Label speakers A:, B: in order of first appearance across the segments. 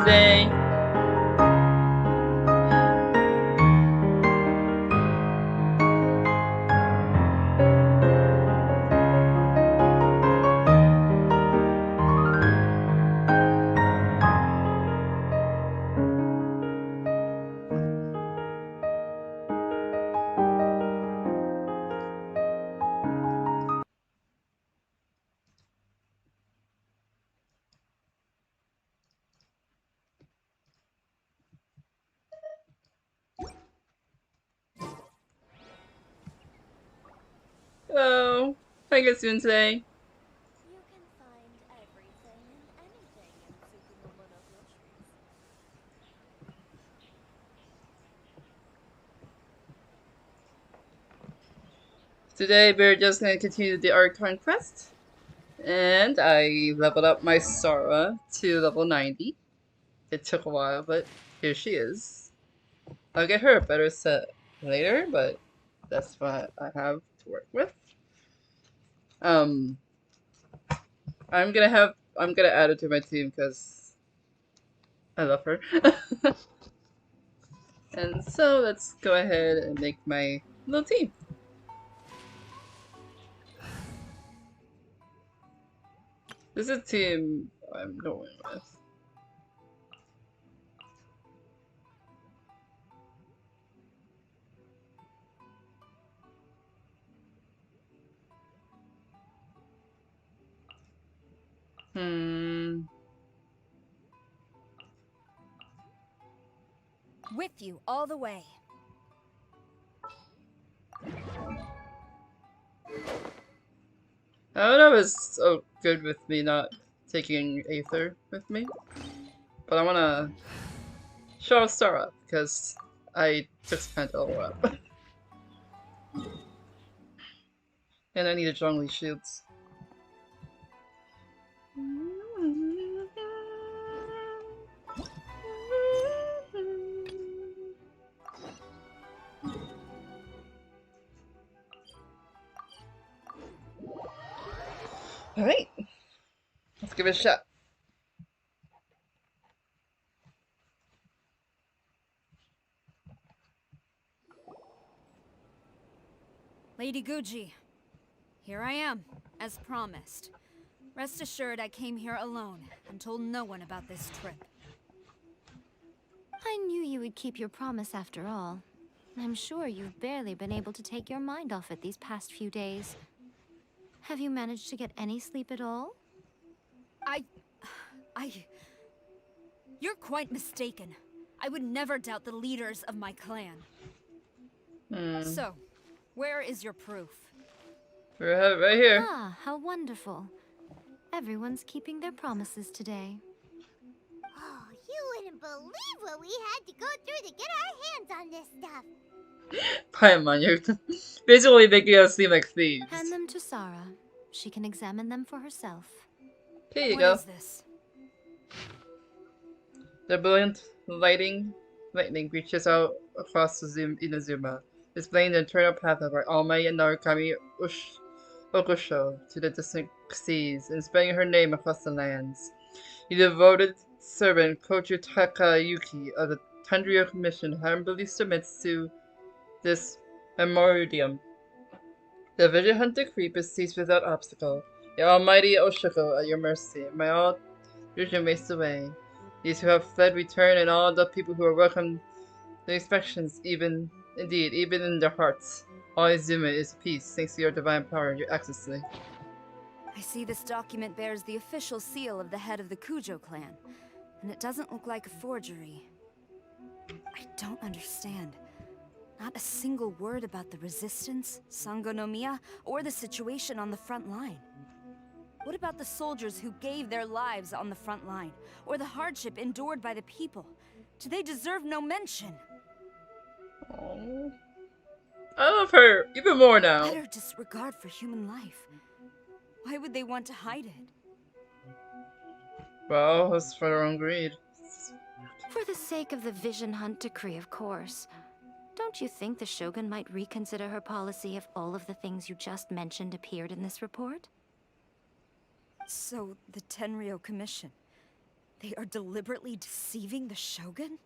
A: today? Hello. How you guys doing today?
B: You can find everything and anything in Tsukumomono groceries.
A: Today we're just gonna continue the Archon Quest. And I leveled up my Sora to level 90. It took a while, but here she is. I'll get her a better set later, but that's what I have to work with. Um, I'm gonna add her to my team because I love her. And so let's go ahead and make my little team. This is a team I'm going with.
B: With you all the way.
A: I don't know if it's so good with me not taking Aether with me, but I wanna show Star up because I took Spent all up. And I need a Zhongli shields. Alright, let's give it a shot.
B: Lady Guji, here I am, as promised. Rest assured I came here alone and told no one about this trip.
C: I knew you would keep your promise after all. I'm sure you've barely been able to take your mind off it these past few days. Have you managed to get any sleep at all?
B: You're quite mistaken. I would never doubt the leaders of my clan. So, where is your proof?
A: We have it right here.
C: Ah, how wonderful. Everyone's keeping their promises today.
D: Oh, you wouldn't believe what we had to go through to get our hands on this stuff.
A: Paimon, you're basically making us seem like thieves.
C: Hand them to Sarah. She can examine them for herself.
A: Here you go.
B: What is this?
A: The brilliant lightning reaches out across the Inazuma, displaying the eternal path of our almighty Narukami Okusho to the distant seas, and spreading her name across the lands. The devoted servant Kochu Takayuki of the Tundra Commission humbly submits to this memoriam. The vision hunt decree proceeds without obstacle. The almighty Oshiko at your mercy. May all vision waste away. These who have fled return, and all the people who are welcome the inspections, even in their hearts. All Izuma is peace, thanks to your divine power, your accessly.
B: I see this document bears the official seal of the head of the Kujo clan, and it doesn't look like a forgery. I don't understand. Not a single word about the resistance, Sangonomiya, or the situation on the front line. What about the soldiers who gave their lives on the front line, or the hardship endured by the people? Do they deserve no mention?
A: Aww. I love her even more now.
B: Utter disregard for human life. Why would they want to hide it?
A: Well, it's for their own greed.
C: For the sake of the Vision Hunt decree, of course. Don't you think the Shogun might reconsider her policy if all of the things you just mentioned appeared in this report?
B: So, the Tenryo Commission. They are deliberately deceiving the Shogun?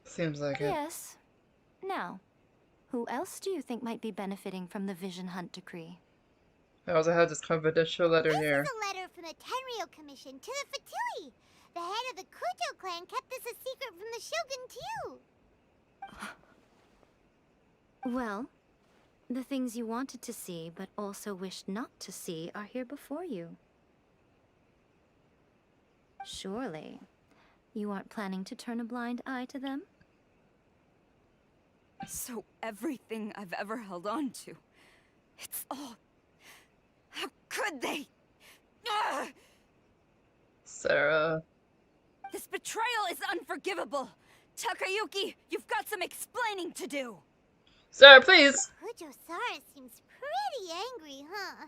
A: Seems like it.
C: Yes. Now, who else do you think might be benefiting from the Vision Hunt decree?
A: I also have this confidential letter
D: This
A: here.
D: is a letter from the Tenryou Commission to the Fatui. The head of the Kujo clan kept this a secret from the Shogun, too.
C: Well, the things you wanted to see but also wished not to see are here before you. Surely, you aren't planning to turn a blind eye to them?
B: So everything I've ever held on to, it's all... How could they? Ugh!
A: Sarah.
B: This betrayal is unforgivable! Takayuki, you've got some explaining to do!
A: Sarah, please!
D: Kujo-Sara seems pretty angry, huh?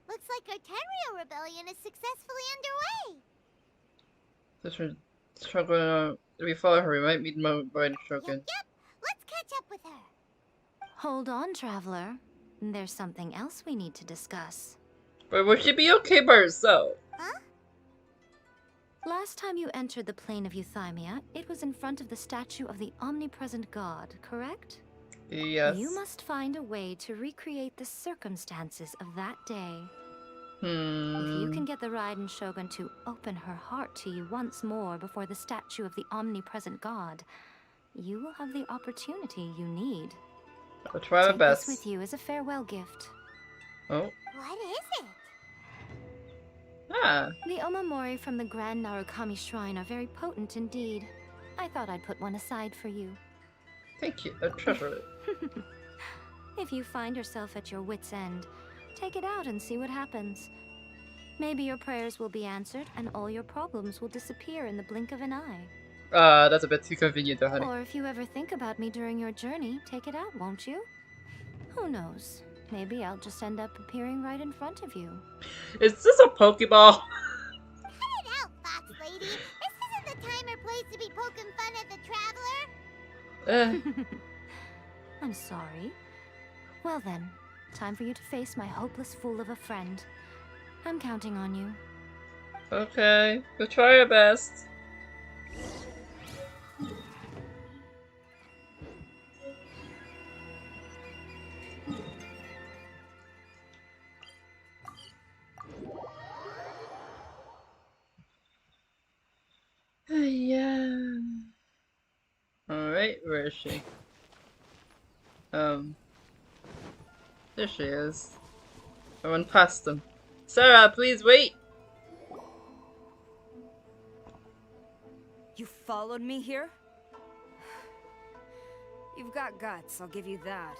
D: Looks like our Tenryou rebellion is successfully underway.
A: If we follow her, we might meet Mo by the Shogun.
D: Yep. Let's catch up with her.
C: Hold on, Traveler. There's something else we need to discuss.
A: But would she be okay by herself?
D: Huh?
C: Last time you entered the plane of Euthymia, it was in front of the statue of the omnipresent god, correct?
A: Yes.
C: You must find a way to recreate the circumstances of that day. If you can get the Raiden Shogun to open her heart to you once more before the statue of the omnipresent god, you will have the opportunity you need.
A: I'll try my
C: Take
A: best.
C: this with you as a farewell gift.
A: Oh.
D: What is it?
A: Ah.
C: The Omamori from the Grand Narukami Shrine are very potent indeed. I thought I'd put one aside for you.
A: Thank you. I treasure it.
C: If you find yourself at your wit's end, take it out and see what happens. Maybe your prayers will be answered and all your problems will disappear in the blink of an eye.
A: That's a bit too convenient though, honey.
C: Or if you ever think about me during your journey, take it out, won't you? Who knows? Maybe I'll just end up appearing right in front of you.
A: Is this a Pokeball?
D: Cut it out, Fox Lady. This isn't the time or place to be poking fun at the Traveler.
C: I'm sorry. Well then, time for you to face my hopeless fool of a friend. I'm counting on you.
A: Okay. We'll try our best. Yeah. Alright, where is she? There she is. I went past them. Sarah, please wait!
B: You followed me here? You've got guts, I'll give you that.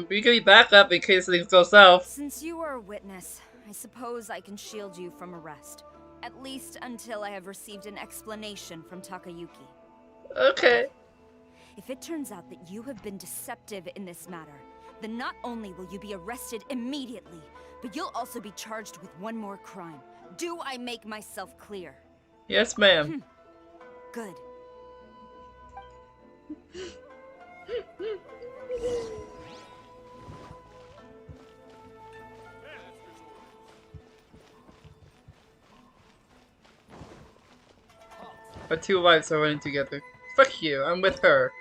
A: We can be back up in case things go south.
B: Since you are a witness, I suppose I can shield you from arrest. At least until I have received an explanation from Takayuki.
A: Okay.
B: If it turns out that you have been deceptive in this matter, then not only will you be arrested immediately, but you'll also be charged with one more crime. Do I make myself clear?
A: Yes, ma'am.
B: Good.
A: Our two wives are running together. Fuck you, I'm with her.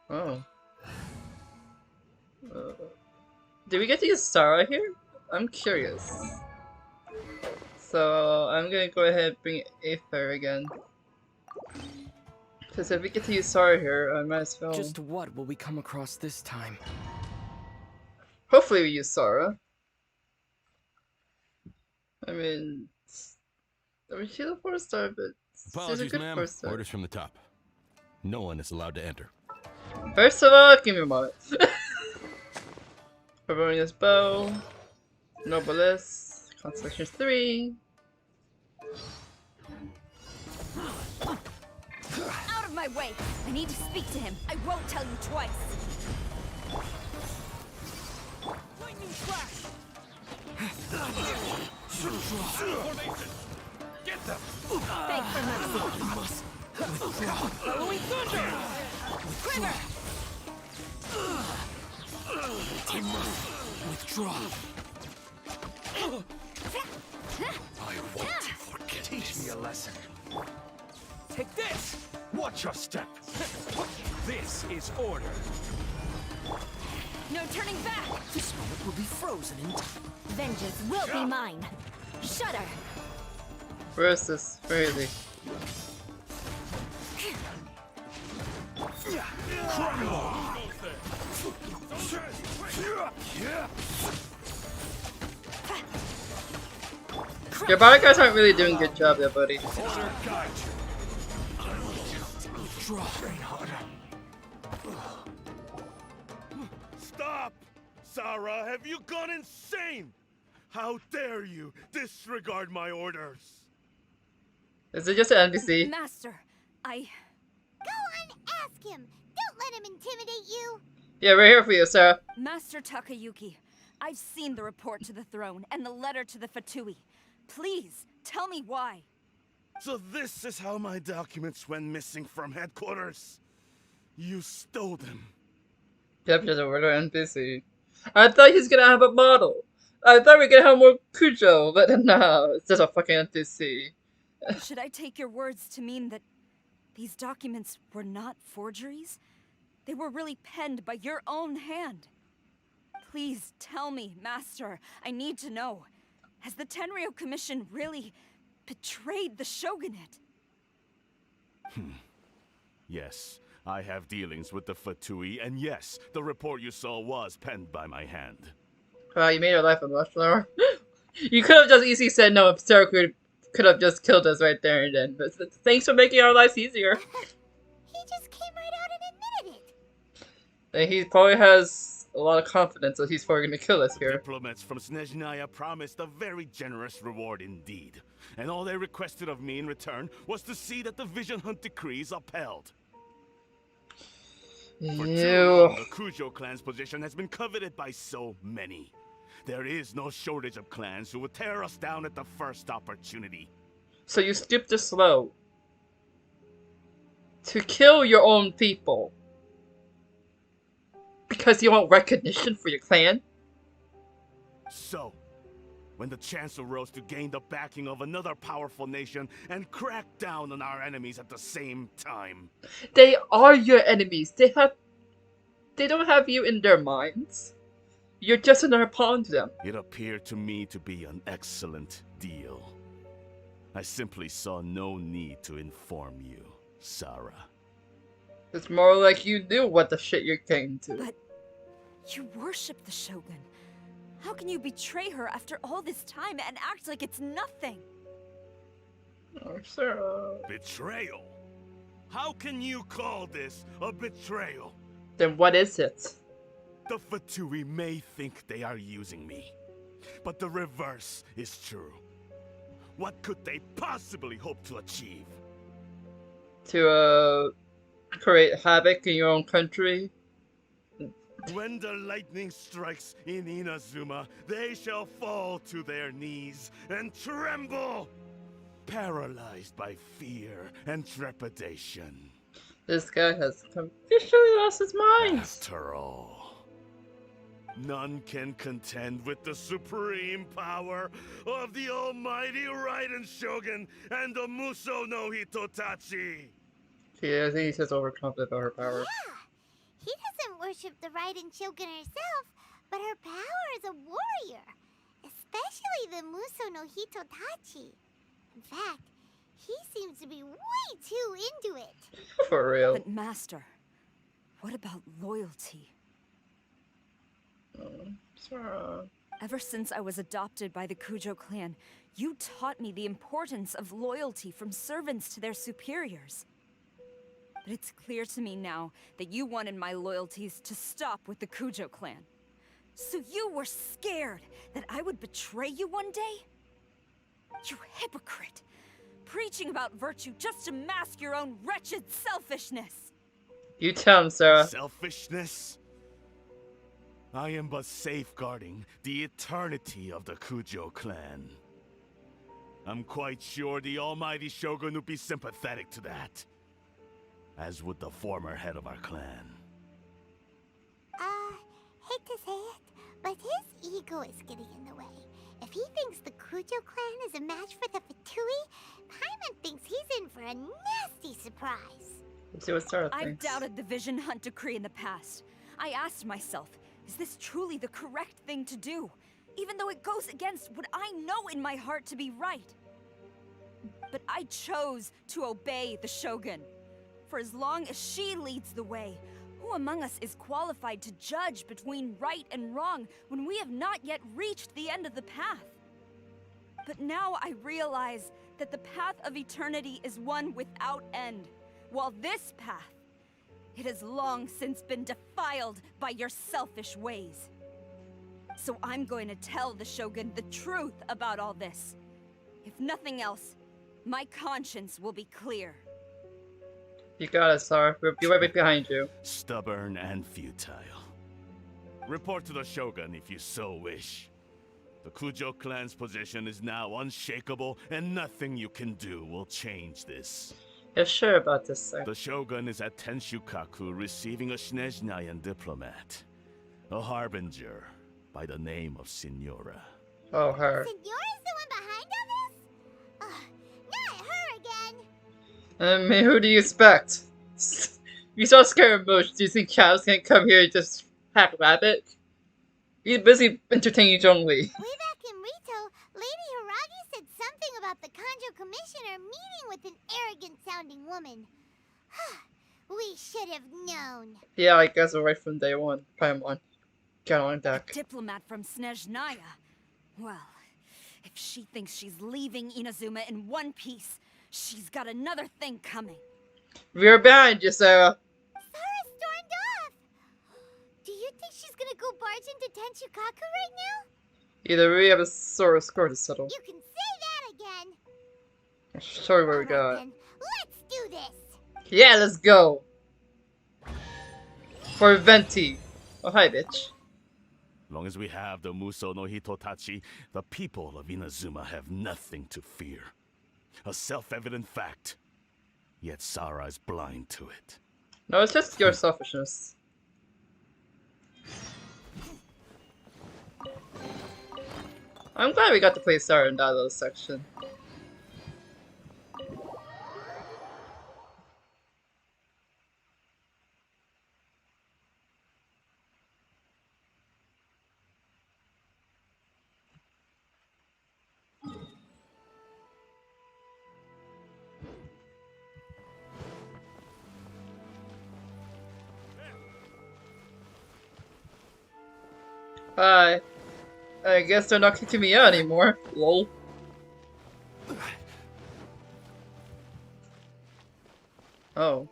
A: Oh. Did we get to use Sarah here? I'm curious. So I'm gonna go ahead and bring Aether again. Because if we get to use Sarah here, I might as well.
E: Just what will we come across this time?
A: Hopefully we use Sarah. I mean, she's a 4-star, but she's a
F: Apologies,
A: good
F: ma'am.
A: 4-star.
F: Orders from the top. No one is allowed to enter.
A: First of all, give me a moment. Harmonious Bow, Nobilis, Constellation 3.
B: Out of my way! I need to speak to him. I won't tell you twice. Lightning flash!
F: Get them!
B: Beg for mercy. Following thunder! Quiver!
E: I must withdraw.
F: I want to forget.
E: Teach me a lesson. Take this!
F: Watch your step.
E: This is order.
B: No turning back!
E: This moment will be frozen in time.
B: Vengeance will be mine. Shudder!
A: Where is this? Where is he? Your bodyguards aren't really doing a good job there, buddy.
F: Order guide you. Stop! Sarah, have you gone insane? How dare you disregard my orders?
A: Is it just an NPC?
B: Master, I...
D: Go on, ask him. Don't let him intimidate you.
A: Yeah, we're here for you, Sarah.
B: Master Takayuki, I've seen the report to the throne and the letter to the Fatui. Please, tell me why.
F: So this is how my documents went missing from headquarters. You stole them.
A: Yep, just a regular NPC. I thought he's gonna have a model. I thought we were gonna have more Kujo, but no, it's just a fucking NPC.
B: Should I take your words to mean that these documents were not forgeries? They were really penned by your own hand. Please tell me, Master. I need to know. Has the Tenryo Commission really betrayed the shogunate?
F: Yes, I have dealings with the Fatui, and yes, the report you saw was penned by my hand.
A: Wow, you made our life a much slower. You could have just easily said no if Sarah could have just killed us right there and then. But thanks for making our lives easier.
D: He just came right out and admitted it.
A: And he probably has a lot of confidence that he's probably gonna kill us here.
F: Diplomats from Snezhnaya promised a very generous reward indeed. And all they requested of me in return was to see that the Vision Hunt decrees upheld. For too long, the Kujo clan's position has been coveted by so many. There is no shortage of clans who would tear us down at the first opportunity.
A: So you skipped the slow to kill your own people because you want recognition for your clan?
F: So, when the chance arose to gain the backing of another powerful nation and crack down on our enemies at the same time.
A: They are your enemies. They don't have you in their minds. You're just another pawn to them.
F: It appeared to me to be an excellent deal. I simply saw no need to inform you, Sarah.
A: It's more like you knew what the shit you came to.
B: But you worship the Shogun. How can you betray her after all this time and act like it's nothing?
A: Oh, Sarah.
F: Betrayal? How can you call this a betrayal?
A: Then what is it?
F: The Fatui may think they are using me, but the reverse is true. What could they possibly hope to achieve?
A: To, create havoc in your own country?
F: When the lightning strikes in Inazuma, they shall fall to their knees and tremble, paralyzed by fear and trepidation.
A: This guy has officially lost his mind.
F: After all, none can contend with the supreme power of the almighty Raiden Shogun and the Muso no Hitotachi.
A: Yeah, I think he's just overconfident about her power.
D: Yeah, he doesn't worship the Raiden Shogun herself, but her power as a warrior, especially the Muso no Hitotachi. In fact, he seems to be way too into it.
A: For real.
B: But Master, what about loyalty?
A: Sarah.
B: Ever since I was adopted by the Kujo clan, you taught me the importance of loyalty from servants to their superiors. But it's clear to me now that you wanted my loyalties to stop with the Kujo clan. So you were scared that I would betray you one day? You hypocrite! Preaching about virtue just to mask your own wretched selfishness!
A: You tell him, Sarah.
F: Selfishness? I am but safeguarding the eternity of the Kujo clan. I'm quite sure the almighty Shogun would be sympathetic to that. As would the former head of our clan.
D: Hate to say it, but his ego is getting in the way. If If he thinks the Kujo clan is a match for the Fatui, Paimon thinks he's in for a nasty surprise.
A: Let's see what Sarah
B: I've
A: thinks.
B: doubted the Vision Hunt decree in the past. I asked myself, is this truly the correct thing to do? Even though it goes against what I know in my heart to be right. But I chose to obey the Shogun. For as long as she leads the way, who among us is qualified to judge between right and wrong when we have not yet reached the end of the path? But now I realize that the path of eternity is one without end, while this path, it has long since been defiled by your selfish ways. So I'm going to tell the Shogun the truth about all this. If nothing else, my conscience will be clear.
A: You got it, Sarah. We'll be right behind you.
F: Stubborn and futile. Report to the Shogun if you so wish. The Kujo clan's position is now unshakable, and nothing you can do will change this.
A: You're sure about this, sir?
F: The Shogun is at Tenshukaku receiving a Snezhnayan diplomat. A harbinger by the name of Signora.
A: Oh, her.
D: Signora's the one behind all this? Ugh, not her again.
A: I mean, who do you expect? You saw Scaramouche. Do you think Chow's gonna come here and just hack rabbit? He's busy entertaining Zhongli.
D: Way back in Rito, Lady Hiragi said something about the Kanjo Commissioner meeting with an arrogant-sounding woman. We should have known.
A: Yeah, I guess right from day one. Paimon. Get on
B: A
A: deck.
B: diplomat from Snezhnaya. Well, if she thinks she's leaving Inazuma in one piece, she's got another thing coming.
A: We're behind you, Sarah.
D: Sarah stormed off. Do you think she's gonna go barge into Tenshukaku right now?
A: Either we have a sort of score to settle.
D: You can say that again.
A: I'll show you where we
D: Alright
A: got.
D: then, let's do this.
A: Yeah, let's go. For Venti. Oh, hi, bitch.
F: As long as we have the Muso no Hitotachi, the people of Inazuma have nothing to fear. A self-evident fact. Yet Sarah is blind to it.
A: No, it's just your selfishness. I'm glad we got to play Sarah in that little section. Hi. I guess they're not kicking me out anymore. Lol. Oh.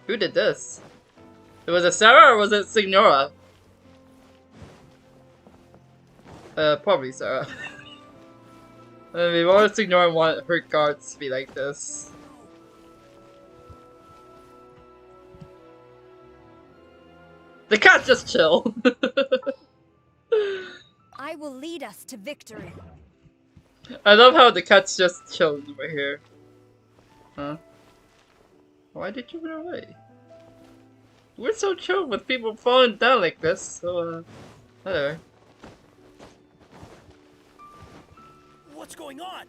A: Who did this? Was it Sarah or was it Signora? Probably Sarah. I mean, why would Signora want her guards to be like this? The cat just chill.
B: I will lead us to victory.
A: I love how the cat's just chilled over here. Huh? Why did you run away? We're so chill with people falling down like this, so whatever.
E: What's going on?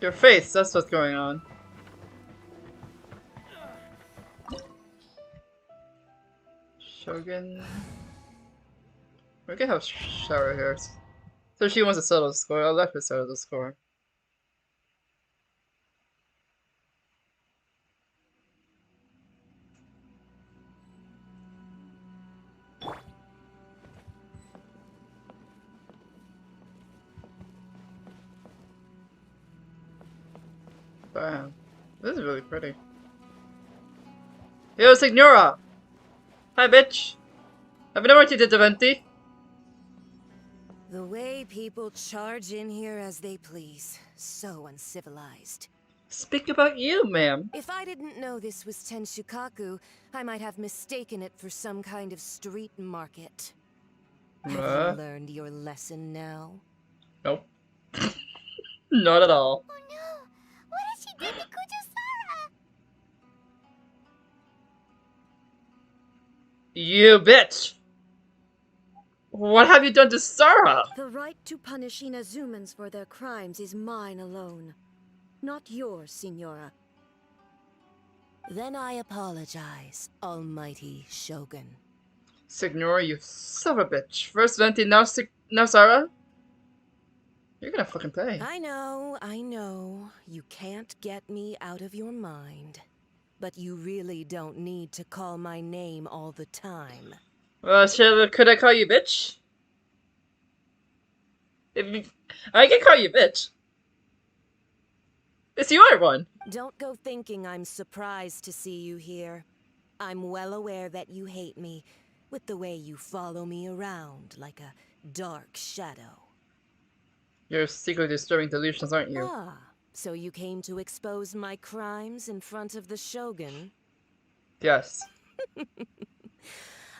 A: Your face, that's what's going on. Shogun. We can have shower here. So she wants to settle the score. I'll let her settle the score. Damn. This is really pretty. Yo, Signora! Hi, bitch! Have you never seen the Venti?
G: The way people charge in here as they please. So uncivilized.
A: Speak about you, ma'am.
G: If I didn't know this was Tenshukaku, I might have mistaken it for some kind of street market. Have you learned your lesson now?
A: Nope. Not at all.
D: Oh no! What has she done to Kujo-Sara?
A: You bitch! What have you done to Sarah?
G: The right to punish Inazumans for their crimes is mine alone, not yours, Signora. Then I apologize, Almighty Shogun.
A: Signora, you son of a bitch. First Venti, now Sarah? You're gonna fucking play.
G: I know. You can't get me out of your mind. But you really don't need to call my name all the time.
A: Well, could I call you bitch? I can call you bitch. It's you are one.
G: Don't go thinking I'm surprised to see you here. I'm well aware that you hate me, with the way you follow me around like a dark shadow.
A: You're secretly disturbing delusions, aren't you?
G: Ah, so you came to expose my crimes in front of the Shogun?
A: Yes.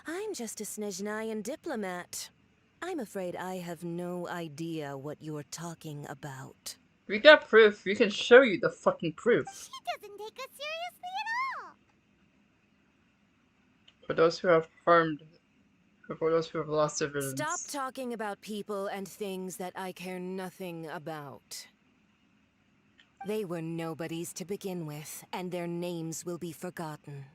G: I'm just a Snezhnayan diplomat. I'm afraid I have no idea what you're talking about.
A: We got proof. We can show you the fucking proof.
D: She doesn't take us seriously at all.
A: For those who have harmed, for those who have lost their visions.
G: Stop talking about people and things that I care nothing about. They were nobodies to begin with, and their names will be forgotten.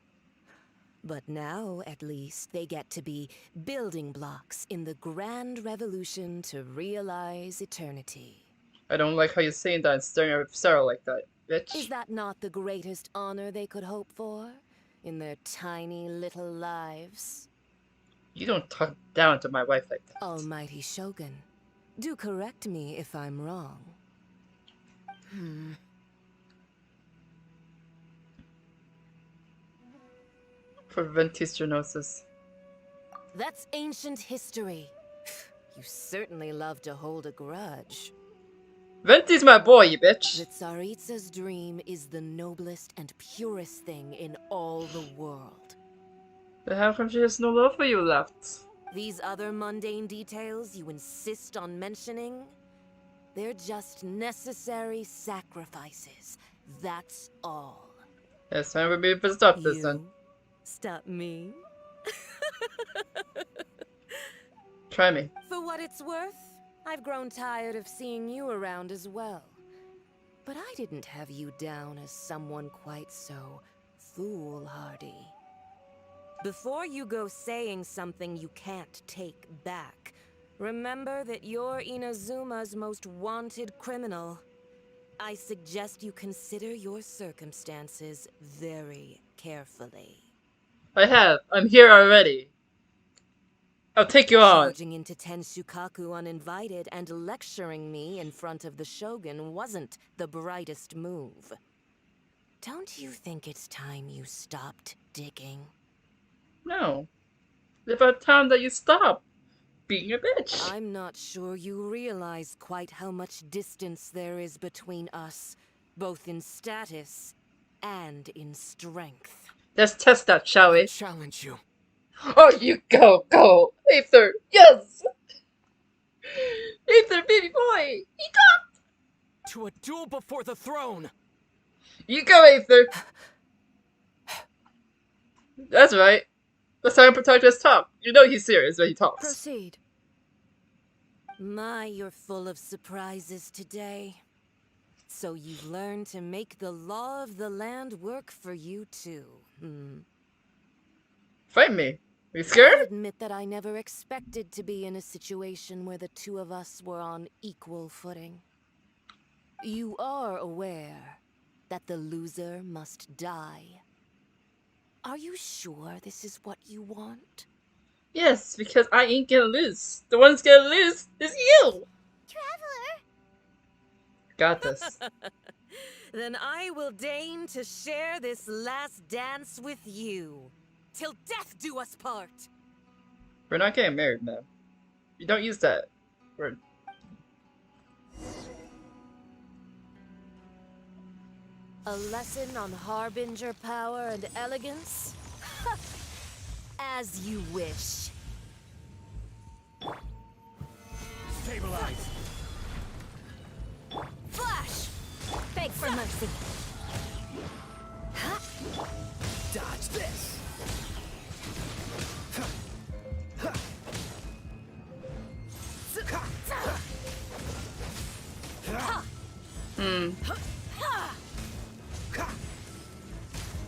G: But now, at least, they get to be building blocks in the grand revolution to realize eternity.
A: I don't like how you're saying that and staring at Sarah like that, bitch.
G: Is that not the greatest honor they could hope for in their tiny little lives?
A: You don't talk down to my wife like that.
G: Almighty Shogun, do correct me if I'm wrong.
A: For Venti's genosis.
G: That's ancient history. You certainly love to hold a grudge.
A: Venti's my boy, you bitch.
G: The Tsaritsa's dream is the noblest and purest thing in all the world.
A: But how come she has no love for you left?
G: These other mundane details you insist on mentioning, they're just necessary sacrifices. That's all.
A: It's time for me to stop this then.
G: You stop me?
A: Try me.
G: For what it's worth, I've grown tired of seeing you around as well. But I didn't have you down as someone quite so foolhardy. Before you go saying something you can't take back, remember that you're Inazuma's most wanted criminal. I suggest you consider your circumstances very carefully.
A: I have. I'm here already. I'll take you on.
G: Charging into Tenshukaku uninvited and lecturing me in front of the Shogun wasn't the brightest move. Don't you think it's time you stopped digging?
A: No. It's about time that you stop being a bitch.
G: I'm not sure you realize quite how much distance there is between us, both in status and in strength.
A: Let's test that, shall we?
E: Challenge you.
A: Oh, you go, Aether, yes! Aether, baby boy! You go!
E: To a duel before the throne.
A: You go, Aether! That's right. Let's have Protagonist talk. You know he's serious when he talks.
G: Proceed. My, you're full of surprises today. So you've learned to make the law of the land work for you too,
A: Fight me. Are you
G: I'll
A: scared?
G: admit that I never expected to be in a situation where the two of us were on equal footing. You are aware that the loser must die. Are you sure this is what you want?
A: Yes, because I ain't gonna lose. The one's gonna lose is you!
D: Traveler,
A: Got this.
G: Then I will deign to share this last dance with you. Till death do us part!
A: We're not getting married, man. You don't use that word.
G: A lesson on harbinger power and elegance? As you wish.
E: Stabilize.
G: Flash! Beg for mercy.
E: Dodge this.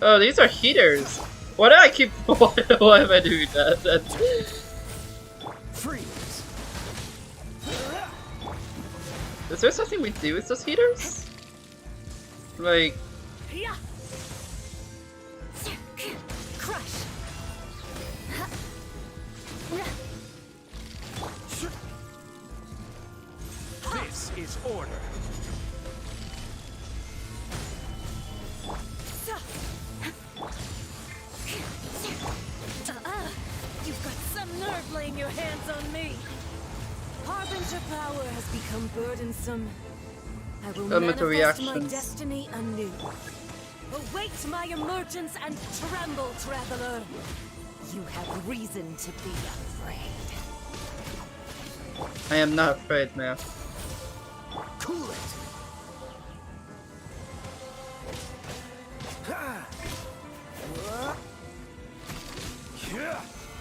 A: Oh, these are heaters. Why do I keep? Why am I doing that? That's...
E: Freeze.
A: Is there something we do with those heaters? Like,
G: Crush.
E: This is order.
G: You've got some nerve laying your hands on me. Harbinger power has become burdensome. I will
A: elemental
G: manifest my
A: reactions.
G: destiny anew. Await my emergence and tremble, traveler. You have reason to be afraid.
A: I am not afraid, man.
E: Cool it.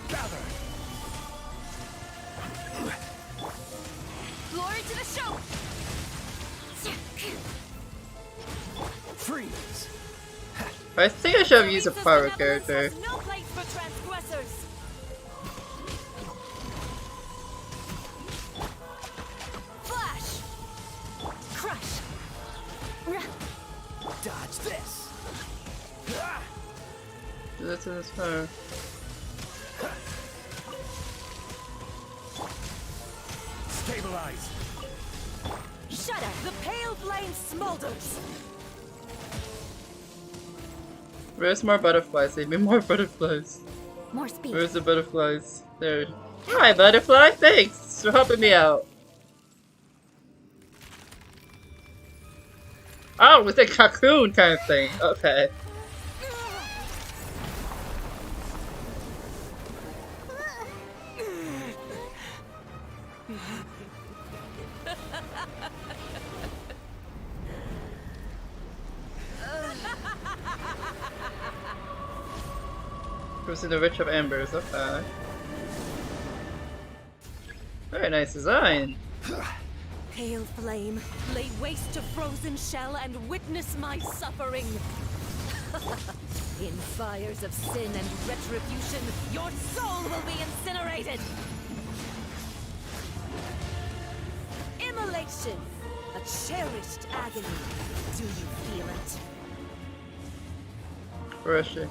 E: Gather.
G: Glory to the show!
E: Freeze.
A: I think I should have used a power character.
G: No place for transgressors. Flash! Crush!
E: Dodge this.
A: This is her.
E: Stabilize.
G: Shudder! The pale flame smolders!
A: Where's more butterflies? Give me more butterflies.
B: More speed.
A: Where's the butterflies? There. Hi, butterfly. Thanks for helping me out. Oh, with a cocoon kind of thing. Okay. Cruising the Rich of Embers. Okay. Very nice design.
G: Pale flame, lay waste to frozen shell and witness my suffering. In fires of sin and retribution, your soul will be incinerated. Immolation, a cherished agony. Do you feel it?
A: Where is she?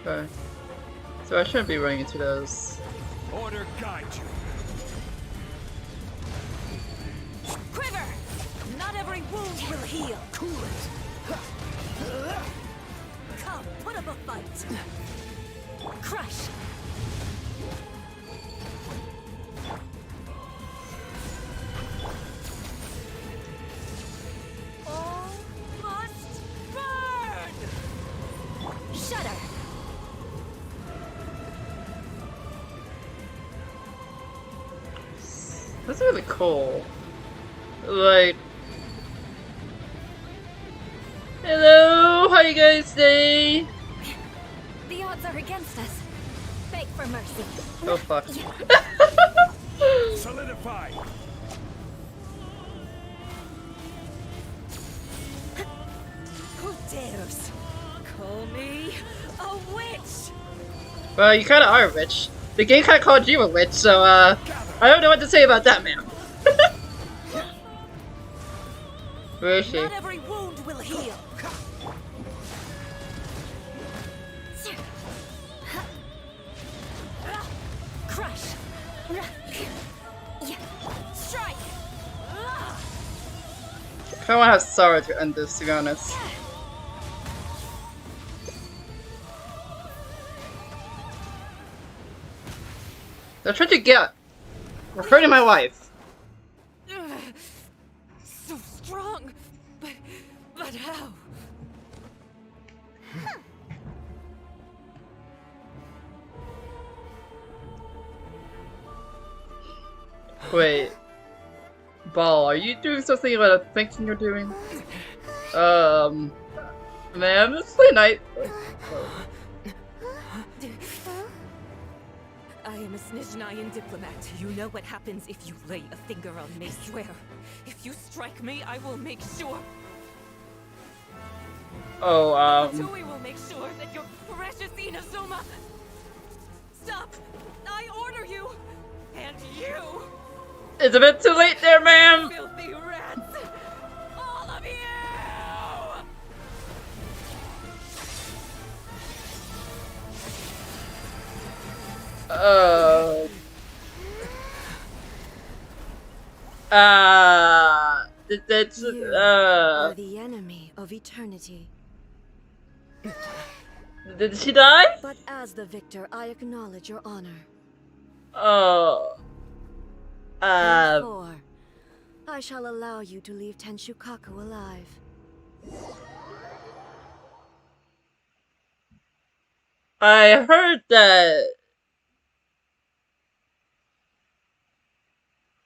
A: Okay. So I shouldn't be running into those.
E: Order guide you.
G: Quiver! Not every wound will heal.
E: Cool it.
G: Come, put up a fight. Crush! All must burn! Shudder!
A: That's really cool. Like, hello, how you guys today?
B: The odds are against us. Beg for mercy.
A: Oh fuck.
E: Solidify.
G: Who dares call me a witch?
A: Well, you kinda are a witch. The game kinda called you a witch, so I don't know what to say about that, man. Where is she?
G: Not every wound will heal. Crush. Strike.
A: I kinda wanna have Sora to end this, to be honest. They're trying to get. We're hurting my wife.
G: So strong, but how?
A: Wait. Baal, are you doing something that I'm thinking you're doing? Ma'am, let's play night.
G: I am a Snezhnayan diplomat. You know what happens if you lay a finger on me. I swear, if you strike me, I will make sure.
A: Oh,
G: Tui will make sure that your precious Inazuma. Stop! I order you, and you.
A: It's a bit too late there, ma'am.
G: Filthy rats! All of you!
A: That's
B: You are the enemy of eternity.
A: Did she die?
B: But as the victor, I acknowledge your honor.
A: Oh.
B: Therefore, I shall allow you to leave Tenshukaku alive.
A: I heard that.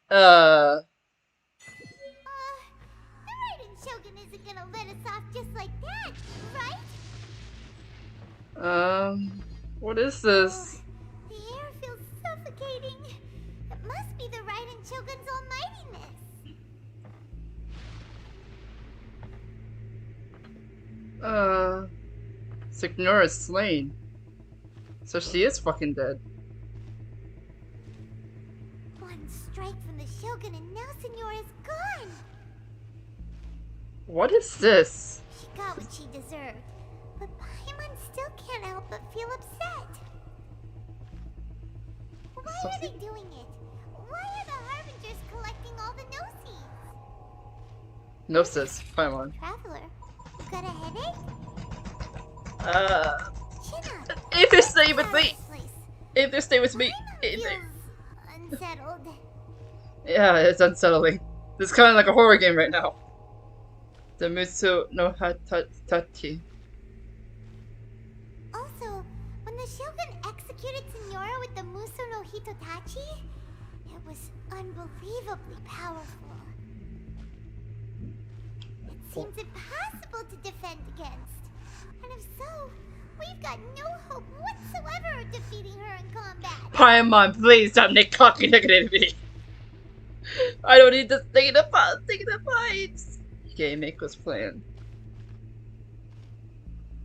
D: The Raiden Shogun isn't gonna let us off just like that, right?
A: What is this?
D: The air feels suffocating. It must be the Raiden Shogun's almightiness.
A: Signora is slain. So she is fucking dead.
D: One strike from the Shogun and now Signora's gone.
A: What is this?
D: She got what she deserved. But Paimon still can't help but feel upset. Why are they doing it? Why are the Harbingers collecting all the Gnosis?
A: Gnosis, Paimon.
D: Traveler, you got a headache? Chin up.
A: If you stay with me,
D: This place.
A: if you stay with me,
D: Feels unsettled.
A: yeah, it's unsettling. It's kind of like a horror game right now. The Muso no Hatachi.
D: Also, when the Shogun executed Signora with the Muso no Hitotachi, it was unbelievably powerful. It seems impossible to defend against. And if so, we've got no hope whatsoever of defeating her in combat.
A: Paimon, please stop talking negative to me. I don't need to stay in the fights. Okay, Mako's plan.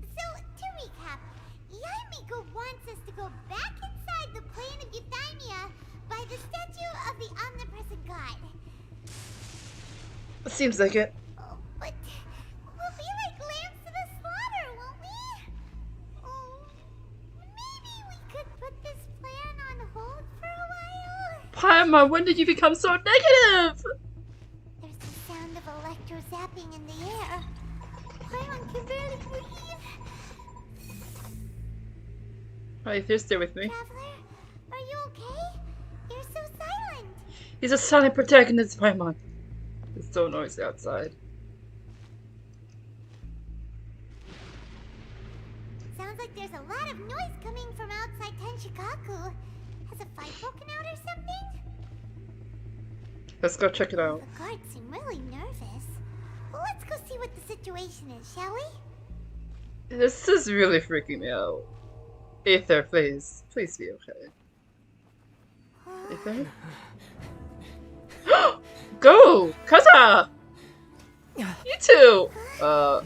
D: So, to recap, Yaimiko wants us to go back inside the plane of Euthymia by the statue of the omnipresent god.
A: Seems like it.
D: Oh, but we'll be like lambs to the slaughter, won't we? Oh, maybe we could put this plan on hold for a while?
A: Paimon, when did you become so negative?
D: There's the sound of electro zapping in the air. Paimon can barely breathe.
A: Alright, you stay with me.
D: Traveler, are you okay? You're so silent.
A: He's a silent protagonist, Paimon. It's so noisy outside.
D: Sounds like there's a lot of noise coming from outside Tenshikaku. Has a fight broken out or something?
A: Let's go check it out.
D: The guards seem really nervous. Well, let's go see what the situation is, shall we?
A: This is really freaking me out. Aether, please. Please be okay. Aether? Go! Kata! You too! Um...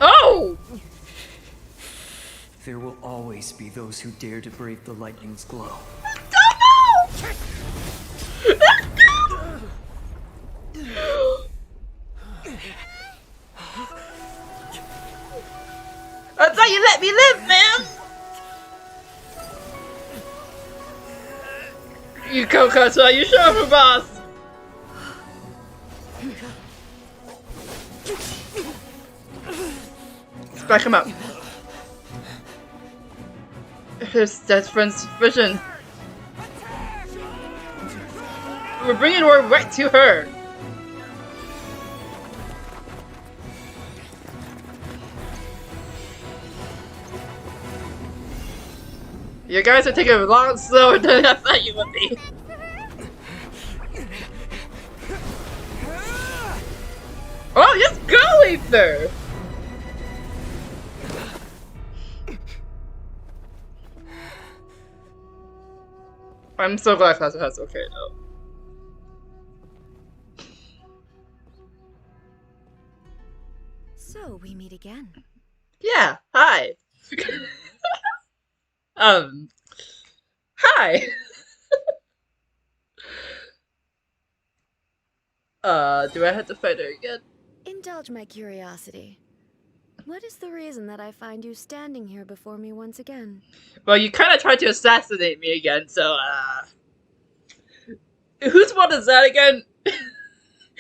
A: Oh!
H: There will always be those who dare to brave the lightning's glow.
A: I thought you let me live, man! You go, Kata, you show up, boss! Let's back him up. His dead friend's vision. We're bringing her right to her. You guys are taking a lot slower than I thought you would be. Oh, just go, Ether! I'm so glad that's okay though.
B: So we meet again.
A: Yeah, hi. Hi. Do I have to fight her again?
B: Indulge my curiosity. What is the reason that I find you standing here before me once again?
A: Well, you kind of tried to assassinate me again, so, whose fault is that again?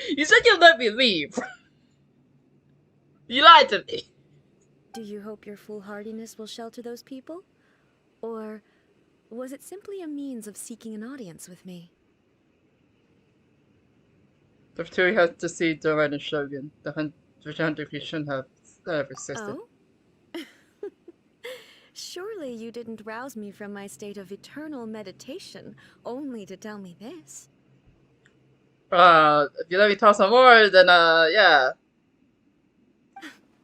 A: You said you'd let me leave. You lied to me.
B: Do you hope your foolhardiness will shelter those people? Or was it simply a means of seeking an audience with me?
A: The Fatui has to see the Red and Shogun. The Hunter shouldn't have existed.
B: Oh? Surely you didn't rouse me from my state of eternal meditation only to tell me this.
A: If you let me talk some more, then, yeah.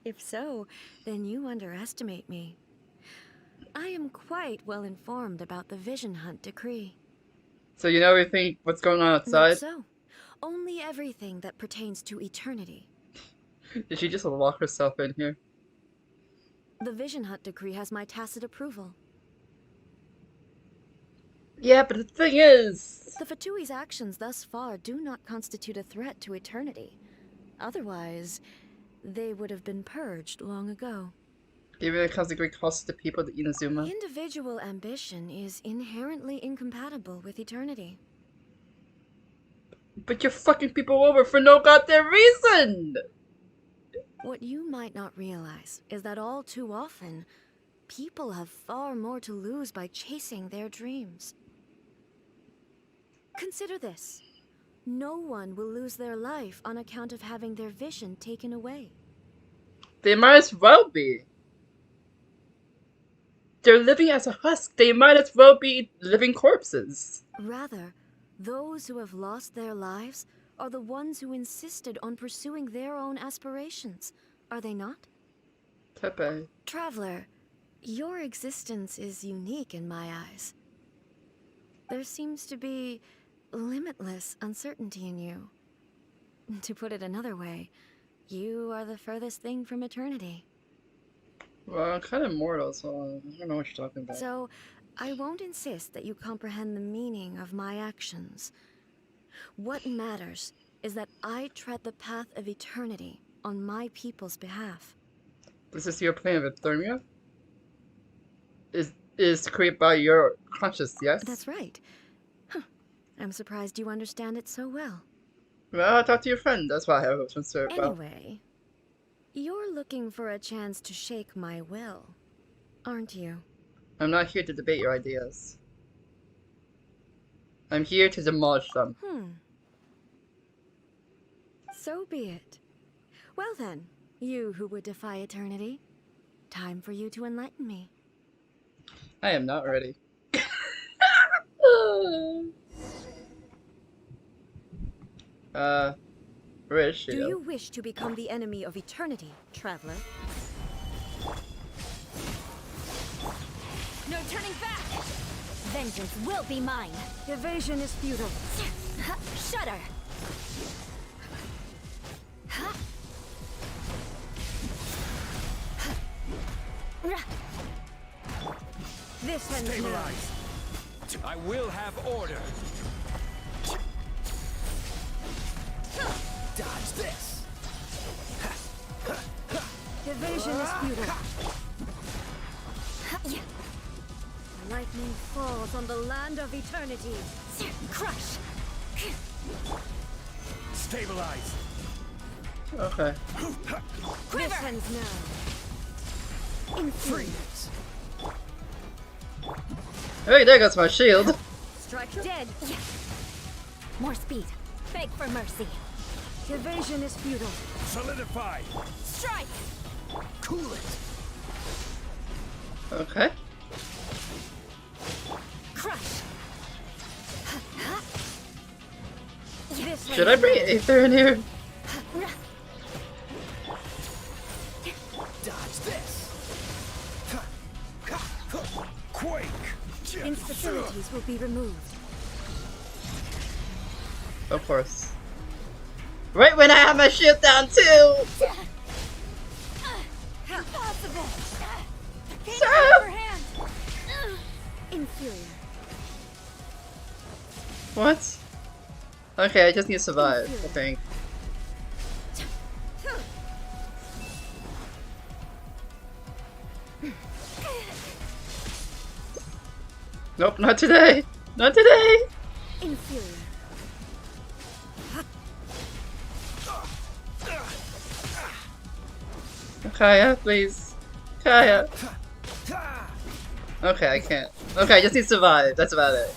B: If so, then you underestimate me. I am quite well informed about the Vision Hunt decree.
A: So you know everything, what's going on outside?
B: Not so. Only everything that pertains to eternity.
A: Did she just lock herself in here?
B: The Vision Hunt decree has my tacit approval.
A: Yeah, but the thing is...
B: The Fatui's actions thus far do not constitute a threat to eternity. Otherwise, they would have been purged long ago.
A: Even it comes to great cost to people to Inazuma.
B: Individual ambition is inherently incompatible with eternity.
A: But you're fucking people over for no goddamn reason!
B: What you might not realize is that all too often, people have far more to lose by chasing their dreams. Consider this. No one will lose their life on account of having their vision taken away.
A: They might as well be. They're living as a husk. They might as well be living corpses.
B: Rather, those who have lost their lives are the ones who insisted on pursuing their own aspirations, are they not?
A: Pepe.
B: Traveler, your existence is unique in my eyes. There seems to be limitless uncertainty in you. To put it another way, you are the furthest thing from eternity.
A: Well, I'm kind of mortal, so I don't know what you're talking about.
B: So, I won't insist that you comprehend the meaning of my actions. What matters is that I tread the path of eternity on my people's behalf.
A: This is your plan of Thermia? Is created by your conscience, yes?
B: That's right. Huh. I'm surprised you understand it so well.
A: Well, talk to your friend. That's why I have a concern about.
B: Anyway, you're looking for a chance to shake my will, aren't you?
A: I'm not here to debate your ideas. I'm here to demolish them.
B: So be it. Well then, you who would defy eternity, time for you to enlighten me.
A: I am not ready. Where is she?
B: Do you wish to become the enemy of eternity, traveler?
C: No turning back! Vengeance will be mine!
B: Evasion is futile.
C: Shudder!
B: This ends now.
E: Stabilize. I will have order. Dodge this.
B: Evasion is futile. Lightning falls on the land of eternity.
C: Crush!
E: Stabilize.
A: Okay.
B: This ends now.
E: Freeze.
A: Hey, there goes my shield.
B: Strike dead.
C: More speed. Beg for mercy.
B: Evasion is futile.
E: Solidify.
C: Strike!
E: Cool it.
A: Okay.
C: Crush!
B: This
A: Should I bring Aether in here?
B: hostilities will be removed.
A: Of course. Right when I have my shield down too!
B: Impossible!
A: Stop!
B: Inferior.
A: What? Okay, I just need to survive, I think. Nope, not today! Not today!
B: Inferior.
A: Kaya, please. Kaya. Okay, I can't. Okay, I just need to survive. That's about it.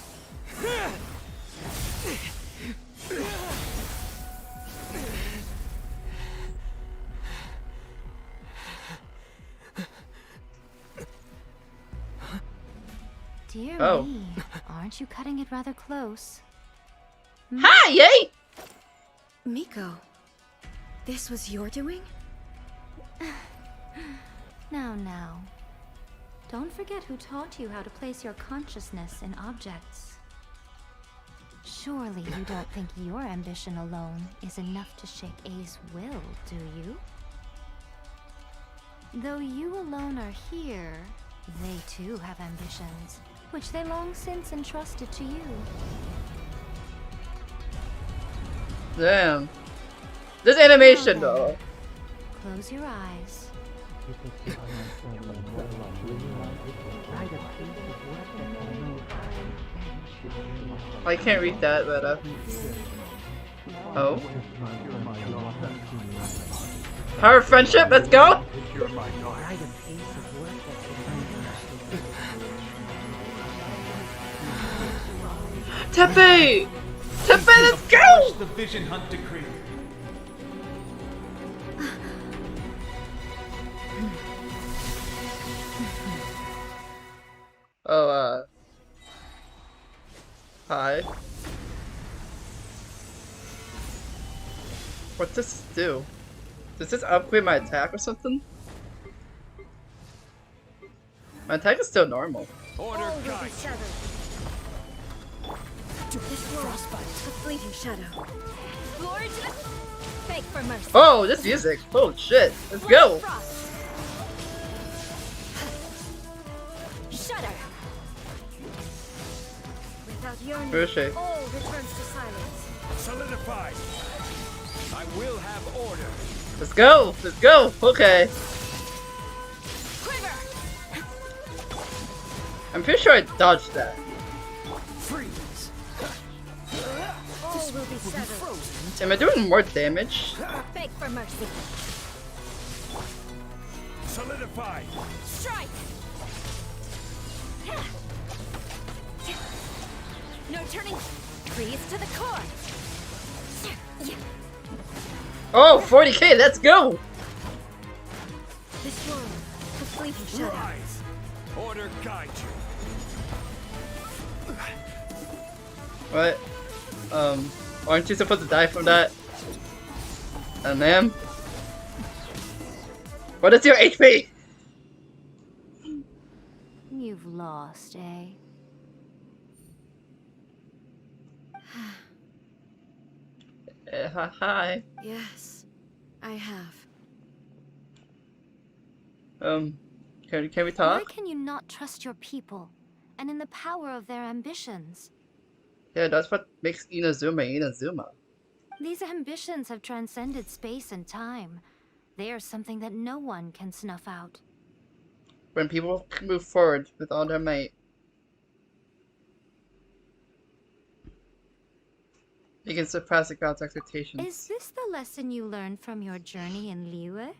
C: Dear
A: Oh.
C: me, aren't you cutting it rather close?
A: Hi, yay!
B: Miko, this was your doing?
C: Now. Don't forget who taught you how to place your consciousness in objects. Surely you don't think your ambition alone is enough to shake A's will, do you? Though you alone are here, they too have ambitions, which they long since entrusted to you.
A: Damn. This animation though.
C: Close your eyes.
A: I can't read that, but oh. Power of friendship, let's go! Tepe! Tepe, let's go!
E: The Vision Hunt decree.
A: Oh, hi. What does this do? Does this upgrade my attack or something? My attack is still normal.
E: Order
B: All will be
E: guide.
B: severed. To this world, a fleeting shadow. Glory to the... Beg for mercy.
A: Oh, this music! Oh shit! Let's go!
B: Frost. Shudder. Without yearning,
A: Where is she?
B: all returns to silence.
E: Solidified. I will have order.
A: Let's go! Let's go! Okay.
B: Quiver.
A: I'm pretty sure I dodged that.
E: Freeze.
B: All will be severed.
A: Am I doing more damage?
B: Beg for mercy.
E: Solidified.
B: Strike. No turning. Freeze to the core.
A: Oh, 40k, let's go!
B: This world, a fleeting shadow.
E: Rise. Order guide you.
A: What? Aren't you supposed to die from that? Ma'am? What is your HP?
C: You've lost, eh?
A: Hi.
B: Yes, I have.
A: Can we
C: Why
A: talk?
C: can you not trust your people, and in the power of their ambitions?
A: Yeah, that's what makes Inazuma Inazuma.
C: These ambitions have transcended space and time. They are something that no one can snuff out.
A: When people move forward with all their might, you can surpass the god's expectations.
C: Is this the lesson you learned from your journey in Liyue?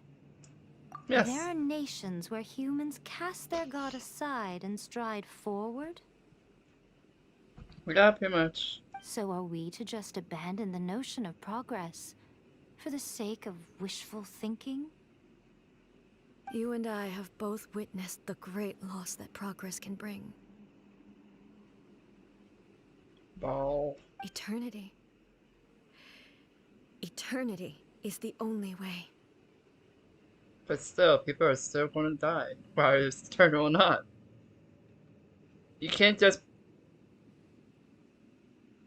A: Yes.
C: There are nations where humans cast their god aside and stride forward.
A: Yeah, pretty much.
C: So are we to just abandon the notion of progress for the sake of wishful thinking?
B: You and I have both witnessed the great loss that progress can bring.
A: Baal.
B: Eternity. Eternity is the only way.
A: But still, people are still going to die, whether it's eternal or not. You can't just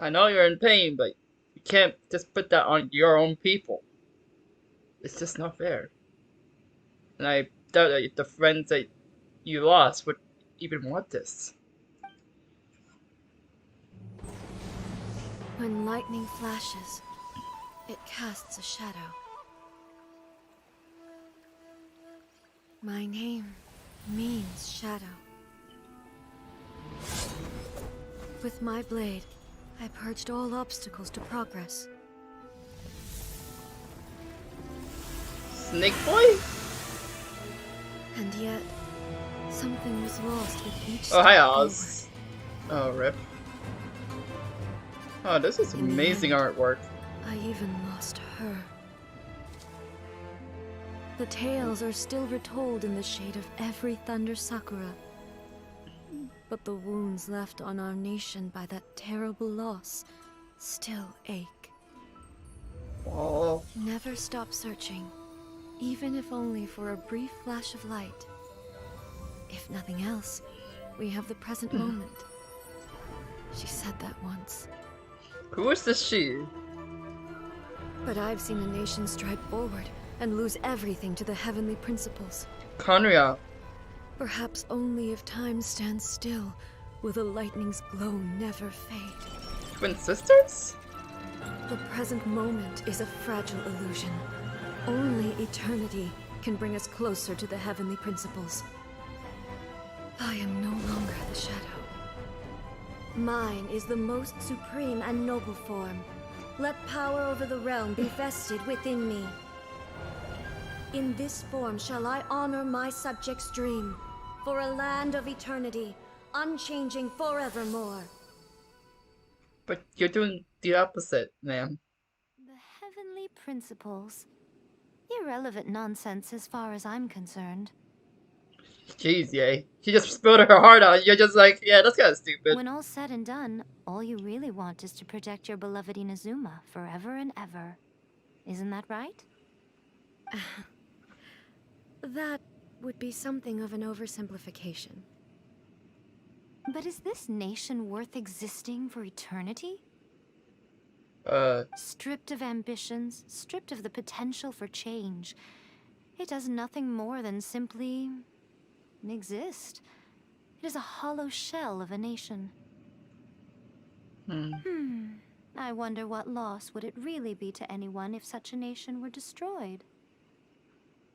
A: I know you're in pain, but you can't just put that on your own people. It's just not fair. And I doubt that the friends that you lost would even want this.
B: When lightning flashes, it casts a shadow. My name means shadow. With my blade, I purged all obstacles to progress.
A: Snake Boy?
B: And yet, something was lost with each
A: Oh, hi
B: step
A: Oz. Oh, rip. Oh, this is
B: In the
A: amazing
B: end,
A: artwork.
B: I even lost her. The tales are still retold in the shade of every Thunder Sakura. But the wounds left on our nation by that terrible loss still ache.
A: Oh,
B: Never stop searching, even if only for a brief flash of light. If nothing else, we have the present moment. She said that once.
A: who is this she?
B: But I've seen a nation stride forward and lose everything to the heavenly principles.
A: Conria.
B: Perhaps only if time stands still, will the lightning's glow never fade.
A: Twin sisters?
B: The present moment is a fragile illusion. Only eternity can bring us closer to the heavenly principles. I am no longer the shadow. Mine is the most supreme and noble form. Let power over the realm be vested within me. In this form shall I honor my subjects' dream, for a land of eternity, unchanging forevermore.
A: But you're doing the opposite, ma'am.
C: The heavenly principles. Irrelevant nonsense as far as I'm concerned.
A: Jeez, yay. She just spilled her heart out. You're just like, yeah, that's kind of stupid.
C: When all's said and done, all you really want is to protect your beloved Inazuma forever and ever. Isn't that right?
B: That would be something of an oversimplification.
C: But is this nation worth existing for eternity? Stripped of ambitions, stripped of the potential for change, it does nothing more than simply exist. It is a hollow shell of a nation. I wonder what loss would it really be to anyone if such a nation were destroyed?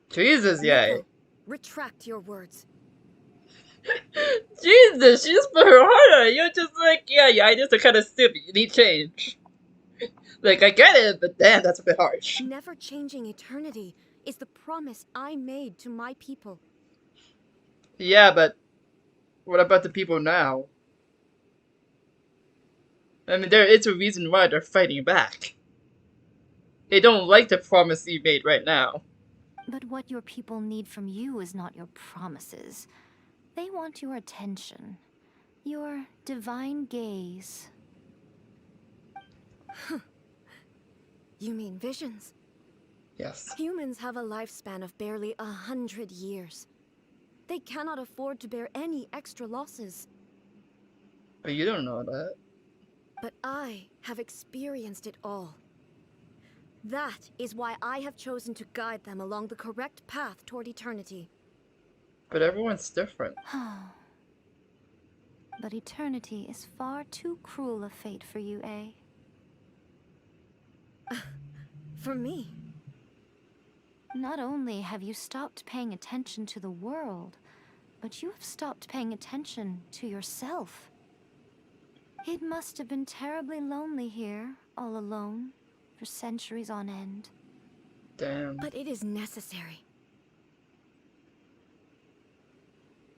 A: Jesus, yay.
B: Nico, retract your words.
A: Jesus, she just put her heart out. You're just like, yeah, your ideas are kind of stupid. You need change. Like, I get it, but damn, that's a bit harsh.
B: Never changing eternity is the promise I made to my people.
A: Yeah, but what about the people now? I mean, there is a reason why they're fighting back. They don't like the promise you made right now.
C: But what your people need from you is not your promises. They want your attention. Your divine gaze.
B: You mean visions?
A: Yes.
B: Humans have a lifespan of barely 100 years. They cannot afford to bear any extra losses.
A: But you don't know that.
B: But I have experienced it all. That is why I have chosen to guide them along the correct path toward eternity.
A: But everyone's different.
C: But eternity is far too cruel a fate for you, eh?
B: For me?
C: Not only have you stopped paying attention to the world, but you have stopped paying attention to yourself. It must have been terribly lonely here, all alone, for centuries on end.
A: Damn.
B: But it is necessary.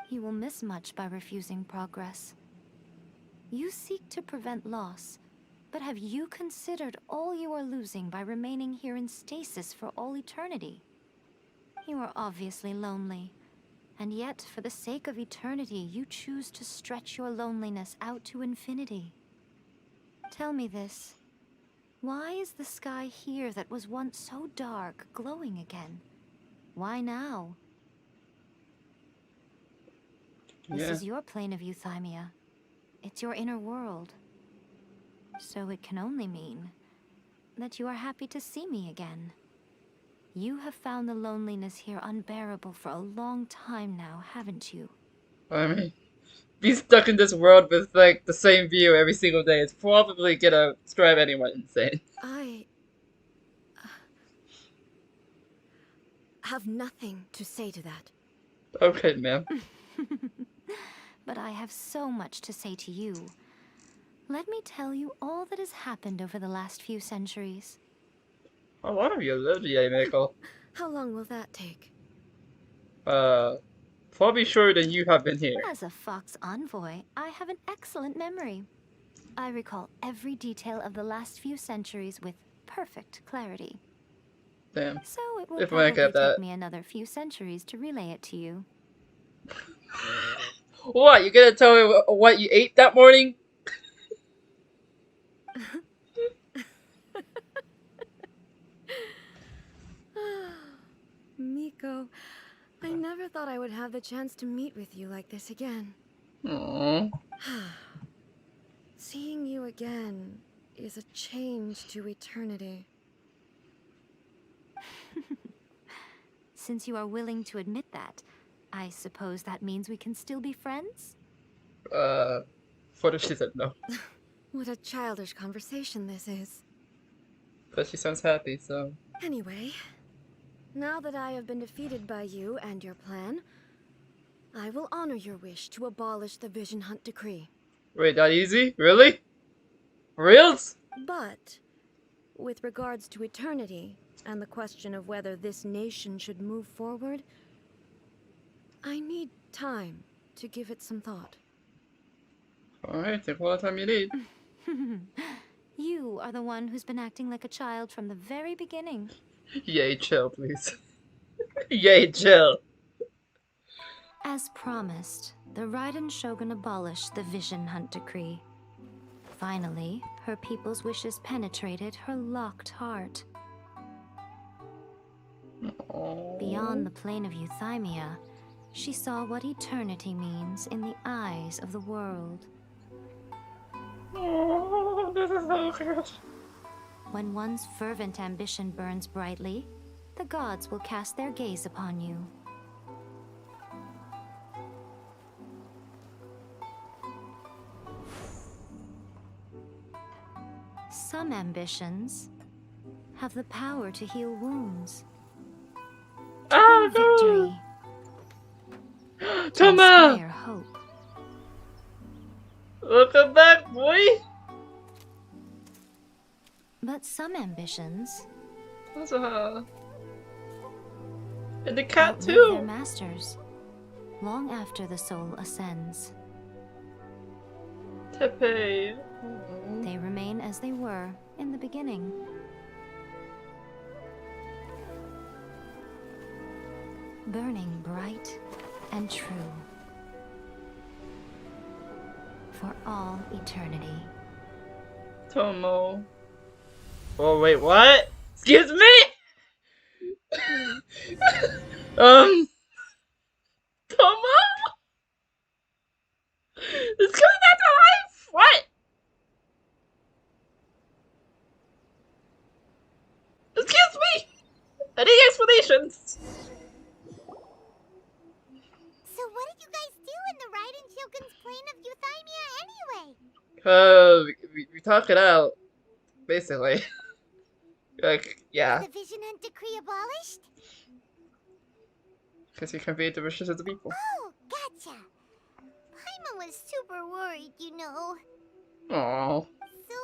C: You will miss much by refusing progress. You seek to prevent loss, but have you considered all you are losing by remaining here in stasis for all eternity? You are obviously lonely, and yet for the sake of eternity, you choose to stretch your loneliness out to infinity. Tell me this. Why is the sky here that was once so dark glowing again? Why now? This is your plane of euthymia. It's your inner world. So it can only mean that you are happy to see me again. You have found the loneliness here unbearable for a long time now, haven't you?
A: I mean, be stuck in this world with like the same view every single day is probably gonna drive anyone insane.
G: I have nothing to say to that.
A: Okay, ma'am.
C: But I have so much to say to you. Let me tell you all that has happened over the last few centuries.
A: A lot of you live, yeah, Michael.
G: How long will that take?
A: Probably shorter than you have been here.
C: As a Fox envoy, I have an excellent memory. I recall every detail of the last few centuries with perfect clarity.
A: Damn.
C: So it will
A: If I
C: probably
A: get that.
C: take me another few centuries to relay it to you.
A: What? You gonna tell me what you ate that morning?
G: Miko, I never thought I would have the chance to meet with you like this again.
A: Aww.
G: Seeing you again is a change to eternity.
C: Since you are willing to admit that, I suppose that means we can still be friends?
A: What if she said no?
G: What a childish conversation this is.
A: But she sounds happy, so...
G: Anyway, now that I have been defeated by you and your plan, I will honor your wish to abolish the Vision Hunt Decree.
A: Wait, that easy? Really? Reals?
G: But, with regards to eternity, and the question of whether this nation should move forward, I need time to give it some thought.
A: Alright, take all the time you need.
C: You are the one who's been acting like a child from the very beginning.
A: Yay, chill, please. Yay, chill.
C: As promised, the Raiden Shogun abolished the Vision Hunt Decree. Finally, her people's wishes penetrated her locked heart.
A: Aww.
C: Beyond the plane of Euthymia, she saw what eternity means in the eyes of the world.
A: Oh, this is so cute.
C: When one's fervent ambition burns brightly, the gods will cast their gaze upon you. Some ambitions have the power to heal wounds, to bring victory, to
A: Toma!
C: inspire hope.
A: Welcome back, boy!
C: But some ambitions
A: What's and the cat
C: outlive their
A: too!
C: masters long after the soul ascends.
A: Tepe.
C: They remain as they were in the beginning. Burning bright and true for all eternity.
A: Tomo. Oh wait, what? Excuse me? Tomo? It's coming back to life? What? Excuse me? I need explanations.
D: So what did you guys do in the Raiden Shogun's plane of Euthymia anyway?
A: We talk it out, basically. Like, yeah.
D: The Vision Hunt Decree abolished?
A: Because you conveyed the wishes of the people.
D: Oh, gotcha. Paimon was super worried, you know.
A: Aww.
D: So,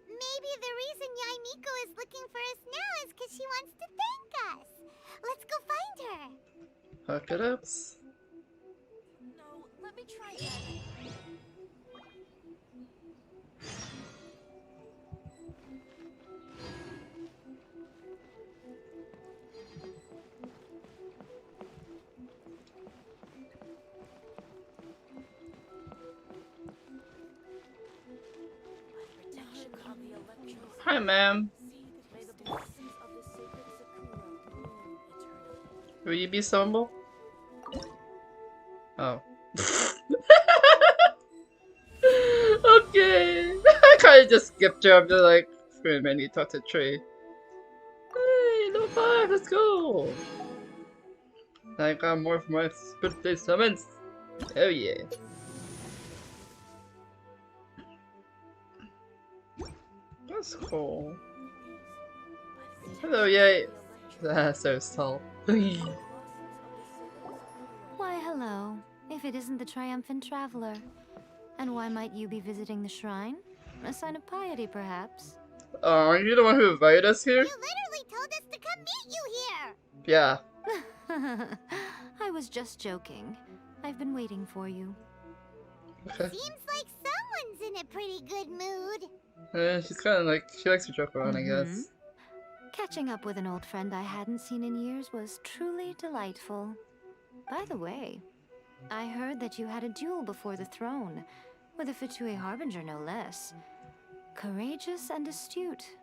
D: maybe the reason Yaimiko is looking for us now is because she wants to thank us. Let's go find her.
A: Hook it up.
G: No, let me try that.
A: Hi, ma'am. Will you be stumble? Oh. Okay. I kinda I just skipped her. I'm just like, screw man, you talk to the tree. Hey, level 5, let's go! I got more for my birthday summons. Oh yeah. That's cool. Hello, yay. So tall.
C: Why, hello. If it isn't the triumphant traveler. And why might you be visiting the shrine? A sign of piety, perhaps?
A: Aren't you the one who invited us here?
D: You literally told us to come meet you here!
A: Yeah.
C: I was just joking. I've been waiting for you.
D: Seems like someone's in a pretty good mood.
A: She's kind of like, she likes to joke around, I guess.
C: Catching up with an old friend I hadn't seen in years was truly delightful. By the way, I heard that you had a duel before the throne, with a Fatui Harbinger no less. Courageous and astute.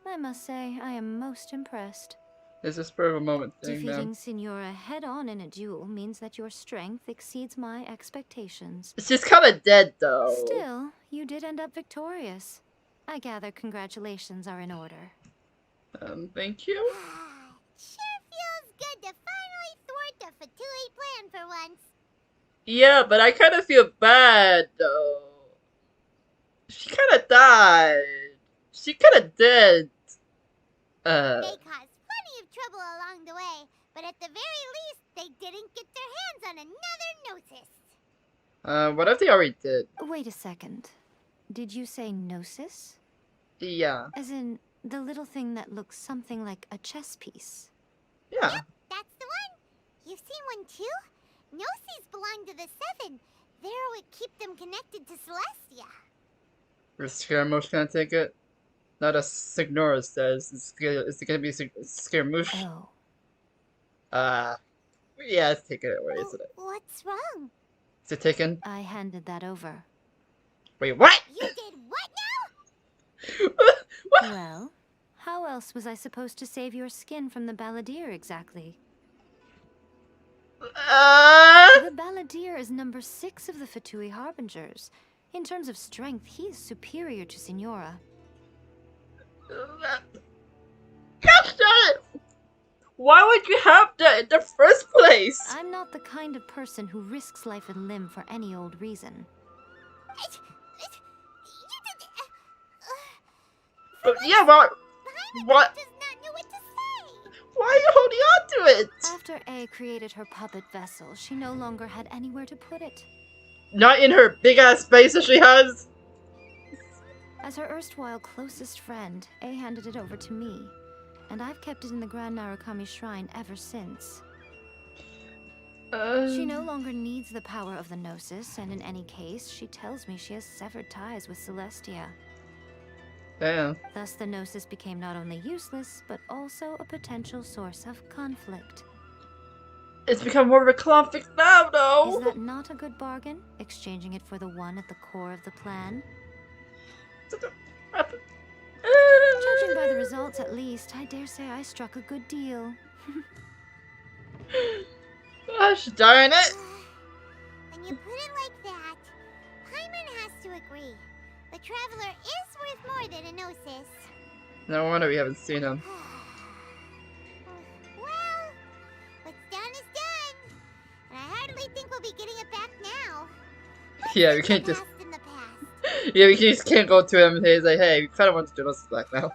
C: I must say, I am most impressed.
A: It's a spur of a moment thing,
C: Defeating
A: man.
C: Signora head-on in a duel means that your strength exceeds my expectations.
A: She's kind of dead, though.
C: Still, you did end up victorious. I gather congratulations are in order.
A: Thank you.
D: Sure feels good to finally thwart the Fatui plan for once.
A: Yeah, but I kind of feel bad, though. She kind of died. She kind of dead.
D: They caused plenty of trouble along the way, but at the very least, they didn't get their hands on another Gnosis.
A: What if they already did?
C: Wait a second. Did you say Gnosis?
A: Yeah.
C: As in, the little thing that looks something like a chess piece?
A: Yeah.
D: Yep, that's the one. You've seen one too? Gnosis belong to the Seven. They're what keep them connected to Celestia.
A: Your Scaramouche can't take it. Not as Signora says. Is it gonna be Scaramouche?
C: Oh.
A: Yeah, it's taken it away, isn't it?
D: What's wrong?
A: Is it taken?
C: I handed that over.
A: Wait, what?
D: You did what now?
A: What?
C: Well, how else was I supposed to save your skin from the Balladeer exactly? The Balladeer is number 6 of the Fatui Harbingers. In terms of strength, he is superior to Signora.
A: Gosh darn it! Why would you have that in the first place?
C: I'm not the kind of person who risks life and limb for any old reason.
A: But yeah, what? What?
D: Does not know what to say.
A: Why are you holding on to it?
C: After A created her puppet vessel, she no longer had anywhere to put it.
A: Not in her big ass space that she has.
C: As her erstwhile closest friend, A handed it over to me, and I've kept it in the Grand Narukami Shrine ever since. She no longer needs the power of the Gnosis, and in any case, she tells me she has severed ties with Celestia.
A: Damn.
C: Thus, the Gnosis became not only useless, but also a potential source of conflict.
A: It's become more of a conflict now, though.
C: Is that not a good bargain, exchanging it for the one at the core of the plan? Judging by the results, at least, I dare say I struck a good deal.
A: Gosh darn it.
D: When you put it like that, Paimon has to agree. The Traveler is worth more than a Gnosis.
A: No wonder we haven't seen him.
D: Well, what's done is done. And I hardly think we'll be getting it back now.
A: Yeah, we can't just.
D: Past in the past.
A: Yeah, we just can't go to him and he's like, hey, we kind of want to do this back now.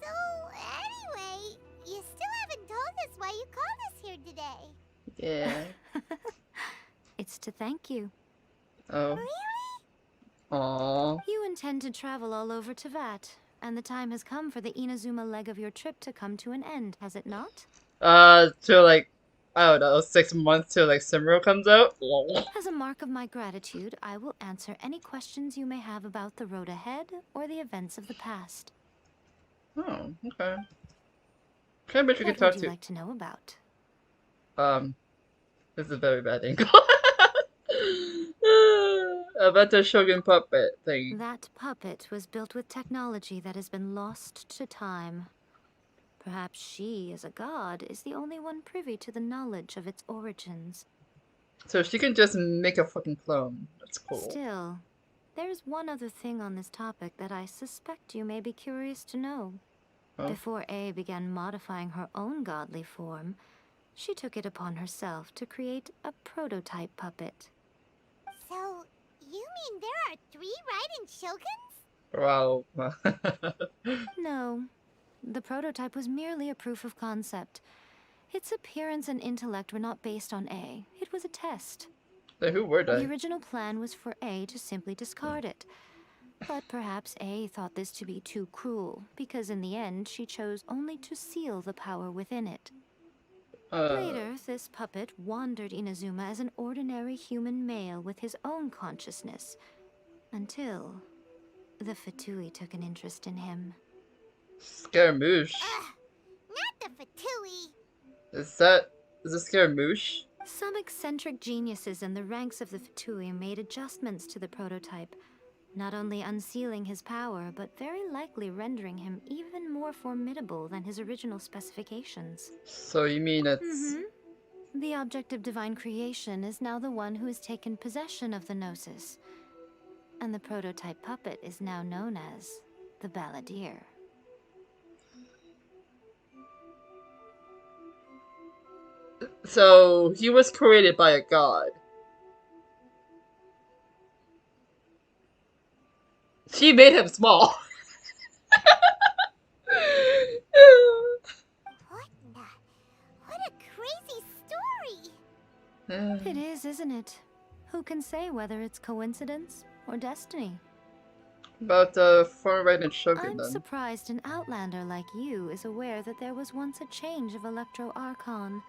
D: So, anyway, you still haven't told us why you called us here today.
A: Yeah.
C: It's to thank you.
A: Oh.
D: Really?
A: Aww.
C: You intend to travel all over Teyvat, and the time has come for the Inazuma leg of your trip to come to an end, has it not?
A: To like, I don't know, 6 months till like Simro comes out? Lol.
C: As a mark of my gratitude, I will answer any questions you may have about the road ahead or the events of the past.
A: Oh, okay. Okay, I bet you
C: What
A: can talk
C: would you
A: to.
C: like to know about?
A: This is a very bad angle. About the Shogun puppet thing.
C: That puppet was built with technology that has been lost to time. Perhaps she, as a god, is the only one privy to the knowledge of its origins.
A: So she can just make a fucking clone. That's cool.
C: Still, there's one other thing on this topic that I suspect you may be curious to know.
A: Oh.
C: Before A began modifying her own godly form, she took it upon herself to create a prototype puppet.
D: So, you mean there are 3 Raiden Shoguns?
A: Wow.
C: No, the prototype was merely a proof of concept. Its appearance and intellect were not based on A. It was a test.
A: Then who were
C: The
A: they?
C: original plan was for A to simply discard it. But perhaps A thought this to be too cruel, because in the end she chose only to seal the power within it. Later, this puppet wandered Inazuma as an ordinary human male with his own consciousness, until the Fatui took an interest in him.
A: Scaramouche.
D: Not the Fatui.
A: Is it Scaramouche?
C: Some eccentric geniuses in the ranks of the Fatui made adjustments to the prototype, not only unsealing his power, but very likely rendering him even more formidable than his original specifications.
A: So you mean it's...
C: The object of divine creation is now the one who has taken possession of the Gnosis, and the prototype puppet is now known as the Balladeer.
A: So he was created by a god. She made him small.
D: What a crazy story!
C: It is, isn't it? Who can say whether it's coincidence or destiny?
A: About the former Raiden Shogun
C: I'm
A: then.
C: surprised an outlander like you is aware that there was once a change of Electro Archon.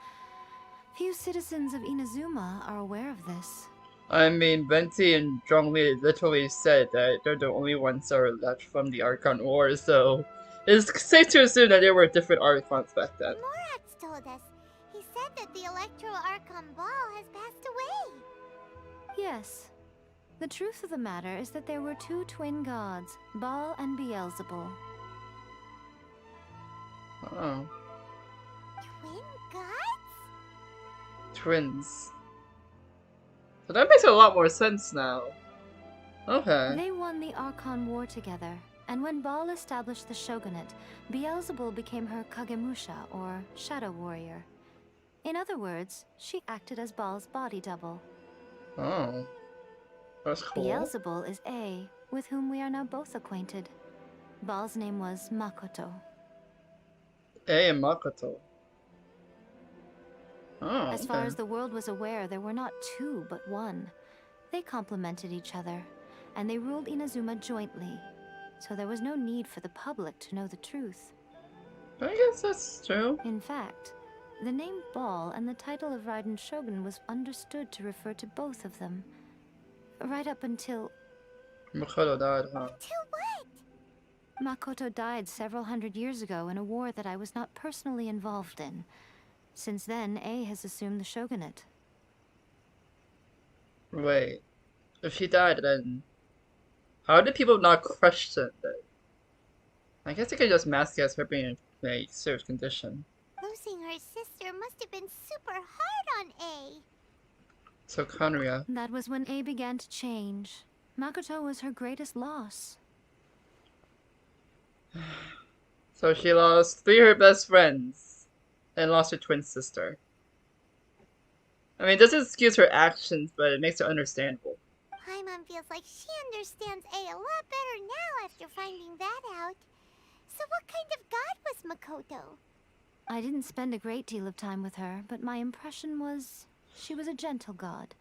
C: Few citizens of Inazuma are aware of this.
A: I mean, Venti and Zhongli literally said that they're the only ones that are left from the Archon War, so it's safe to assume that there were different Archons back then.
D: Morax told us. He said that the Electro Archon Baal has passed away.
C: Yes. The truth of the matter is that there were 2 twin gods, Baal and Beelzebul.
A: Oh.
D: Twin gods?
A: Twins. So that makes a lot more sense now. Okay.
C: They won the Archon War together, and when Baal established the shogunate, Beelzebul became her Kagemusha, or shadow warrior. In other words, she acted as Baal's body double.
A: Oh. That's cool.
C: Beelzebul is A, with whom we are now both acquainted. Baal's name was Makoto.
A: A and Makoto. Oh,
C: As far as the world was aware, there were not 2, but 1. They complemented each other, and they ruled Inazuma jointly, so there was no need for the public to know the truth.
A: I guess that's true.
C: In fact, the name Baal and the title of Raiden Shogun was understood to refer to both of them. Right up until
A: Makoto died, huh?
D: To what?
C: Makoto died several hundred years ago in a war that I was not personally involved in. Since then, A has assumed the shogunate.
A: Wait. If she died, then how did people not question it? I guess they could just mask it as her being in a serious condition.
D: Losing her sister must have been super hard on A.
A: So Conria.
C: That was when A began to change. Makoto was her greatest loss.
A: So she lost 3 of her best friends. And lost her twin sister. I mean, it doesn't excuse her actions, but it makes it understandable.
D: Paimon feels like she understands A a lot better now after finding that out. So what kind of god was Makoto?
C: I didn't spend a great deal of time with her, but my impression was she was a gentle god,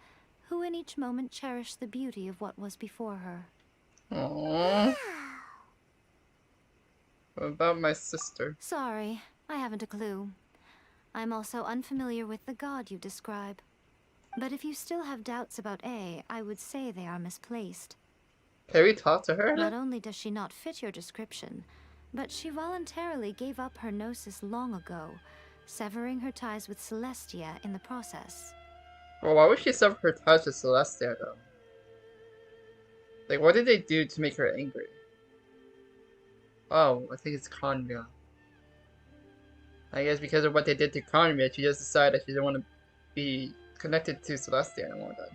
C: who in each moment cherished the beauty of what was before her.
A: Aww. What about my sister?
C: Sorry, I haven't a clue. I'm also unfamiliar with the god you describe. But if you still have doubts about A, I would say they are misplaced.
A: Can we talk to her?
C: Not only does she not fit your description, but she voluntarily gave up her gnosis long ago, severing her ties with Celestia in the process.
A: Well, why would she sever her ties with Celestia, though? Like, what did they do to make her angry? Oh, I think it's Conria. I guess because of what they did to Conria, she just decided that she didn't want to be connected to Celestia anymore then.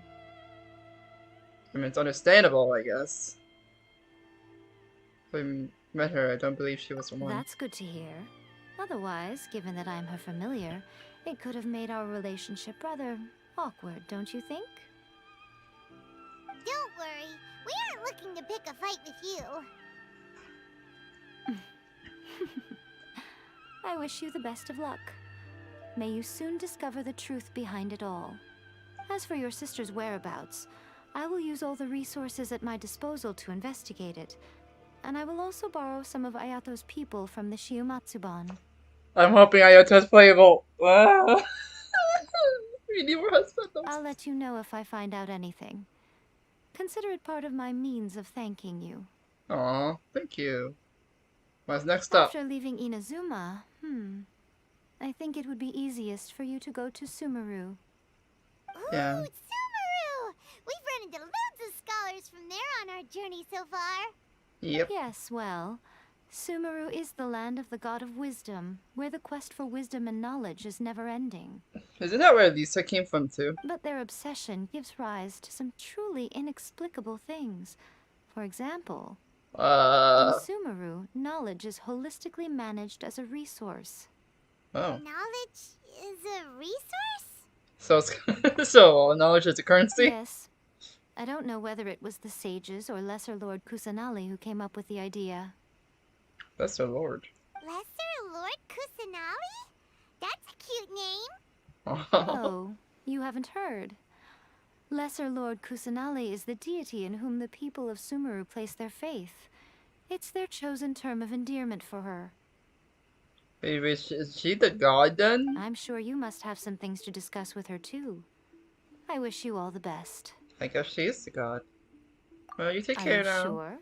A: I mean, it's understandable, I guess. When I met her, I don't believe she was the one.
C: That's good to hear. Otherwise, given that I'm her familiar, it could have made our relationship rather awkward, don't you think?
D: Don't worry. We aren't looking to pick a fight with you.
C: I wish you the best of luck. May you soon discover the truth behind it all. As for your sister's whereabouts, I will use all the resources at my disposal to investigate it. And I will also borrow some of Ayato's people from the Shiumatsuban.
A: I'm hoping Ayato's playable. We need more husbands.
C: I'll let you know if I find out anything. Consider it part of my means of thanking you.
A: Aw, thank you. What's next up?
C: After leaving Inazuma, I think it would be easiest for you to go to Sumeru.
A: Yeah.
D: Ooh, Sumeru! We've run into loads of scholars from there on our journey so far.
A: Yep.
C: Yes, well, Sumeru is the land of the god of wisdom, where the quest for wisdom and knowledge is never-ending.
A: Isn't that where Lisa came from too?
C: But their obsession gives rise to some truly inexplicable things. For example, in Sumeru, knowledge is holistically managed as a resource.
A: Oh.
D: Knowledge is a resource?
A: So it's so knowledge is a currency?
C: Yes. I don't know whether it was the sages or Lesser Lord Kusanali who came up with the idea.
A: Lesser Lord.
D: Lesser Lord Kusanali? That's a cute name.
C: Oh, you haven't heard. Lesser Lord Kusanali is the deity in whom the people of Sumeru place their faith. It's their chosen term of endearment for her.
A: Maybe is she the god then?
C: I'm sure you must have some things to discuss with her too. I wish you all the best.
A: I guess she is the god. Well, you take
C: Are
A: care
C: you
A: now.
C: sure?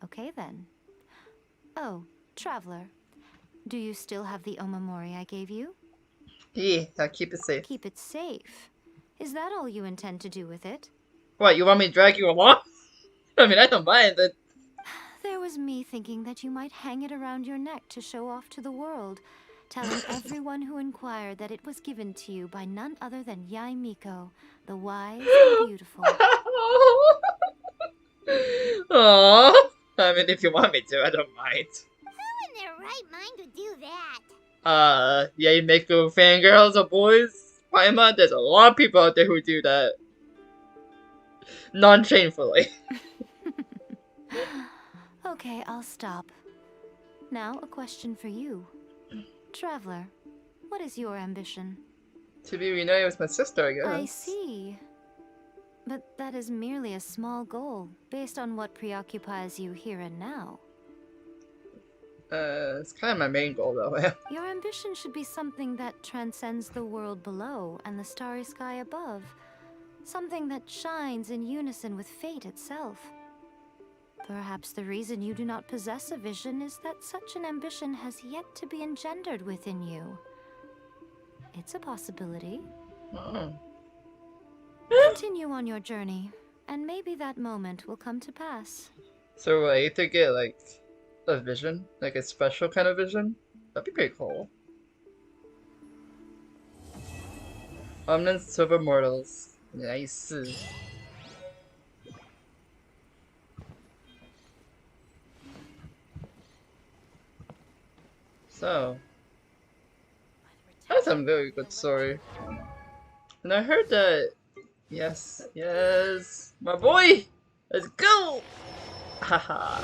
C: Okay then. Oh, Traveler. Do you still have the Omamori I gave you?
A: Yeah, I'll keep it safe.
C: Keep it safe. Is that all you intend to do with it?
A: What, you want me to drag you along? I mean, I don't mind, but...
C: There was me thinking that you might hang it around your neck to show off to the world, telling everyone who inquired that it was given to you by none other than Yai Miko, the wise and beautiful.
A: Aww. I mean, if you want me to, I don't mind.
D: Who in their right mind would do that?
A: Yay Miko fangirls or boys? Paimon, there's a lot of people out there who do that. Non-shamefully.
C: Okay, I'll stop. Now, a question for you. Traveler, what is your ambition?
A: To be reunited with my sister, I guess.
C: I see. But that is merely a small goal, based on what preoccupies you here and now.
A: It's kind of my main goal, though.
C: Your ambition should be something that transcends the world below and the starry sky above. Something that shines in unison with fate itself. Perhaps the reason you do not possess a vision is that such an ambition has yet to be engendered within you. It's a possibility.
A: Oh.
C: Continue on your journey, and maybe that moment will come to pass.
A: So, you to get, like, a vision? Like a special kind of vision? That'd be pretty cool. Omnin Silver Mortals. Nice. So, that's a very good story. And I heard that, yes, my boy! Let's go! Haha.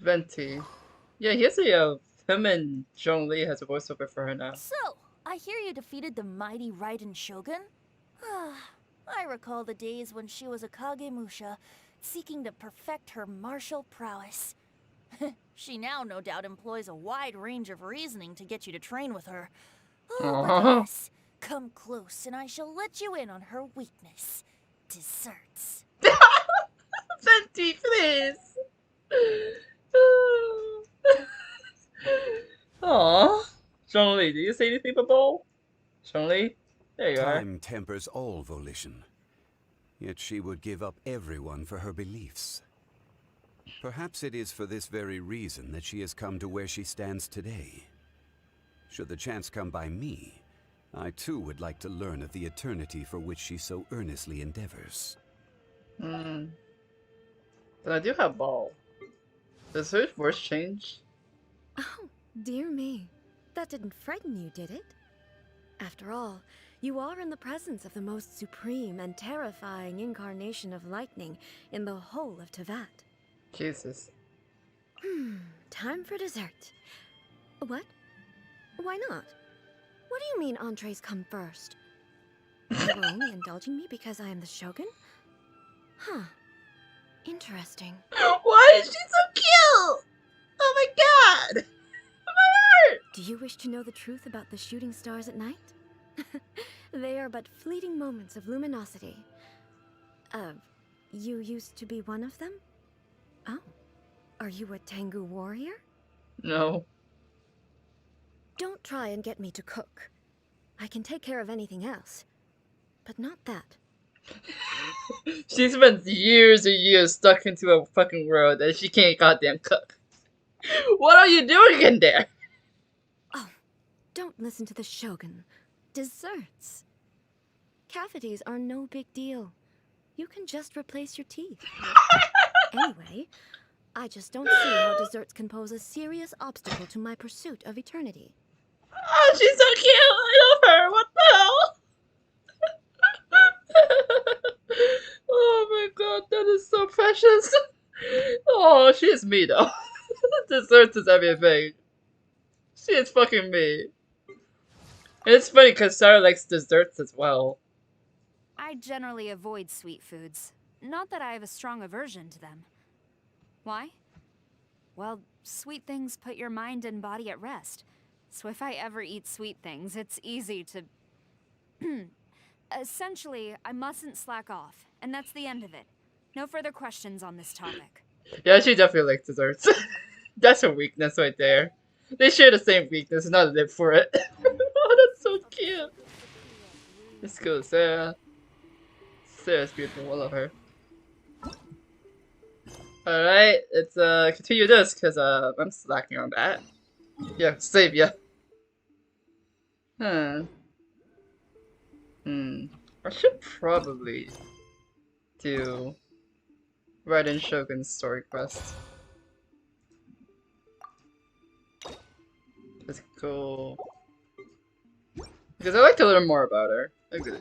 A: Venti. Yeah, here's him and Zhongli has a voiceover for her now.
I: So, I hear you defeated the mighty Raiden Shogun? I recall the days when she was a Kagemusha, seeking to perfect her martial prowess. She now no doubt employs a wide range of reasoning to get you to train with her. Oh, but yes, come close and I shall let you in on her weakness. Desserts.
A: Venti, please! Aww. Zhongli, do you say anything for Bo? Zhongli? There you are.
J: Time tempers all volition. Yet she would give up everyone for her beliefs. Perhaps it is for this very reason that she has come to where she stands today. Should the chance come by me, I too would like to learn of the eternity for which she so earnestly endeavors.
A: Hmm. But I do have Ball. Does her voice change?
K: Oh, dear me. That didn't frighten you, did it? After all, you are in the presence of the most supreme and terrifying incarnation of lightning in the whole of Tevat.
A: Jesus.
K: Time for dessert. What? Why not? What do you mean entrees come first? You were only indulging me because I am the Shogun? Huh. Interesting.
A: Why is she so cute? Oh my god! My heart!
K: Do you wish to know the truth about the shooting stars at night? They are but fleeting moments of luminosity. You used to be one of them? Oh. Are you a Tengu warrior?
A: No.
K: Don't try and get me to cook. I can take care of anything else. But not that.
A: She spends years and years stuck into a fucking world and she can't goddamn cook. What are you doing in there?
K: Oh, don't listen to the Shogun. Desserts. Cavities are no big deal. You can just replace your teeth. Anyway, I just don't see how desserts can pose a serious obstacle to my pursuit of eternity.
A: Oh, she's so cute! I love her! What the hell? Oh my god, that is so precious. Oh, she is me though. Desserts is everything. She is fucking me. And it's funny because Sarah likes desserts as well.
B: I generally avoid sweet foods. Not that I have a strong aversion to them. Why? Well, sweet things put your mind and body at rest. So if I ever eat sweet things, it's easy to... Essentially, I mustn't slack off, and that's the end of it. No further questions on this topic.
A: Yeah, she definitely likes desserts. That's her weakness right there. They share the same weakness, not live for it. Oh, that's so cute. Let's go, Sarah. Sarah's beautiful, I love her. Alright, let's continue this, because I'm slacking on that. Yeah, save ya. I should probably do Raiden Shogun's story quest. Let's go. Because I'd like to learn more about her. I'm gonna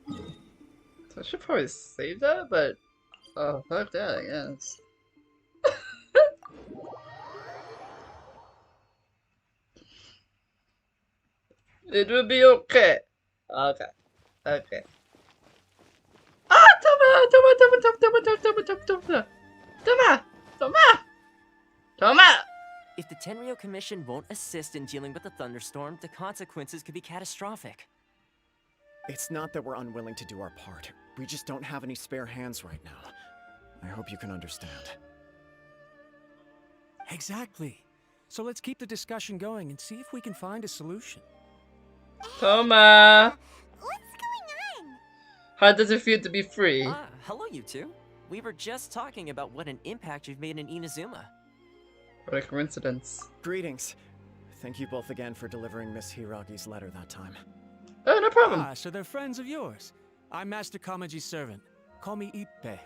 A: do. So I should probably save that, but oh, fuck that, I guess. It will be okay. Okay. Okay. Ah, Toma!
L: If the Tenryo Commission won't assist in dealing with the thunderstorm, the consequences could be catastrophic.
M: It's not that we're unwilling to do our part. We just don't have any spare hands right now. I hope you can understand.
E: Exactly. So let's keep the discussion going and see if we can find a solution.
A: Toma!
D: What's going on?
A: How does it feel to be free?
L: Hello, you two. We were just talking about what an impact you've made in Inazuma.
A: What a coincidence.
M: Greetings. Thank you both again for delivering Miss Hiragi's letter that time.
A: Oh, no problem.
E: Ah, so they're friends of yours. I'm Master Kamaji's servant. Call me Ippe.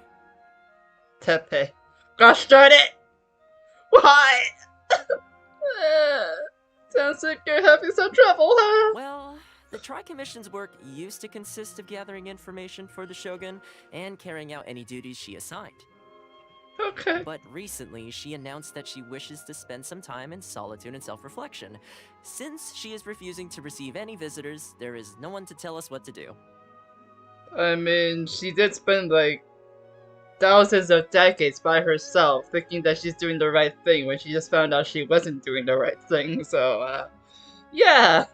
A: Tepe. Gosh darn it! Why? Sounds like you're having some trouble, huh?
L: Well, the Tri-Commission's work used to consist of gathering information for the Shogun and carrying out any duties she assigned.
A: Okay.
L: But recently, she announced that she wishes to spend some time in solitude and self-reflection. Since she is refusing to receive any visitors, there is no one to tell us what to do.
A: I mean, she did spend like thousands of decades by herself, thinking that she's doing the right thing when she just found out she wasn't doing the right thing, so, yeah!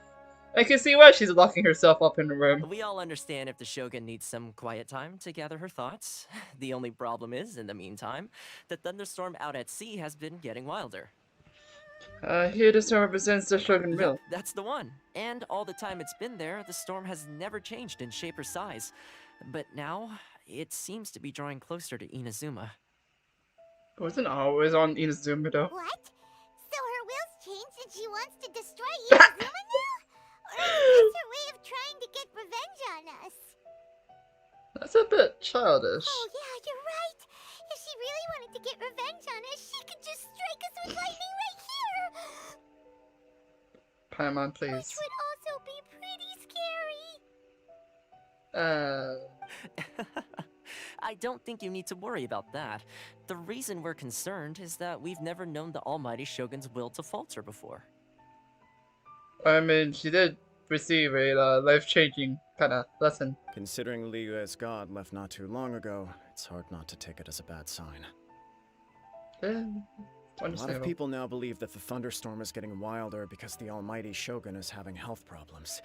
A: I can see why she's locking herself up in the room.
L: We all understand if the Shogun needs some quiet time to gather her thoughts. The only problem is, in the meantime, the thunderstorm out at sea has been getting wilder.
A: Here the storm represents the Shogun Mill.
L: That's the one. And all the time it's been there, the storm has never changed in shape or size. But now, it seems to be drawing closer to Inazuma.
A: Wasn't always on Inazuma though.
D: What? So her will's changed and she wants to destroy Inazuma now? Or is this her way of trying to get revenge on us?
A: That's a bit childish.
D: Oh yeah, you're right. If she really wanted to get revenge on us, she could just strike us with lightning right here.
A: Paimon, please.
D: Which would also be pretty scary.
L: I don't think you need to worry about that. The reason we're concerned is that we've never known the Almighty Shogun's will to falter before.
A: I mean, she did receive a life-changing kind of lesson.
M: Considering Liyue's god left not too long ago, it's hard not to take it as a bad sign.
A: Yeah,
M: a lot of people now believe that the thunderstorm is getting wilder because the Almighty Shogun is having health problems.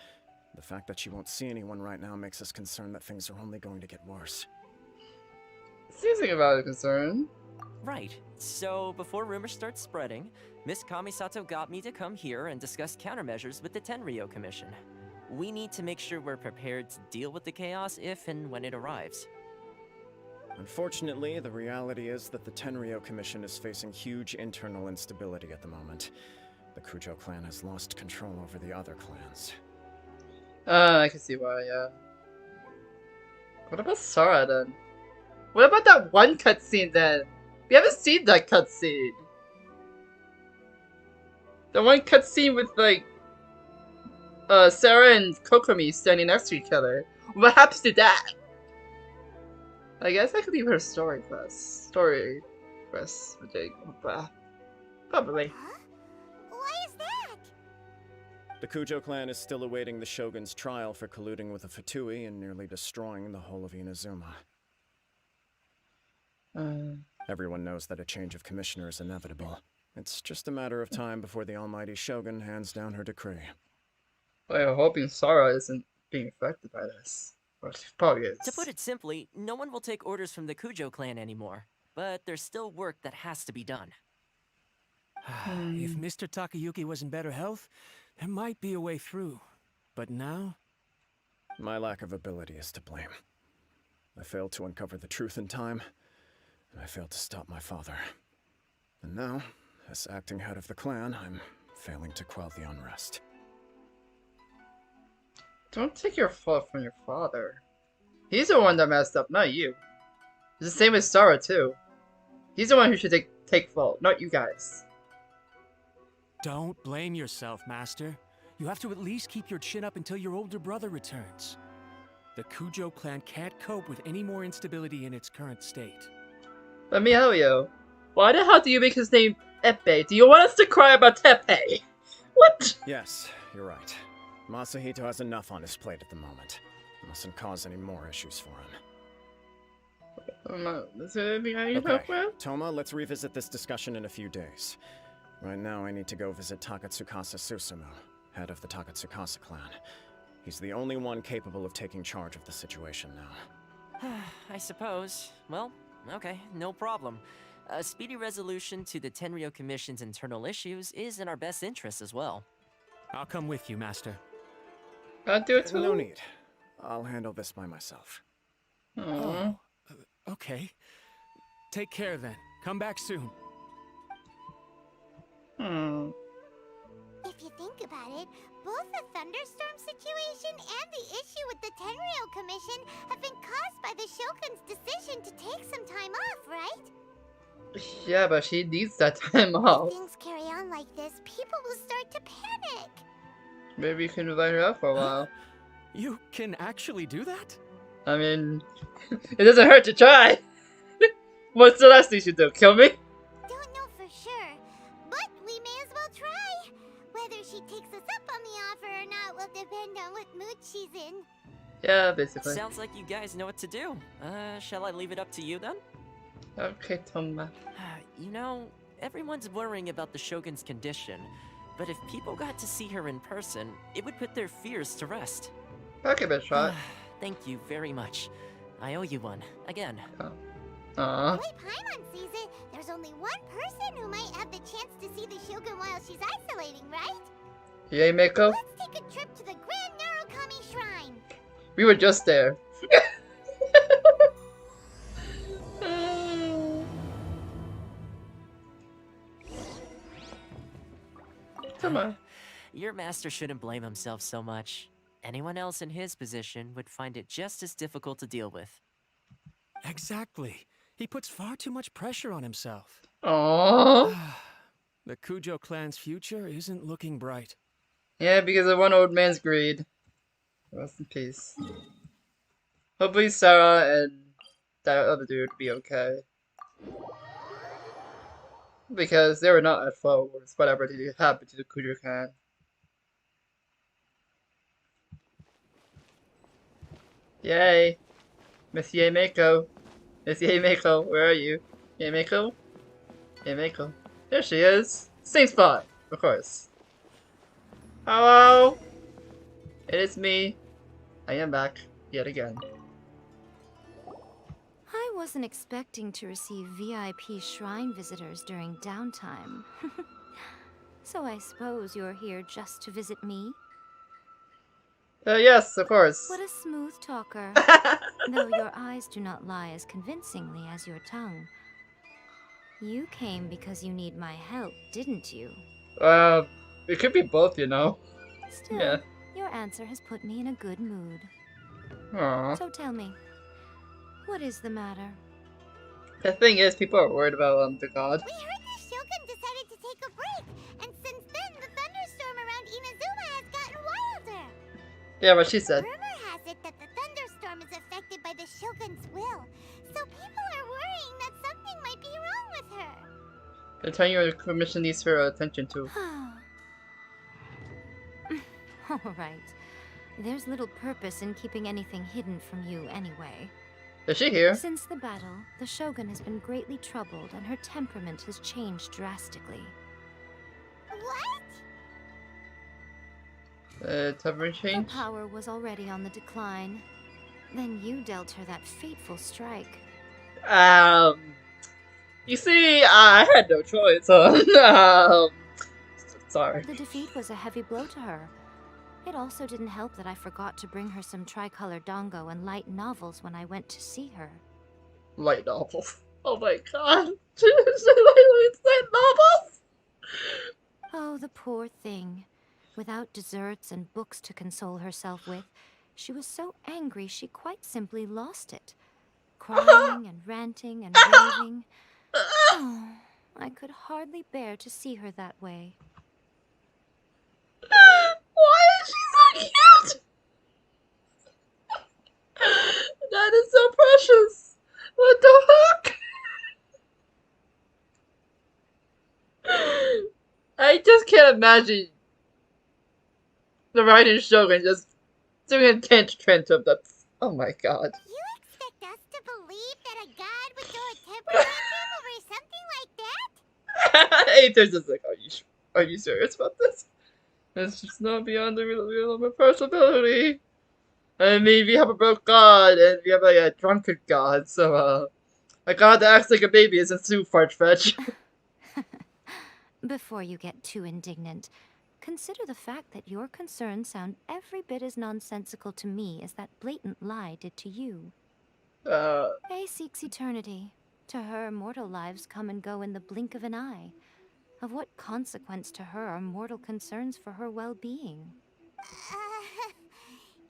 M: The fact that she won't see anyone right now makes us concerned that things are only going to get worse.
A: Seems like a valid concern.
L: Right. So, before rumors start spreading, Miss Kamisato got me to come here and discuss countermeasures with the Tenryou Commission. We need to make sure we're prepared to deal with the chaos if and when it arrives.
M: Unfortunately, the reality is that the Tenryou Commission is facing huge internal instability at the moment. The Kujo clan has lost control over the other clans.
A: I can see why, yeah. What about Sora then? What about that one cutscene then? We haven't seen that cutscene. The one cutscene with like Sarah and Kokomi standing next to each other. What happens to that? I guess I could leave her story quest. Story quest, probably.
D: Huh? Why is that?
M: The Kujo clan is still awaiting the Shogun's trial for colluding with the Fatui and nearly destroying the whole of Inazuma. Everyone knows that a change of commissioner is inevitable. It's just a matter of time before the Almighty Shogun hands down her decree.
A: I'm hoping Sora isn't being affected by this. Well, she probably is.
L: To put it simply, no one will take orders from the Kujo clan anymore. But there's still work that has to be done.
E: If Mr. Takayuki was in better health, there might be a way through. But now?
M: My lack of ability is to blame. I failed to uncover the truth in time, and I failed to stop my father. And now, as acting head of the clan, I'm failing to quell the unrest.
A: Don't take your fault from your father. He's the one that messed up, not you. It's the same with Sora too. He's the one who should take fault, not you guys.
E: Don't blame yourself, Master. You have to at least keep your chin up until your older brother returns. The Kujo clan can't cope with any more instability in its current state.
A: But Mihoyo, why the hell do you make his name Teppei? Do you want us to cry about Teppei? What?
M: Yes, you're right. Masahito has enough on his plate at the moment. Mustn't cause any more issues for him.
A: Is there anything I need help with?
M: Toma, let's revisit this discussion in a few days. Right now, I need to go visit Takatsukasa Susumu, head of the Takatsukasa clan. He's the only one capable of taking charge of the situation now.
L: I suppose. Well, okay, no problem. A speedy resolution to the Tenryou Commission's internal issues is in our best interest as well.
E: I'll come with you, Master.
A: I'll do it too.
M: No need. I'll handle this by myself.
E: Oh, okay. Take care then. Come back soon.
D: If you think about it, both the thunderstorm situation and the issue with the Tenryou Commission have been caused by the Shogun's decision to take some time off, right?
A: Yeah, but she needs that time off.
D: If things carry on like this, people will start to panic.
A: Maybe you can let her out for a while.
E: You can actually do that?
A: I mean, it doesn't hurt to try. What's the last thing you do? Kill me?
D: Don't know for sure, but we may as well try. Whether she takes us up on the offer or not will depend on what mood she's in.
A: Yeah, basically.
L: Sounds like you guys know what to do. Shall I leave it up to you then?
A: Okay, Toma.
L: You know, everyone's worrying about the Shogun's condition, but if people got to see her in person, it would put their fears to rest.
A: I'll give it a shot.
L: Thank you very much. I owe you one, again.
D: The way Paimon sees it, there's only one person who might have the chance to see the Shogun while she's isolating, right?
A: Yay, Mako?
D: Let's take a trip to the Grand Narukami Shrine.
A: We were just there. Come on.
L: Your master shouldn't blame himself so much. Anyone else in his position would find it just as difficult to deal with.
E: Exactly. He puts far too much pressure on himself.
A: Aww.
E: The Kujo clan's future isn't looking bright.
A: Yeah, because of one old man's greed. Rest in peace. Hopefully Sarah and that other dude will be okay. Because they were not at fault with whatever happened to the Kujo clan. Yay! Monsieur Mako. Monsieur Mako, where are you? Mako? Mako. There she is. Same spot, of course. Hello? It is me. I am back, yet again.
C: I wasn't expecting to receive VIP shrine visitors during downtime. So I suppose you're here just to visit me?
A: Yes, of course.
C: What a smooth talker. Though your eyes do not lie as convincingly as your tongue. You came because you need my help, didn't you?
A: It could be both, you know.
C: Still,
A: Yeah.
C: your answer has put me in a good mood.
A: Aww.
C: So tell me, what is the matter?
A: The thing is, people are worried about the god.
D: We heard the Shogun decided to take a break, and since then the thunderstorm around Inazuma has gotten wilder.
A: Yeah, what she said.
D: Rumor has it that the thunderstorm is affected by the Shogun's will, so people are worrying that something might be wrong with her.
A: They're telling you the commission needs her attention too.
C: Alright. There's little purpose in keeping anything hidden from you anyway.
A: Is she here?
C: Since the battle, the Shogun has been greatly troubled and her temperament has changed drastically.
D: What?
A: Temperament change?
C: Her power was already on the decline. Then you dealt her that fateful strike.
A: You see, I had no choice. Sorry.
C: The defeat was a heavy blow to her. It also didn't help that I forgot to bring her some tricolor dango and light novels when I went to see her.
A: Light novels. Oh my god. Light novels?
C: Oh, the poor thing. Without desserts and books to console herself with, she was so angry she quite simply lost it. Crying and ranting and raving. Oh, I could hardly bear to see her that way.
A: Why is she so cute? That is so precious. What the fuck? I just can't imagine the Raiden Shogun just doing a trend of that. Oh my god.
D: You expect us to believe that a god would throw a temper tantrum over something like that?
A: Aether's just like, are you serious about this? It's just not beyond the real of my possibility. I mean, we have a broke god, and we have a drunkard god, so, a god that acts like a baby isn't too far-fetched.
C: Before you get too indignant, consider the fact that your concerns sound every bit as nonsensical to me as that blatant lie did to you.
A: Faye
C: seeks eternity. To her, mortal lives come and go in the blink of an eye. Of what consequence to her are mortal concerns for her well-being?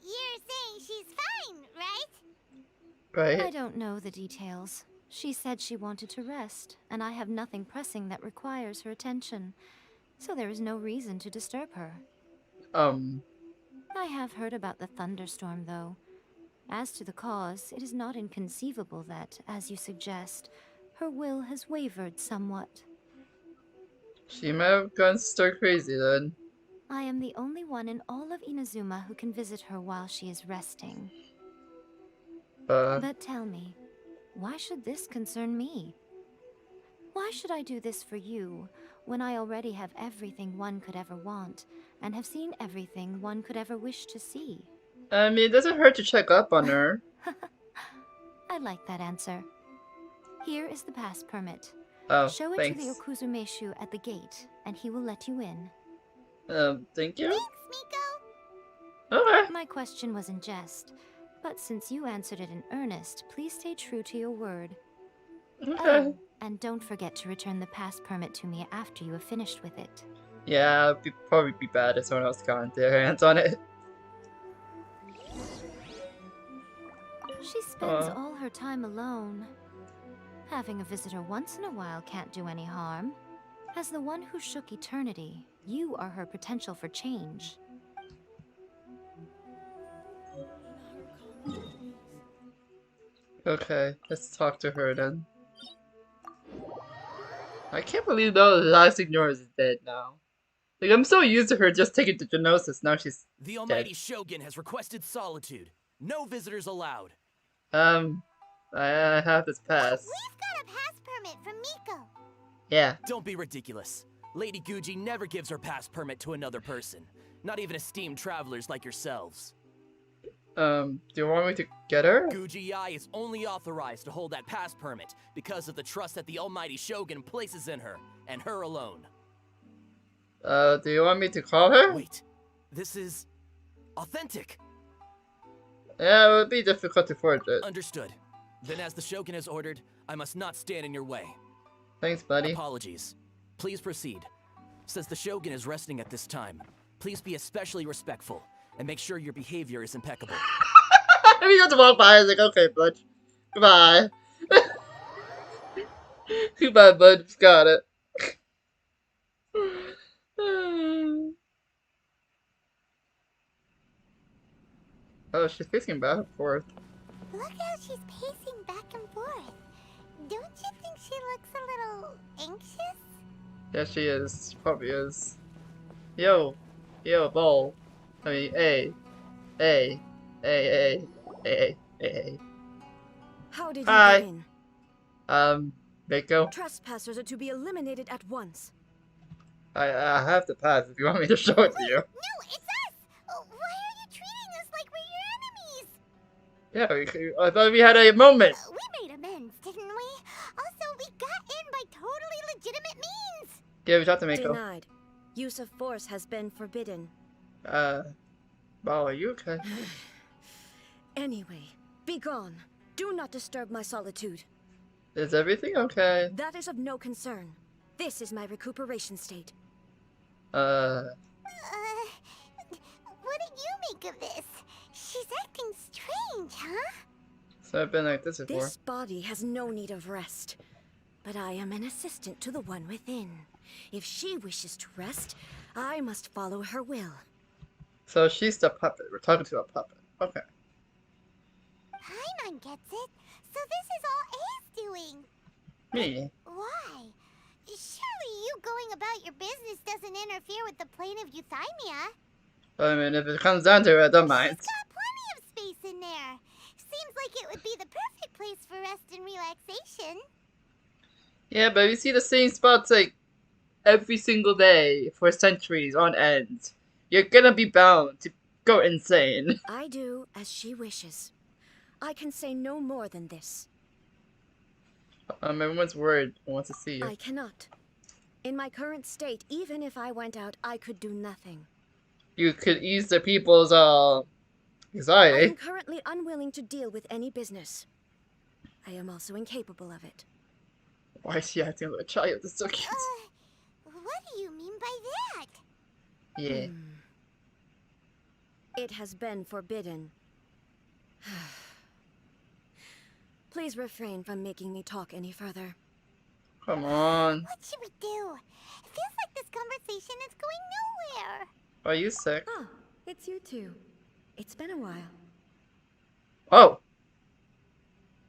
D: You're saying she's fine, right?
A: Right.
C: I don't know the details. She said she wanted to rest, and I have nothing pressing that requires her attention. So there is no reason to disturb her. I have heard about the thunderstorm, though. As to the cause, it is not inconceivable that, as you suggest, her will has wavered somewhat.
A: She might have gone stir crazy then.
C: I am the only one in all of Inazuma who can visit her while she is resting. But tell me, why should this concern me? Why should I do this for you, when I already have everything one could ever want, and have seen everything one could ever wish to see?
A: I mean, it doesn't hurt to check up on her.
C: I like that answer. Here is the pass permit.
A: Oh,
C: Show it
A: thanks.
C: to the Okuzumeshu at the gate, and he will let you in.
A: Thank you?
D: Thanks, Miko.
A: Okay.
C: My question was in jest, but since you answered it in earnest, please stay true to your word.
A: Okay.
C: Oh, and don't forget to return the pass permit to me after you have finished with it.
A: Yeah, it'd probably be bad if someone else got their hands on it.
C: She spends all her time alone. Having a visitor once in a while can't do any harm. As the one who shook eternity, you are her potential for change.
A: Okay, let's talk to her then. I can't believe though the signora is dead now. Like, I'm so used to her just taking the genosis, now she's
L: The Almighty
A: dead.
L: Shogun has requested solitude. No visitors allowed.
A: I have this pass.
D: We've got a pass permit from Miko.
A: Yeah.
L: Don't be ridiculous. Lady Guji never gives her pass permit to another person. Not even esteemed travelers like yourselves.
A: Do you want me to get her?
L: Guji Ai is only authorized to hold that pass permit because of the trust that the Almighty Shogun places in her, and her alone.
A: Do you want me to call her?
L: Wait, this is authentic.
A: Yeah, it would be difficult to forge it.
L: Understood. Then as the Shogun has ordered, I must not stand in your way.
A: Thanks, buddy.
L: Apologies. Please proceed. Since the Shogun is resting at this time, please be especially respectful and make sure your behavior is impeccable.
A: I mean, you have to walk by. I was like, okay, bud. Goodbye. Goodbye, bud. Got it. Oh, she's facing back and forth.
D: Look how she's pacing back and forth. Don't you think she looks a little anxious?
A: Yeah, she is. She probably is. Yo, Baal. I mean, A.
K: How did you
A: Hi.
K: get in?
A: Mako.
K: Trespassers are to be eliminated at once.
A: I have to pass if you want me to show it to you.
D: No, it's us! Oh, why are you treating us like we're your enemies?
A: Yeah, I thought we had a moment.
D: We made amends, didn't we? Also, we got in by totally legitimate means.
A: Yeah, we talked to Mako.
K: Denied. Use of force has been forbidden.
A: Baal, are you okay?
K: Anyway, be gone. Do not disturb my solitude.
A: Is everything okay?
K: That is of no concern. This is my recuperation state.
D: What do you make of this? She's acting strange, huh?
A: So I've been like this before.
K: This body has no need of rest. But I am an assistant to the one within. If she wishes to rest, I must follow her will.
A: So she's the puppet. We're talking to a puppet. Okay.
D: Paimon gets it. So this is all A's doing.
A: Me?
D: Why? Surely you going about your business doesn't interfere with the plane of euthymia.
A: I mean, if it comes down to it, I don't mind.
D: She's got plenty of space in there. Seems like it would be the perfect place for rest and relaxation.
A: Yeah, but we see the same spots like every single day for centuries on end. You're gonna be bound to go insane.
K: I do as she wishes. I can say no more than this.
A: Everyone's worried and wants to see you.
K: I cannot. In my current state, even if I went out, I could do nothing.
A: You could ease the people's
K: I
A: anxiety.
K: am currently unwilling to deal with any business. I am also incapable of it.
A: Why is she acting like a child? It's so cute.
D: What do you mean by that?
A: Yeah.
K: It has been forbidden. Please refrain from making me talk any further.
A: Come on.
D: What should we do? It feels like this conversation is going nowhere.
A: Are you sick?
K: Oh, it's you two. It's been a while.
A: Oh.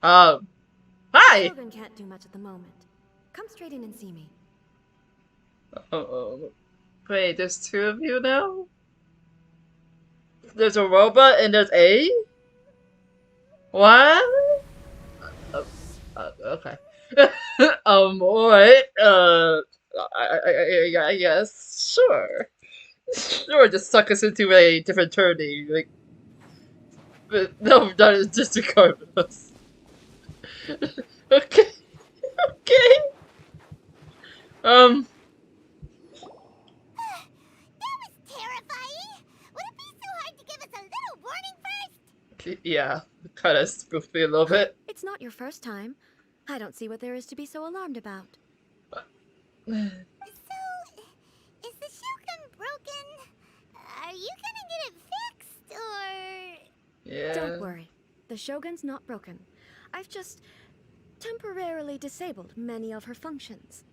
A: Hi!
K: Shogun can't do much at the moment. Come straight in and see me.
A: Uh-oh. Wait, there's two of you now? There's a robot and there's A? What? Okay. Alright. I guess. Sure. Sure, just suck us into a different turning. Like, but no, that is disregard us. Okay. Okay.
D: That was terrifying. Would it be so hard to give us a little warning first?
A: Yeah, kind of spooked me a little bit.
K: It's not your first time. I don't see what there is to be so alarmed about.
D: So, is the you gonna get it fixed, or...?
A: Yeah.
K: Don't worry. The Shogun's not broken. I've just temporarily disabled many of her functions.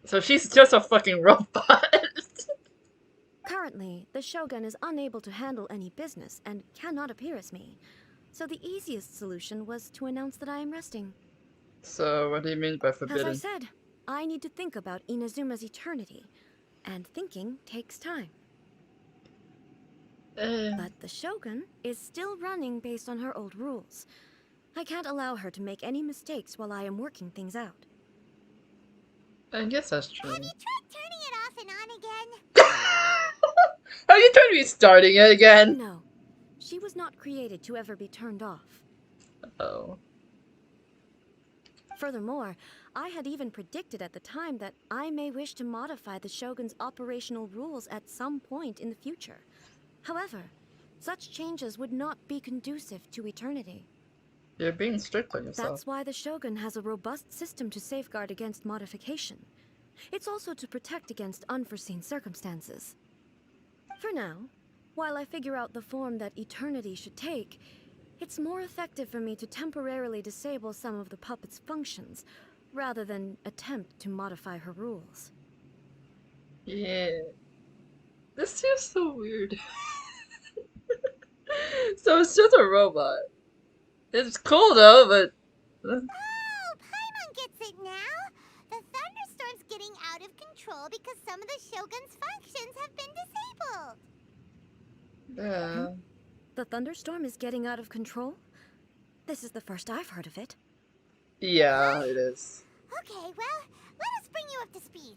A: So she's just a fucking robot.
K: Currently, the Shogun is unable to handle any business and cannot appear as me. So the easiest solution was to announce that I am resting.
A: So what do you mean by forbidden?
K: As I said, I need to think about Inazuma's eternity, and thinking takes time. But the Shogun is still running based on her old rules. I can't allow her to make any mistakes while I am working things out.
A: I guess that's true.
D: Have you tried turning it off and on again?
A: Are you trying to be starting it again?
K: No. She was not created to ever be turned off.
A: Oh.
K: Furthermore, I had even predicted at the time that I may wish to modify the Shogun's operational rules at some point in the future. However, such changes would not be conducive to eternity.
A: You're being strict on yourself.
K: That's why the Shogun has a robust system to safeguard against modification. It's also to protect against unforeseen circumstances. For now, while I figure out the form that eternity should take, it's more effective for me to temporarily disable some of the puppet's functions, rather than attempt to modify her rules.
A: Yeah. This seems so weird. So it's just a robot. It's cool though, but...
D: Oh, Paimon gets it now! The thunderstorm's getting out of control because some of the Shogun's functions have been disabled.
A: Yeah.
K: The thunderstorm is getting out of control? This is the first I've heard of it.
A: Yeah, it is.
D: Okay, well, let us bring you up to speed.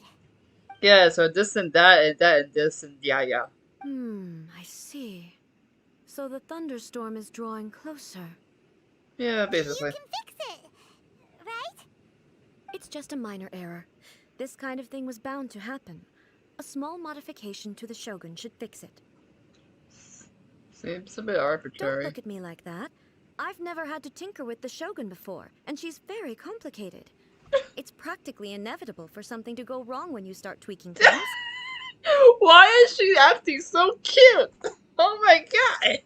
A: Yeah, so this and that and that and this and yeah.
K: I see. So the thunderstorm is drawing closer.
A: Yeah, basically.
D: You can fix it, right?
K: It's just a minor error. This kind of thing was bound to happen. A small modification to the Shogun should fix it.
A: Seems a bit arbitrary.
K: Don't look at me like that. I've never had to tinker with the Shogun before, and she's very complicated. It's practically inevitable for something to go wrong when you start tweaking things.
A: Why is she acting so cute? Oh my god!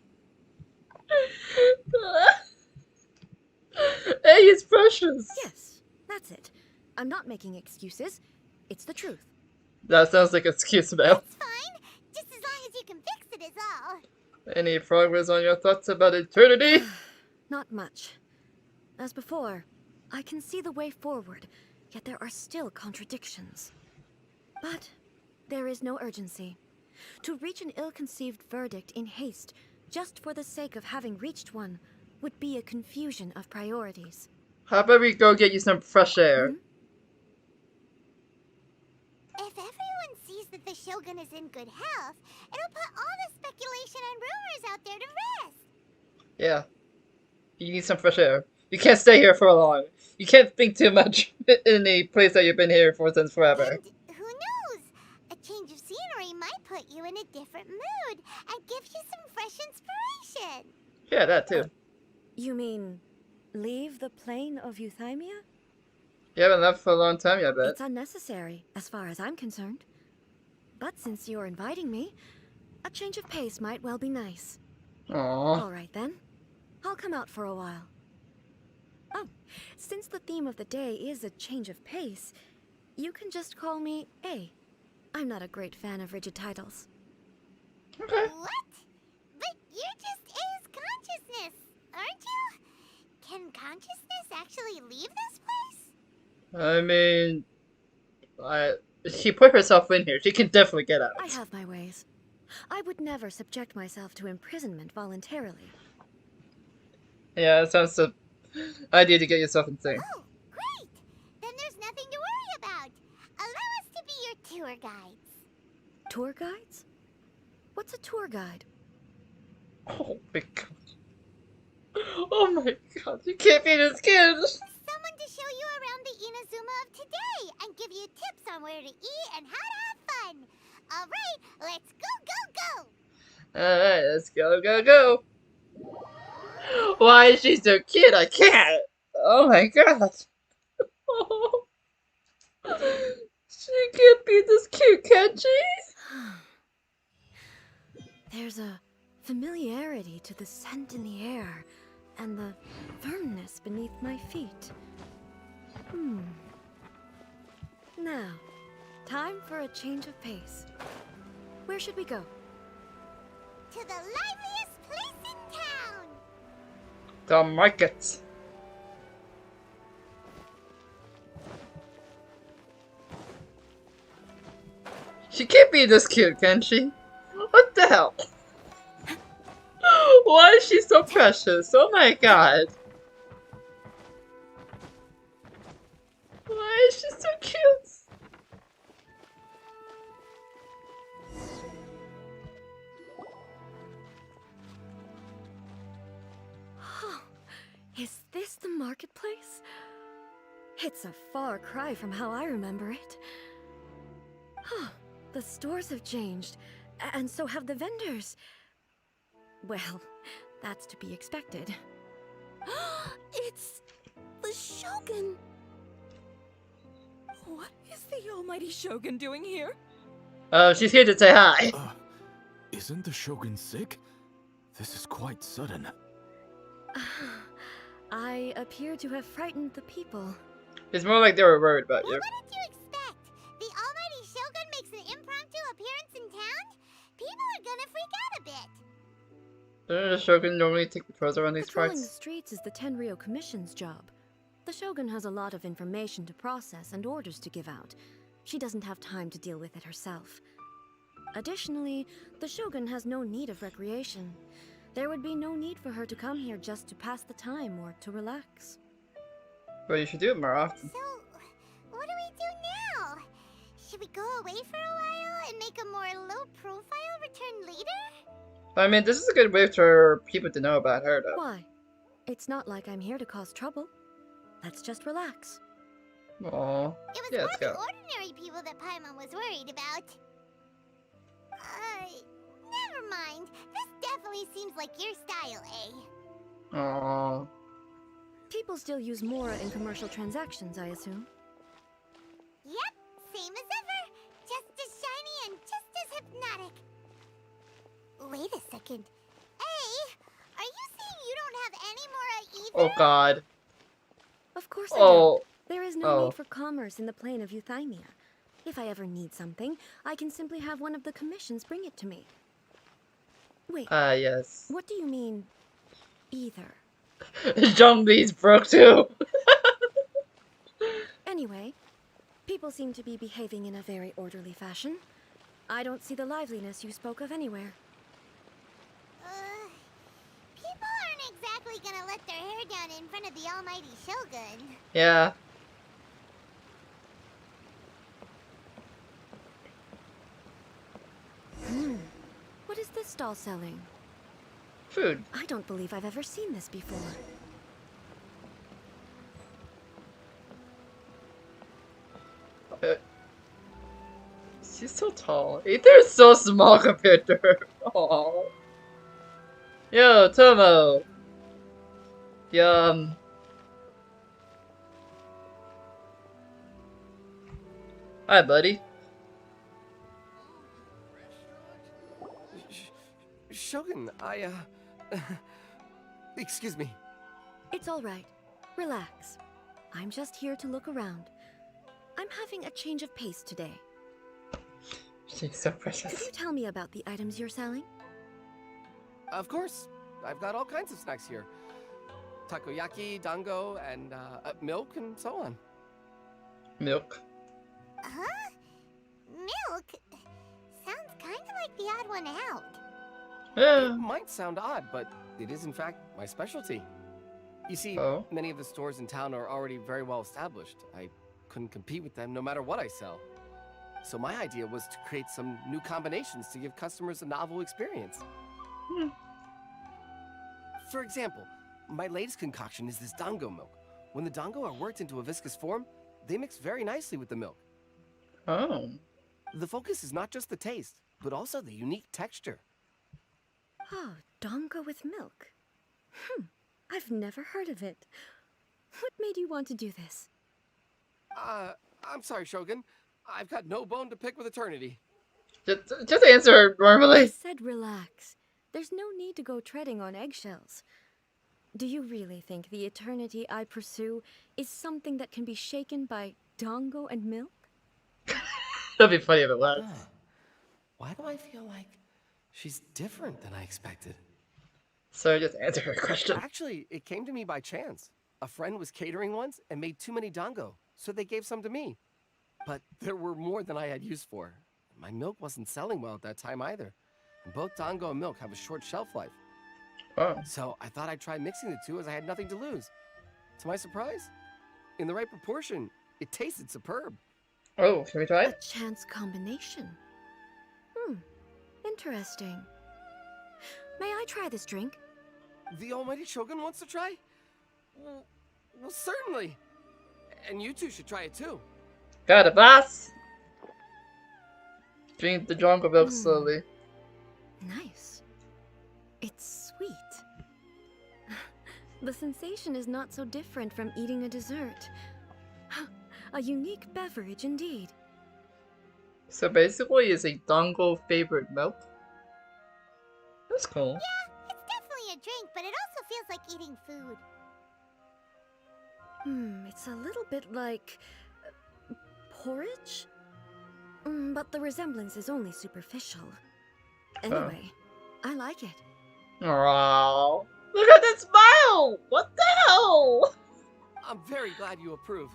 A: Hey, it's precious!
K: Yes, that's it. I'm not making excuses. It's the truth.
A: That sounds like an excuse, Mel.
D: That's fine. Just as long as you can fix it is all.
A: Any progress on your thoughts about eternity?
K: Not much. As before, I can see the way forward, yet there are still contradictions. But there is no urgency. To reach an ill-conceived verdict in haste, just for the sake of having reached one, would be a confusion of priorities.
A: How about we go get you some fresh air?
D: If everyone sees that the Shogun is in good health, it'll put all the speculation and rumors out there to rest.
A: Yeah. You need some fresh air. You can't stay here for long. You can't think too much in a place that you've been here for since forever.
D: And who knows? A change of scenery might put you in a different mood and give you some fresh inspiration.
A: Yeah, that too.
K: You mean, leave the plane of euthymia?
A: You haven't left for a long time yet, I bet.
K: It's unnecessary, as far as I'm concerned. But since you're inviting me, a change of pace might well be nice.
A: Aww.
K: All right then. I'll come out for a while. Oh, since the theme of the day is a change of pace, you can just call me A. I'm not a great fan of rigid titles.
A: Okay.
D: What? But you're just A's consciousness, aren't you? Can consciousness actually leave this place?
A: I mean... She put herself in here. She can definitely get out.
K: I have my ways. I would never subject myself to imprisonment voluntarily.
A: Yeah, that sounds the idea to get yourself insane.
D: Oh, great! Then there's nothing to worry about. Allow us to be your tour guides.
K: Tour guides? What's a tour guide?
A: Oh my god. Oh my god, you can't be this kid!
D: Someone to show you around the Inazuma of today and give you tips on where to eat and how to have fun. Alright, let's go!
A: Alright, let's go. Why is she so cute? I can't! Oh my god. She can't be this cute, can she?
K: There's a familiarity to the scent in the air and the firmness beneath my feet. Now, time for a change of pace. Where should we go?
D: To the liveliest place in town!
A: The market. She can't be this cute, can she? What the hell? Why is she so precious? Oh my god. Why is she so cute?
K: Is this the marketplace? It's a far cry from how I remember it. The stores have changed, and so have the vendors. Well, that's to be expected.
G: It's the Shogun! What is the almighty Shogun doing here?
A: She's here to say hi.
F: Isn't the Shogun sick? This is quite sudden.
K: I appear to have frightened the people.
A: It's more like they were worried about you.
D: What did you expect? The almighty Shogun makes an impromptu appearance in town? People are gonna freak out a bit.
A: Doesn't the Shogun normally take patrols around these
K: Patrolling the
A: parts?
K: streets is the Tenryou Commission's job. The Shogun has a lot of information to process and orders to give out. She doesn't have time to deal with it herself. Additionally, the Shogun has no need of recreation. There would be no need for her to come here just to pass the time or to relax.
A: Well, you should do it more often.
D: So, what do we do now? Should we go away for a while and make a more low-profile return later?
A: I mean, this is a good way for people to know about her, though.
K: Why? It's not like I'm here to cause trouble. Let's just relax.
A: Aww.
D: It was
A: Yeah,
D: more
A: let's
D: the
A: go.
D: ordinary people that Paimon was worried about. Never mind. This definitely seems like your style, eh?
A: Aww.
K: People still use Mora in commercial transactions, I assume.
D: Yep, same as ever. Just as shiny and just as hypnotic. Wait a second. Hey, are you saying you don't have any Mora either?
A: Oh god.
K: Of course I
A: Oh.
K: don't. There is no need for commerce in the plane of Euthymia. If I ever need something, I can simply have one of the commissions bring it to me. Wait.
A: Yes.
K: What do you mean, either?
A: Zhongli's broke too.
K: Anyway, people seem to be behaving in a very orderly fashion. I don't see the liveliness you spoke of anywhere.
D: People aren't exactly gonna let their hair down in front of the almighty Shogun.
A: Yeah.
K: What is this stall selling?
A: Food.
K: I don't believe I've ever seen this before.
A: She's so tall. Aether's so small compared to her. Aww. Yo, Tomo. Yum. Hi, buddy.
N: Shogun, excuse me.
K: It's all right. Relax. I'm just here to look around. I'm having a change of pace today.
A: She's so precious.
K: Could you tell me about the items you're selling?
N: Of course. I've got all kinds of snacks here. Takoyaki, dango, and milk, and so on.
A: Milk.
D: Huh? Milk? Sounds kind of like the odd one out.
N: It might sound odd, but it is in fact my specialty. You see, many of the stores in town are already very well established. I couldn't compete with them no matter what I sell. So my idea was to create some new combinations to give customers a novel experience. For example, my latest concoction is this dango milk. When the dango are worked into a viscous form, they mix very nicely with the milk.
A: Oh.
K: The focus is not just the taste, but also the unique texture. Oh, dango with milk. I've never heard of it. What made you want to do this?
N: I'm sorry, Shogun. I've got no bone to pick with Eternity.
A: Just answer her normally.
K: I said relax. There's no need to go treading on eggshells. Do you really think the eternity I pursue is something that can be shaken by dongo and milk?
A: That'd be funny if it was.
N: Why do I feel like she's different than I expected?
A: So just answer her question.
N: Actually, it came to me by chance. A friend was catering once and made too many dango, so they gave some to me. But there were more than I had use for. My milk wasn't selling well at that time either. And both dango and milk have a short shelf life.
A: Oh.
N: So I thought I'd try mixing the two as I had nothing to lose. To my surprise, in the right proportion, it tasted superb.
A: Oh, can we try it?
K: A chance combination. Interesting. May I try this drink?
N: The almighty Shogun wants to try? Well, certainly. And you two should try it too.
A: Got it, boss. Drink the dongo milk slowly.
K: Nice. It's sweet. The sensation is not so different from eating a dessert. A unique beverage indeed.
A: So basically, it's a dongo favorite milk. That's cool.
D: Yeah, it's definitely a drink, but it also feels like eating food.
K: It's a little bit like porridge? But the resemblance is only superficial. Anyway, I like it.
A: Aww. Look at that smile! What the hell?
N: I'm very glad you approve.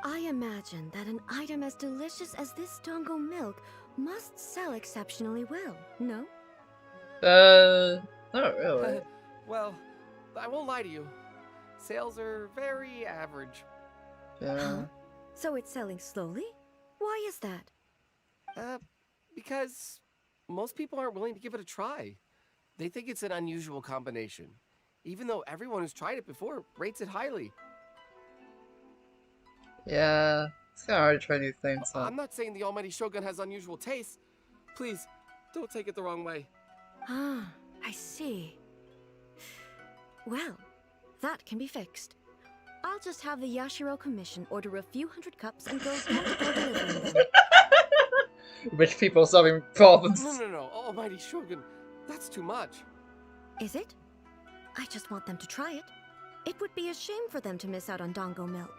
K: I imagine that an item as delicious as this dongo milk must sell exceptionally well, no?
A: Not really.
N: Well, I won't lie to you. Sales are very average.
A: Yeah.
K: So it's selling slowly? Why is that?
N: Because most people aren't willing to give it a try. They think it's an unusual combination, even though everyone who's tried it before rates it highly.
A: Yeah, it's kind of hard to try new things. Huh?
N: I'm not saying the almighty Shogun has unusual tastes. Please, don't take it the wrong way.
K: Ah, I see. Well, that can be fixed. I'll just have the Yashiro Commission order a few hundred cups and go door-to-door delivering them.
A: Rich people solving problems.
N: No, almighty Shogun. That's too much.
K: Is it? I just want them to try it. It would be a shame for them to miss out on dongo milk.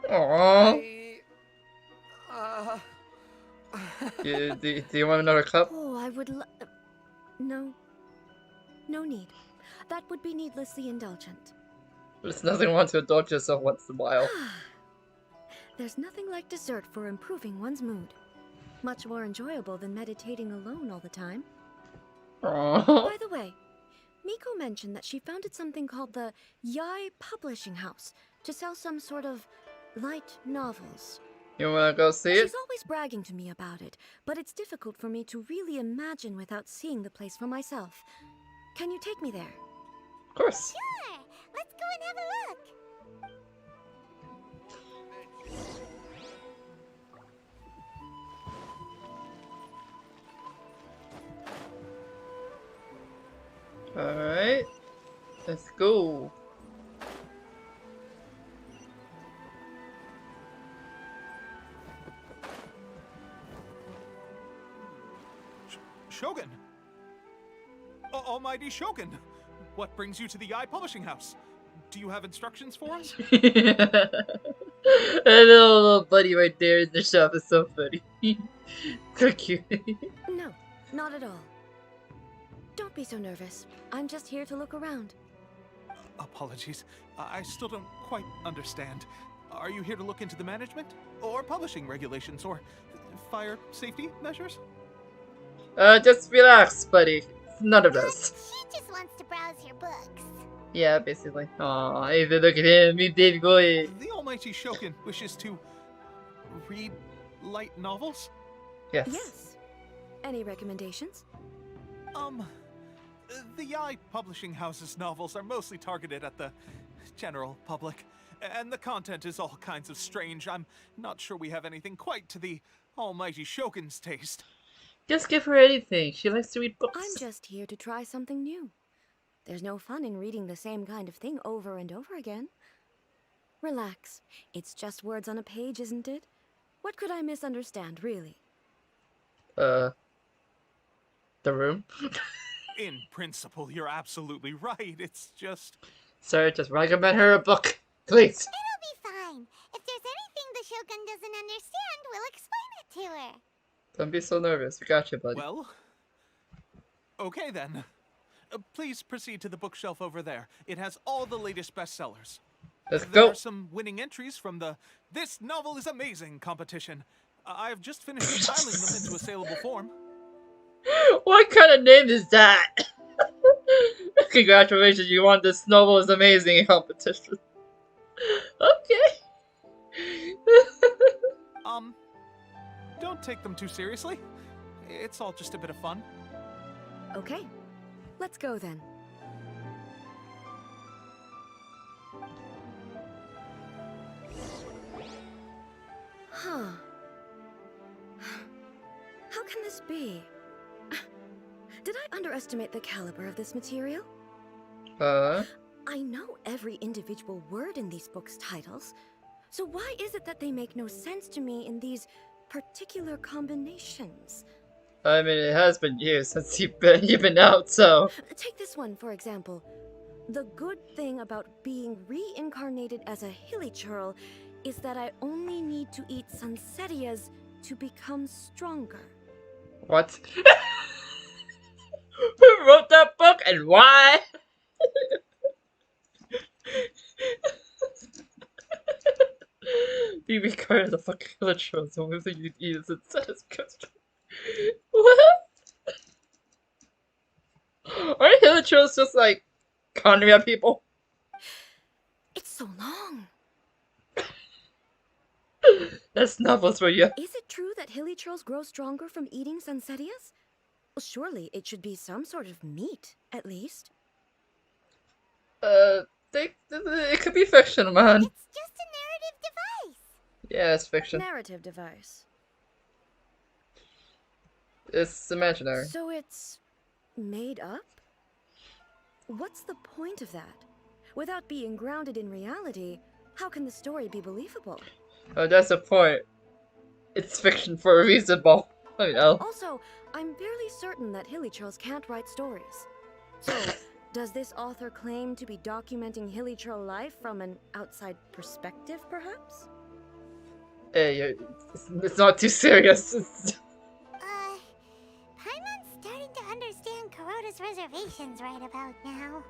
A: Aww. Do you want another cup?
K: Oh, I would No. No need. That would be needlessly indulgent.
A: There's nothing wrong to indulge yourself once in a while.
K: There's nothing like dessert for improving one's mood. Much more enjoyable than meditating alone all the time.
A: Aww.
K: By the way, Miko mentioned that she founded something called the Yai Publishing House to sell some sort of light novels.
A: You wanna go see it?
K: She's always bragging to me about it, but it's difficult for me to really imagine without seeing the place for myself. Can you take me there?
A: Of course.
D: Sure, let's go and have a look.
A: Alright. Let's go.
O: Shogun! Almighty Shogun! What brings you to the Yai Publishing House? Do you have instructions for us?
A: That little buddy right there in the shop is so funny. So cute.
K: No, not at all. Don't be so nervous. I'm just here to look around.
O: Apologies. I still don't quite understand. Are you here to look into the management? Or publishing regulations? Or fire safety measures?
A: Just relax, buddy. None of those.
D: She just wants to browse your books.
A: Yeah, basically. Aw, even look at him, me baby boy.
O: The almighty Shogun wishes to read light novels?
A: Yes.
K: Yes. Any recommendations?
O: The Yai Publishing House's novels are mostly targeted at the general public, and the content is all kinds of strange. I'm not sure we have anything quite to the almighty Shogun's taste.
A: Just give her anything. She likes to read books.
K: I'm just here to try something new. There's no fun in reading the same kind of thing over and over again. Relax. It's just words on a page, isn't it? What could I misunderstand, really?
A: The room?
O: In principle, you're absolutely right. It's just...
A: Sir, just recommend her a book, please.
D: It'll be fine. If there's anything the Shogun doesn't understand, we'll explain it to her.
A: Don't be so nervous. We got you, buddy.
O: Well, okay then. Please proceed to the bookshelf over there. It has all the latest bestsellers.
A: Let's
O: There
A: go.
O: are some winning entries from the This Novel is Amazing competition. I've just finished compiling them into a saleable form.
A: What kind of name is that? Congratulations, you won This Novel is Amazing competition. Okay.
O: Don't take them too seriously. It's all just a bit of fun.
K: Okay, let's go then. Huh. How can this be? Did I underestimate the caliber of this material?
A: I
K: know every individual word in these books' titles, so why is it that they make no sense to me in these particular combinations?
A: I mean, it has been years since you've been out, so...
K: Take this one, for example. The good thing about being reincarnated as a hilichurl is that I only need to eat sunsetias to become stronger.
A: What? Who wrote that book and why? Be regarded as a fucking hilichurl, so everything you eat is sunsetias because... What? Aren't hilichurls just like Conria people?
K: It's so long.
A: That's novels for you.
K: Is it true that hilichurls grow stronger from eating sunsetias? Well, surely it should be some sort of meat, at least.
A: It could be fiction, man.
D: It's just a narrative device.
A: Yeah, it's fiction.
K: Narrative device.
A: It's imaginary.
K: So it's made up? What's the point of that? Without being grounded in reality, how can the story be believable?
A: Oh, that's the point. It's fiction for a reason, Ball. I know.
K: Also, I'm fairly certain that hilichurls can't write stories. So, does this author claim to be documenting hilichurl life from an outside perspective, perhaps?
A: Hey, it's not too serious.
D: Paimon's starting to understand Kuroda's reservations right about now.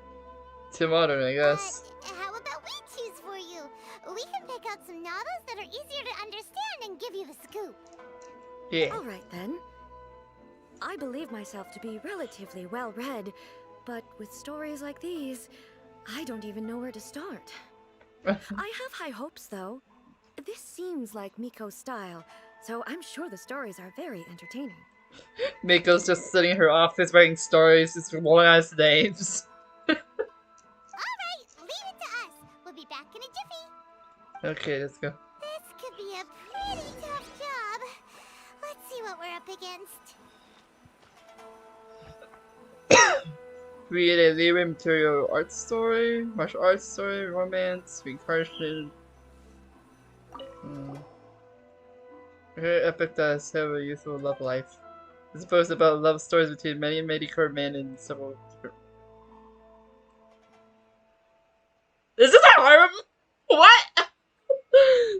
A: Too modern, I guess.
D: How about we choose for you? We can pick out some novels that are easier to understand and give you the scoop.
A: Yeah.
K: All right, then. I believe myself to be relatively well-read, but with stories like these, I don't even know where to start. I have high hopes, though. This seems like Miko's style, so I'm sure the stories are very entertaining.
A: Miko's just sitting in her office writing stories, just one-ass names.
D: Alright, leave it to us. We'll be back in a jiffy.
A: Okay, let's go.
D: This could be a pretty tough job. Let's see what we're up against.
A: Create a lyric material art story, martial arts story, romance, reincarnation. Very epic that has a youthful love life. It's supposed about love stories between many mediocre men and several. This is a harem? What?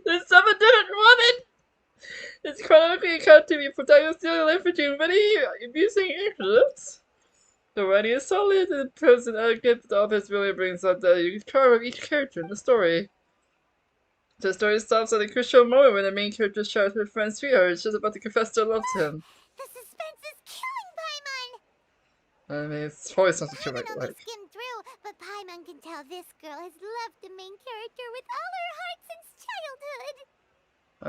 A: There's 7 different women! It's chronically account to be protagonist stealing life between many abusing interests. The writing is solid and the prose and elegant, but the author really brings out the unique charm of each character in the story. The story stops at a crucial moment when the main character shouts her friend's sweetheart is just about to confess their love to him.
D: The suspense is killing Paimon!
A: I mean, it's probably something to
D: Paimon
A: write
D: only
A: like.
D: skimmed through, but Paimon can tell this girl has loved the main character with all her heart since childhood.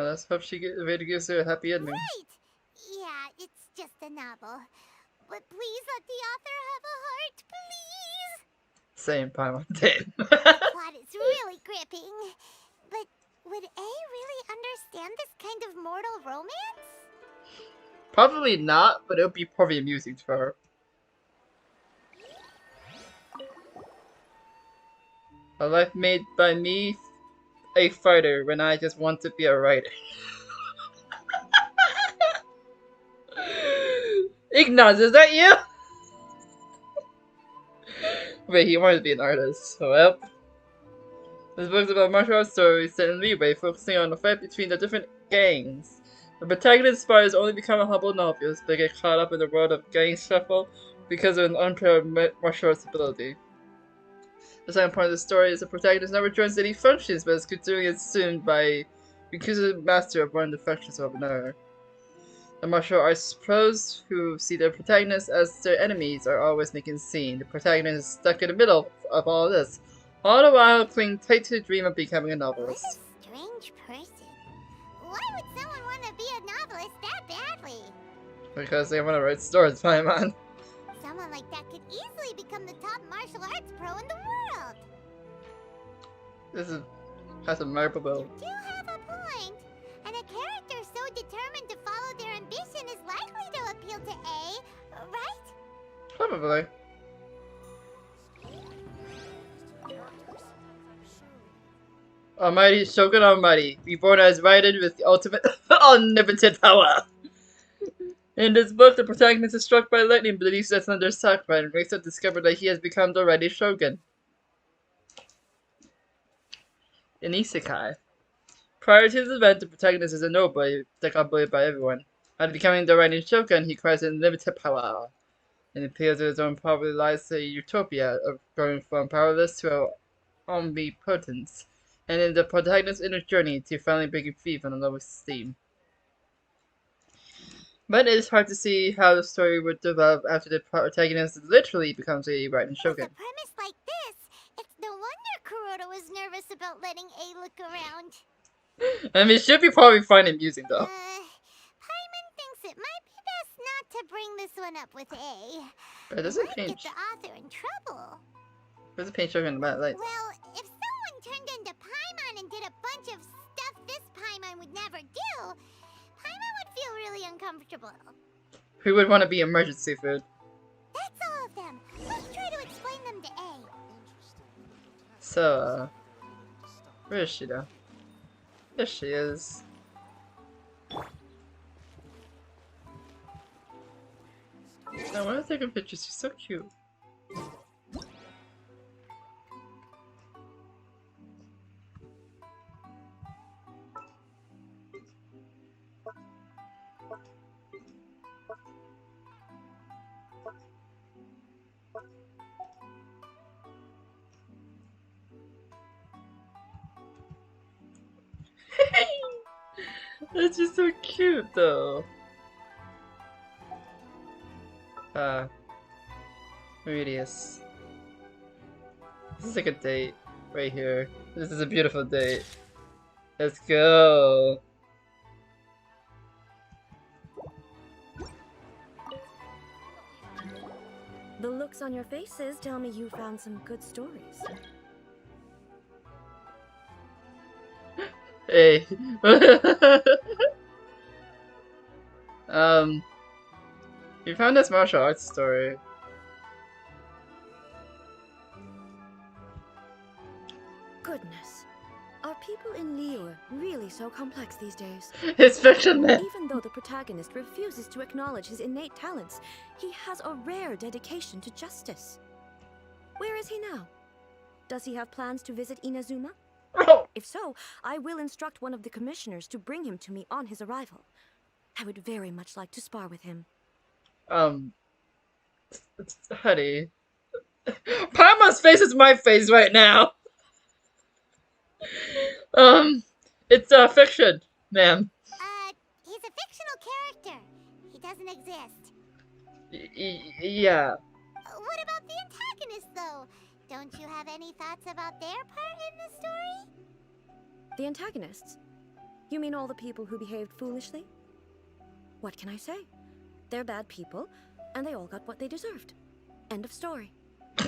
A: Let's hope she gives her a happy ending.
D: Right! Yeah, it's just a novel. But please let the author have a heart, please!
A: Same Paimon did.
D: The plot is really gripping. But would A really understand this kind of mortal romance?
A: Probably not, but it would be probably amusing to her. A life made by me, a fighter, when I just want to be a writer. Ignaz, is that you? Wait, he wanted to be an artist. Well, this book's about martial arts stories set in Leeway, focusing on the fight between the different gangs. The protagonist aspires only become a humble novice, but get caught up in the world of gang shuffle because of an unpaired martial arts ability. The second part of the story is the protagonist never joins any functions, but is continually assumed by the master of one of the functions of another. The martial arts pros who see their protagonists as their enemies are always making a scene. The protagonist is stuck in the middle of all this, all the while clinging tight to the dream of becoming a novelist.
D: What a strange person. Why would someone want to be a novelist that badly?
A: Because they want to write stories, Paimon.
D: Someone like that could easily become the top martial arts pro in the world.
A: This is has a marketable.
D: You do have a point. And a character so determined to follow their ambition is likely to appeal to A, right?
A: Probably. Almighty Shogun Almighty, reborn as Raiden with the ultimate omnipotent power. In this book, the protagonist is struck by lightning, believes that's under sacrifice, and wakes up to discover that he has become the Raiden Shogun. In Isekai. Prior to this event, the protagonist is a nobody that got bullied by everyone. After becoming the Raiden Shogun, he acquires unlimited power. And appeals to his own poverty lies a utopia of going from powerless to omnipotence. And in the protagonist's inner journey to finally breaking free from the lowest esteem. But it is hard to see how the story would develop after the protagonist literally becomes a Raiden Shogun.
D: With a premise like this, it's no wonder Kuroda was nervous about letting A look around.
A: I mean, it should be probably fun and amusing though.
D: Paimon thinks it might be best not to bring this one up with A.
A: But it doesn't
D: might
A: paint.
D: get the author in trouble.
A: There's a paint Shogun in the light.
D: Well, if someone turned into Paimon and did a bunch of stuff this Paimon would never do, Paimon would feel really uncomfortable.
A: Who would want to be emergency food?
D: That's all of them. Let's try to explain them to A.
A: So, where is she though? There she is. I want to take a picture. She's so cute. That's just so cute though. Meridius. This is like a date right here. This is a beautiful date. Let's go.
K: The looks on your faces tell me you found some good stories.
A: Hey. You found this martial arts story.
K: Goodness. Are people in Liyue really so complex these days?
A: It's fiction, man.
K: Even though the protagonist refuses to acknowledge his innate talents, he has a rare dedication to justice. Where is he now? Does he have plans to visit Inazuma? If so, I will instruct one of the commissioners to bring him to me on his arrival. I would very much like to spar with him.
A: Honey. Parma's face is my face right now. It's fiction, ma'am.
D: He's a fictional character. He doesn't exist.
A: Yeah.
D: What about the antagonist, though? Don't you have any thoughts about their part in the story?
K: The antagonists? You mean all the people who behaved foolishly? What can I say? They're bad people, and they all got what they deserved. End of story.
D: A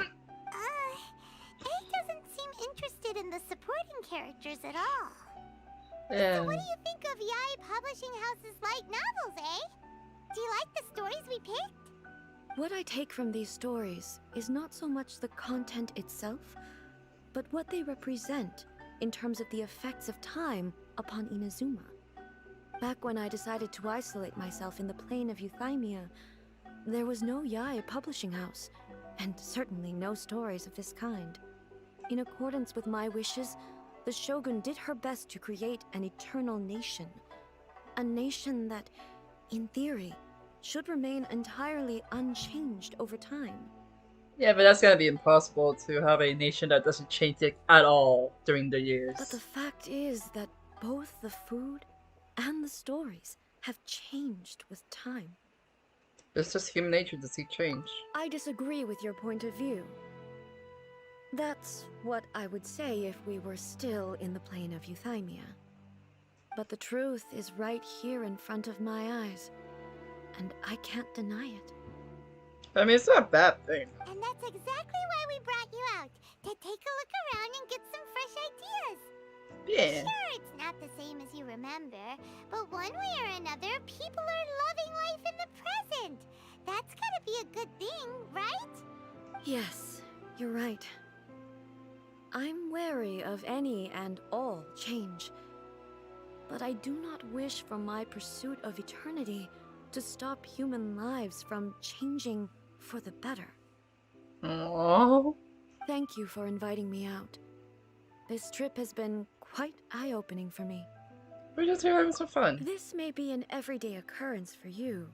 D: doesn't seem interested in the supporting characters at all.
A: Yeah.
D: So what do you think of Yae Publishing House's light novels, eh? Do you like the stories we picked?
K: What I take from these stories is not so much the content itself, but what they represent in terms of the effects of time upon Inazuma. Back when I decided to isolate myself in the plane of Euthymia, there was no Yae publishing house, and certainly no stories of this kind. In accordance with my wishes, the Shogun did her best to create an eternal nation. A nation that, in theory, should remain entirely unchanged over time.
A: Yeah, but that's gotta be impossible to have a nation that doesn't change it at all during the years.
K: But the fact is that both the food and the stories have changed with time.
A: It's just human nature to see change.
K: I disagree with your point of view. That's what I would say if we were still in the plane of euthymia. But the truth is right here in front of my eyes, and I can't deny it.
A: I mean, it's not a bad thing.
D: And that's exactly why we brought you out, to take a look around and get some fresh ideas.
A: Yeah.
D: Sure, it's not the same as you remember, but one way or another, people are loving life in the present. That's gotta be a good thing, right?
K: Yes, you're right. I'm wary of any and all change. But I do not wish for my pursuit of eternity to stop human lives from changing for the better.
A: Aww.
K: Thank you for inviting me out. This trip has been quite eye-opening for me.
A: We're just here having some fun.
K: This may be an everyday occurrence for you,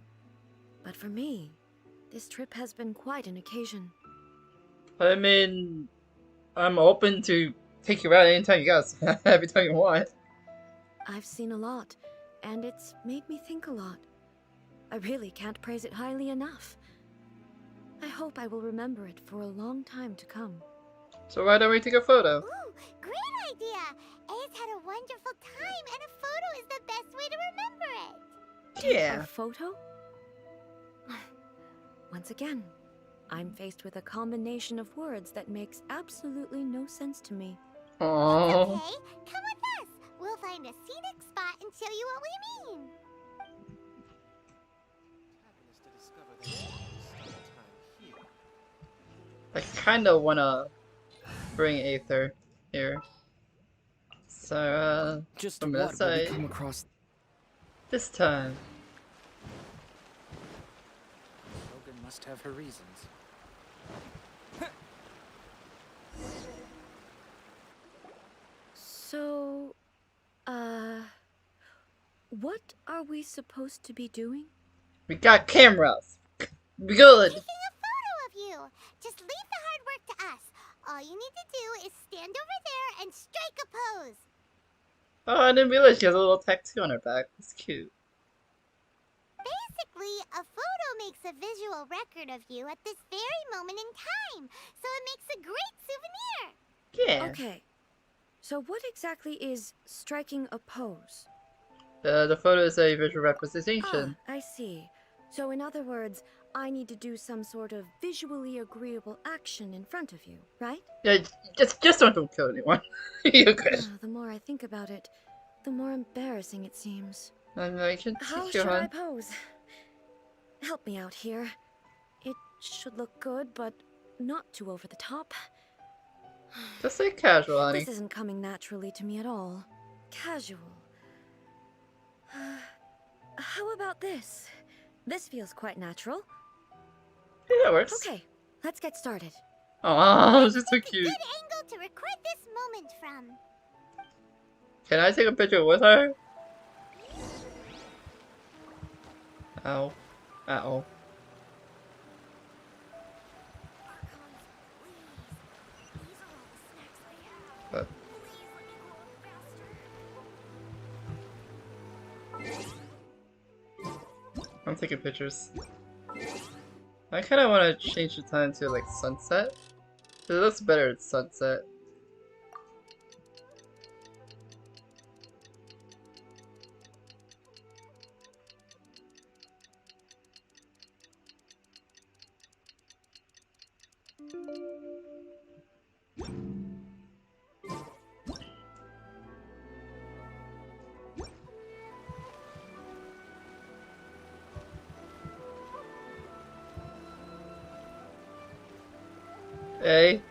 K: but for me, this trip has been quite an occasion.
A: I mean, I'm open to take you out anytime you guys, every time you want.
K: I've seen a lot, and it's made me think a lot. I really can't praise it highly enough. I hope I will remember it for a long time to come.
A: So why don't we take a photo?
D: Ooh, great idea! A's had a wonderful time, and a photo is the best way to remember it.
A: Yeah.
K: A photo? Once again, I'm faced with a combination of words that makes absolutely no sense to me.
A: Aww.
D: Okay, come with us. We'll find a scenic spot and show you what we mean.
A: I kinda wanna bring Aether here. So,
N: just
A: from
N: what
A: that
N: will we
A: side,
N: come across?
A: this time.
E: Shogun must have her reasons.
K: So, what are we supposed to be doing?
A: We got cameras. Good.
D: Taking a photo of you. Just leave the hard work to us. All you need to do is stand over there and strike a pose.
A: Oh, I didn't realize she has a little tattoo on her back. It's cute.
D: Basically, a photo makes a visual record of you at this very moment in time, so it makes a great souvenir.
A: Yeah.
K: Okay, so what exactly is striking a pose?
A: The photo is a visual representation.
K: Ah, I see. So in other words, I need to do some sort of visually agreeable action in front of you, right?
A: Yeah, just don't kill anyone. You're good.
K: The more I think about it, the more embarrassing it seems.
A: I can
K: How
A: teach you,
K: should I
A: hon.
K: pose? Help me out here. It should look good, but not too over the top.
A: Just say casual, honey.
K: This isn't coming naturally to me at all. Casual. How about this? This feels quite natural.
A: Yeah, that works.
K: Okay, let's get started.
A: Aw, this is so cute.
D: Good angle to record this moment from.
A: Can I take a picture with her? Ow. Uh-oh. But I'm taking pictures. I kind of want to change the time to like sunset. It looks better at sunset. Hey.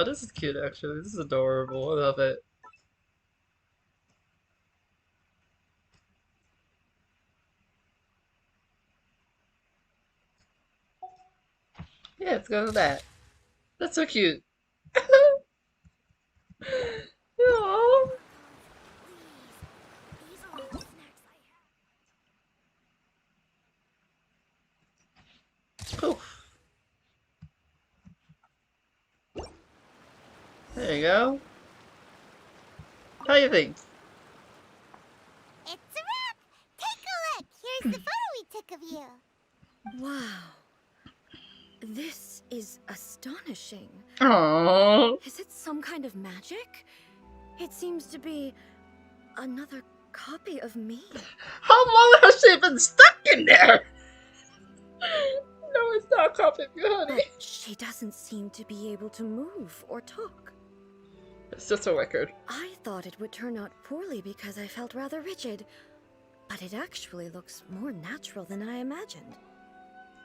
A: Oh, this is cute actually. This is adorable. I love it. Yeah, let's go with that. That's so cute. Aww. Poof. There you go. How do you think?
D: It's a wrap! Take a look! Here's the photo we took of you.
K: Wow. This is astonishing.
A: Aww.
K: Is it some kind of magic? It seems to be another copy of me.
A: How long has she been stuck in there? No, it's not a copy of you, honey.
K: But she doesn't seem to be able to move or talk.
A: It's just a record.
K: I thought it would turn out poorly because I felt rather rigid, but it actually looks more natural than I imagined.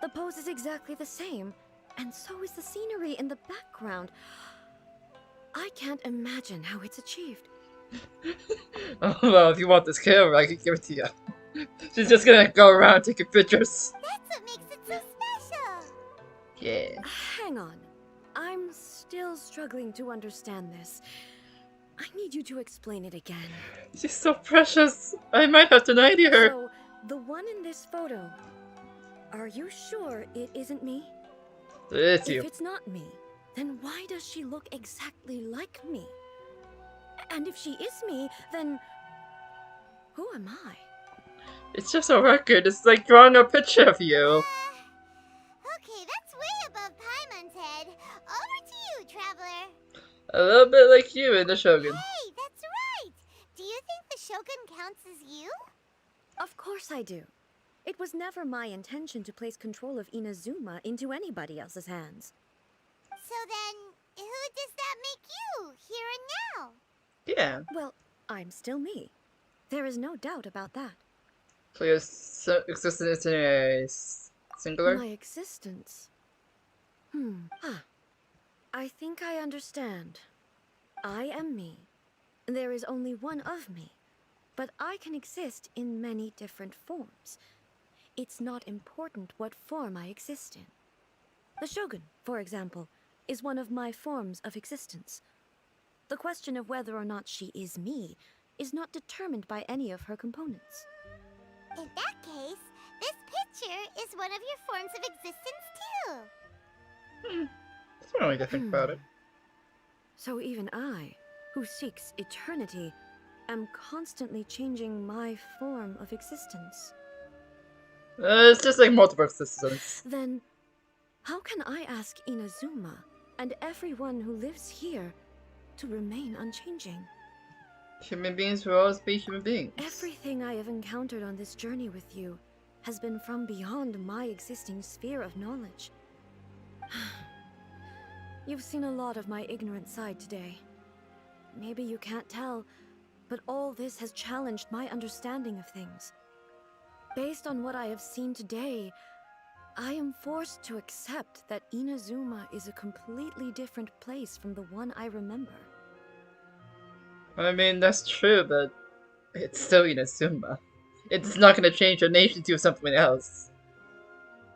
K: The pose is exactly the same, and so is the scenery in the background. I can't imagine how it's achieved.
A: Oh, well, if you want this camera, I can give it to you. She's just gonna go around taking pictures.
D: That's what makes it so special.
A: Yeah.
K: Hang on. I'm still struggling to understand this. I need you to explain it again.
A: She's so precious. I might have to night her.
K: So, the one in this photo, are you sure it isn't me?
A: It's you.
K: If it's not me, then why does she look exactly like me? And if she is me, then who am I?
A: It's just a record. It's like drawing a picture of you.
D: Okay, that's way above Paimon's head. Over to you, Traveler.
A: A little bit like you in the Shogun.
D: Hey, that's right. Do you think the Shogun counts as you?
K: Of course I do. It was never my intention to place control of Inazuma into anybody else's hands.
D: So then, who does that make you, here and now?
A: Yeah.
K: Well, I'm still me. There is no doubt about that.
A: So your existence in a singular?
K: My existence? I think I understand. I am me. There is only one of me. But I can exist in many different forms. It's not important what form I exist in. The Shogun, for example, is one of my forms of existence. The question of whether or not she is me is not determined by any of her components.
D: In that case, this picture is one of your forms of existence too.
A: It's not really to think about it.
K: So even I, who seeks eternity, am constantly changing my form of existence.
A: It's just like multiple existence.
K: Then, how can I ask Inazuma and everyone who lives here to remain unchanging?
A: Human beings will always be human beings.
K: Everything I have encountered on this journey with you has been from beyond my existing sphere of knowledge. You've seen a lot of my ignorant side today. Maybe you can't tell, but all this has challenged my understanding of things. Based on what I have seen today, I am forced to accept that Inazuma is a completely different place from the one I remember.
A: I mean, that's true, but it's still Inazuma. It's not gonna change your nation to something else.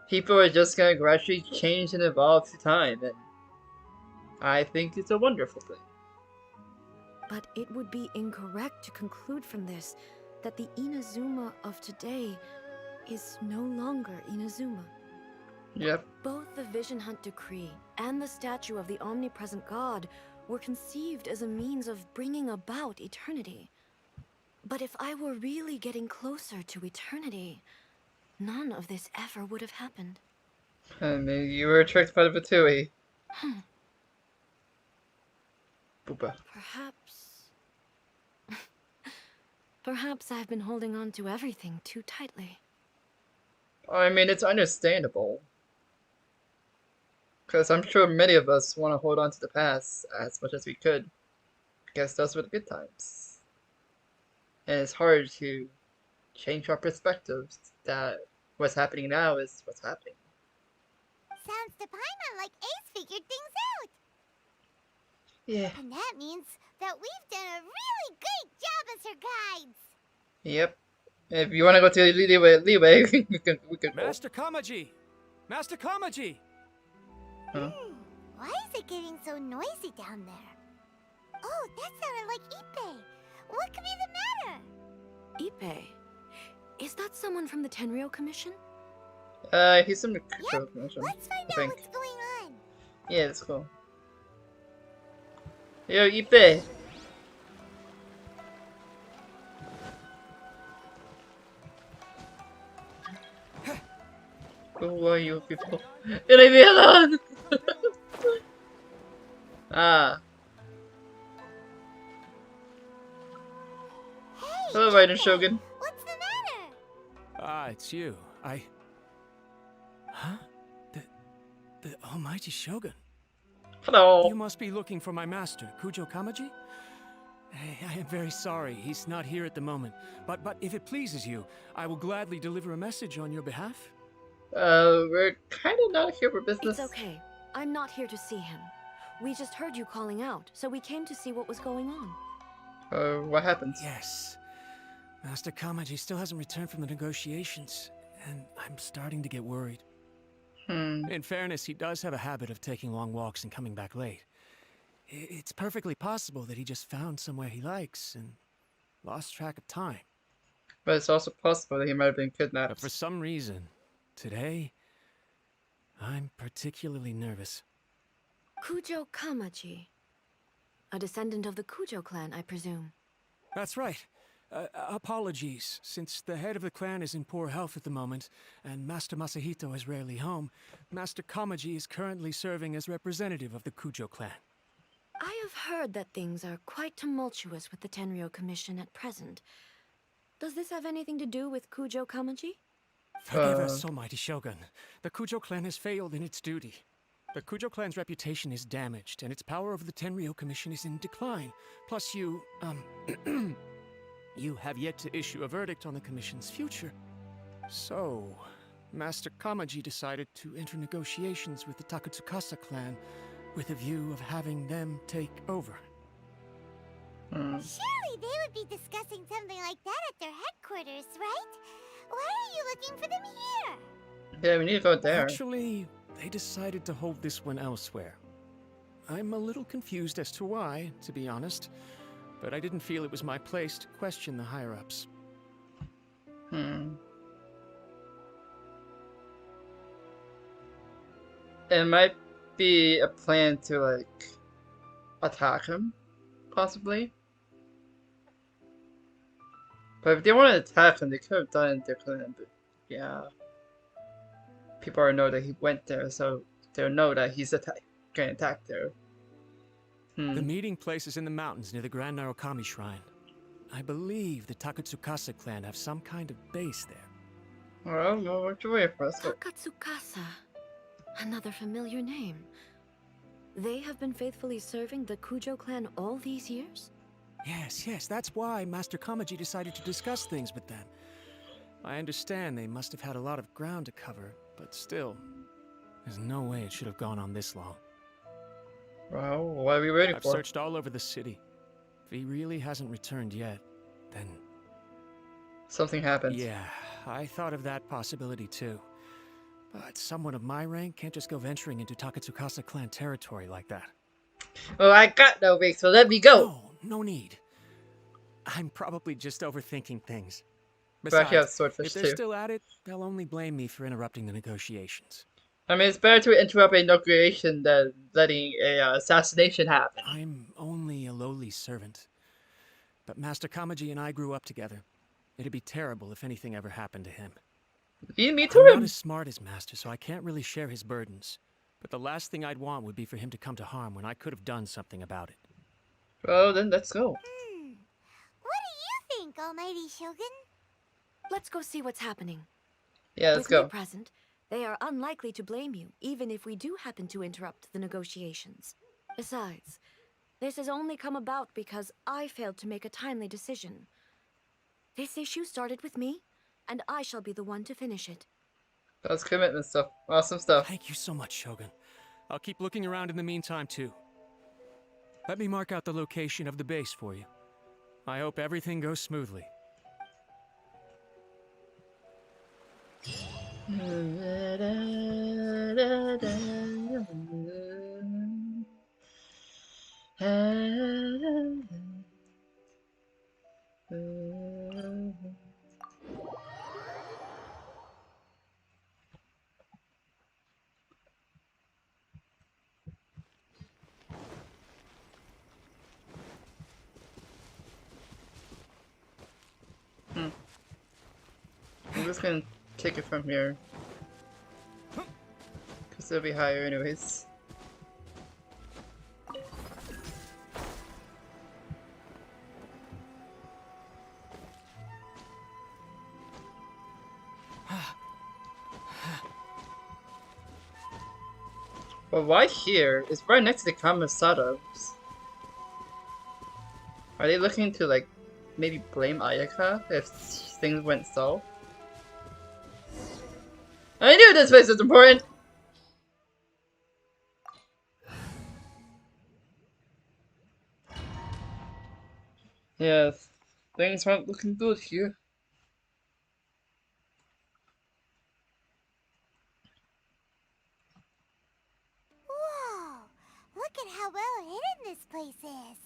A: People are just gonna gradually change and evolve through time, and I think it's a wonderful thing.
K: But it would be incorrect to conclude from this that the Inazuma of today is no longer Inazuma.
A: Yep.
K: Both the Vision Hunt Decree and the statue of the omnipresent god were conceived as a means of bringing about eternity. But if I were really getting closer to eternity, none of this ever would have happened.
A: I mean, you were attracted by the Batui. Booba.
K: Perhaps I've been holding on to everything too tightly.
A: I mean, it's understandable. Because I'm sure many of us want to hold on to the past as much as we could. Because those were the good times. And it's hard to change our perspectives that what's happening now is what's happening.
D: Sounds to Paimon like Ace figured things out.
A: Yeah.
D: And that means that we've done a really great job as her guides.
A: Yep. If you want to go to leeway, we can go.
E: Master Kamaji! Master Kamaji!
A: Huh?
D: Why is it getting so noisy down there? Oh, that sounded like Ippei. What could be the matter?
K: Ippei? Is that someone from the Tenryou Commission?
A: He's in the
D: Yep.
A: commission.
D: Let's find
A: I
D: out
A: think.
D: what's going on.
A: Yeah, let's go. Yo, Ippei. Who are you people? Leave me alone! Ah. Hello, Raiden Shogun.
D: What's the matter?
E: Ah, it's you. Huh? The Almighty Shogun.
A: Hello.
E: You must be looking for my master, Kujo Kamaji? I am very sorry, he's not here at the moment. But if it pleases you, I will gladly deliver a message on your behalf.
A: We're kind of not here for business.
K: It's okay. I'm not here to see him. We just heard you calling out, so we came to see what was going on.
A: What happened?
E: Yes. Master Kamaji still hasn't returned from the negotiations, and I'm starting to get worried. In fairness, he does have a habit of taking long walks and coming back late. It's perfectly possible that he just found somewhere he likes and lost track of time.
A: But it's also possible that he might have been kidnapped.
E: But for some reason, today, I'm particularly nervous.
K: Kujo Kamaji. A descendant of the Kujo clan, I presume.
E: That's right. Apologies, since the head of the clan is in poor health at the moment, and Master Masahito is rarely home, Master Kamaji is currently serving as representative of the Kujo clan.
K: I have heard that things are quite tumultuous with the Tenryou Commission at present. Does this have anything to do with Kujo Kamaji?
E: Forgive us, Almighty Shogun. The Kujo clan has failed in its duty. The Kujo clan's reputation is damaged, and its power over the Tenryou Commission is in decline. Plus you, you have yet to issue a verdict on the Commission's future. So, Master Kamaji decided to enter negotiations with the Takatsukasa clan with a view of having them take over.
D: Surely they would be discussing something like that at their headquarters, right? Why are you looking for them here?
A: Yeah, we need to go there.
E: Actually, they decided to hold this one elsewhere. I'm a little confused as to why, to be honest, but I didn't feel it was my place to question the higher-ups.
A: It might be a plan to, like, attack him, possibly. But if they want to attack him, they could have done it in their clan, but yeah. People already know that he went there, so they'll know that he's getting attacked there.
E: The meeting place is in the mountains near the Grand Narukami Shrine. I believe the Takatsukasa clan have some kind of base there.
A: Well, no, what you waiting for?
K: Takatsukasa. Another familiar name. They have been faithfully serving the Kujo clan all these years?
E: Yes, that's why Master Kamaji decided to discuss things with them. I understand they must have had a lot of ground to cover, but still, there's no way it should have gone on this long.
A: Well, what are we waiting
E: I've
A: for?
E: searched all over the city. If he really hasn't returned yet, then...
A: something happened.
E: Yeah, I thought of that possibility too. But someone of my rank can't just go venturing into Takatsukasa clan territory like that.
A: Well, I got no rank, so let me go!
E: No need. I'm probably just overthinking things.
A: But I
E: Besides,
A: have swordfish
E: if they're
A: too.
E: still at it, they'll only blame me for interrupting the negotiations.
A: I mean, it's better to interrupt a negotiation than letting a assassination happen.
E: I'm only a lowly servant. But Master Kamaji and I grew up together. It'd be terrible if anything ever happened to him.
A: Lead me to
E: I'm
A: him!
E: not as smart as Master, so I can't really share his burdens. But the last thing I'd want would be for him to come to harm when I could have done something about it.
A: Well, then let's go.
D: What do you think, Almighty Shogun?
K: Let's go see what's happening.
A: Yeah, let's
K: With
A: go.
K: me present, they are unlikely to blame you, even if we do happen to interrupt the negotiations. Besides, this has only come about because I failed to make a timely decision. This issue started with me, and I shall be the one to finish it.
A: That's commitment stuff. Awesome stuff.
E: Thank you so much, Shogun. I'll keep looking around in the meantime, too. Let me mark out the location of the base for you. I hope everything goes smoothly.
A: I'm just gonna take it from here. Because it'll be higher anyways. But why here? It's right next to the Kamisatos. Are they looking to, like, maybe blame Ayaka if things went south? I knew this place was important! Yes, things aren't looking good here.
D: Whoa! Look at how well hidden this place is.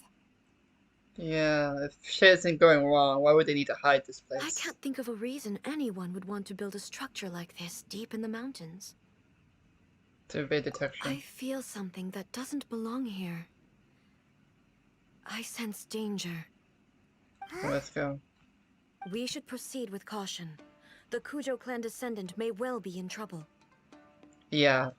A: Yeah, if shit isn't going wrong, why would they need to hide this place?
K: I can't think of a reason anyone would want to build a structure like this deep in the mountains.
A: To evade detection.
K: I feel something that doesn't belong here. I sense danger.
A: Let's go.
K: We should proceed with caution. The Kujo clan descendant may well be in trouble.
A: Yeah.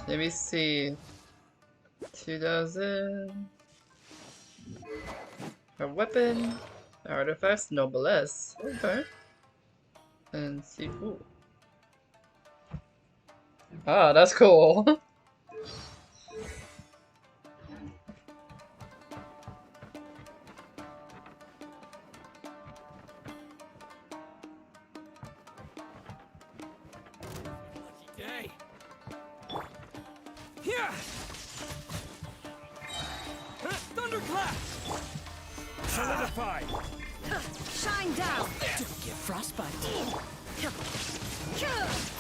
A: Let me see. 2000. A weapon. Artifacts. Noblesse. Okay. And see. Ooh. Ah, that's cool.
E: Thunderclap! Solidify!
B: Shine down!
E: Don't get frostbite.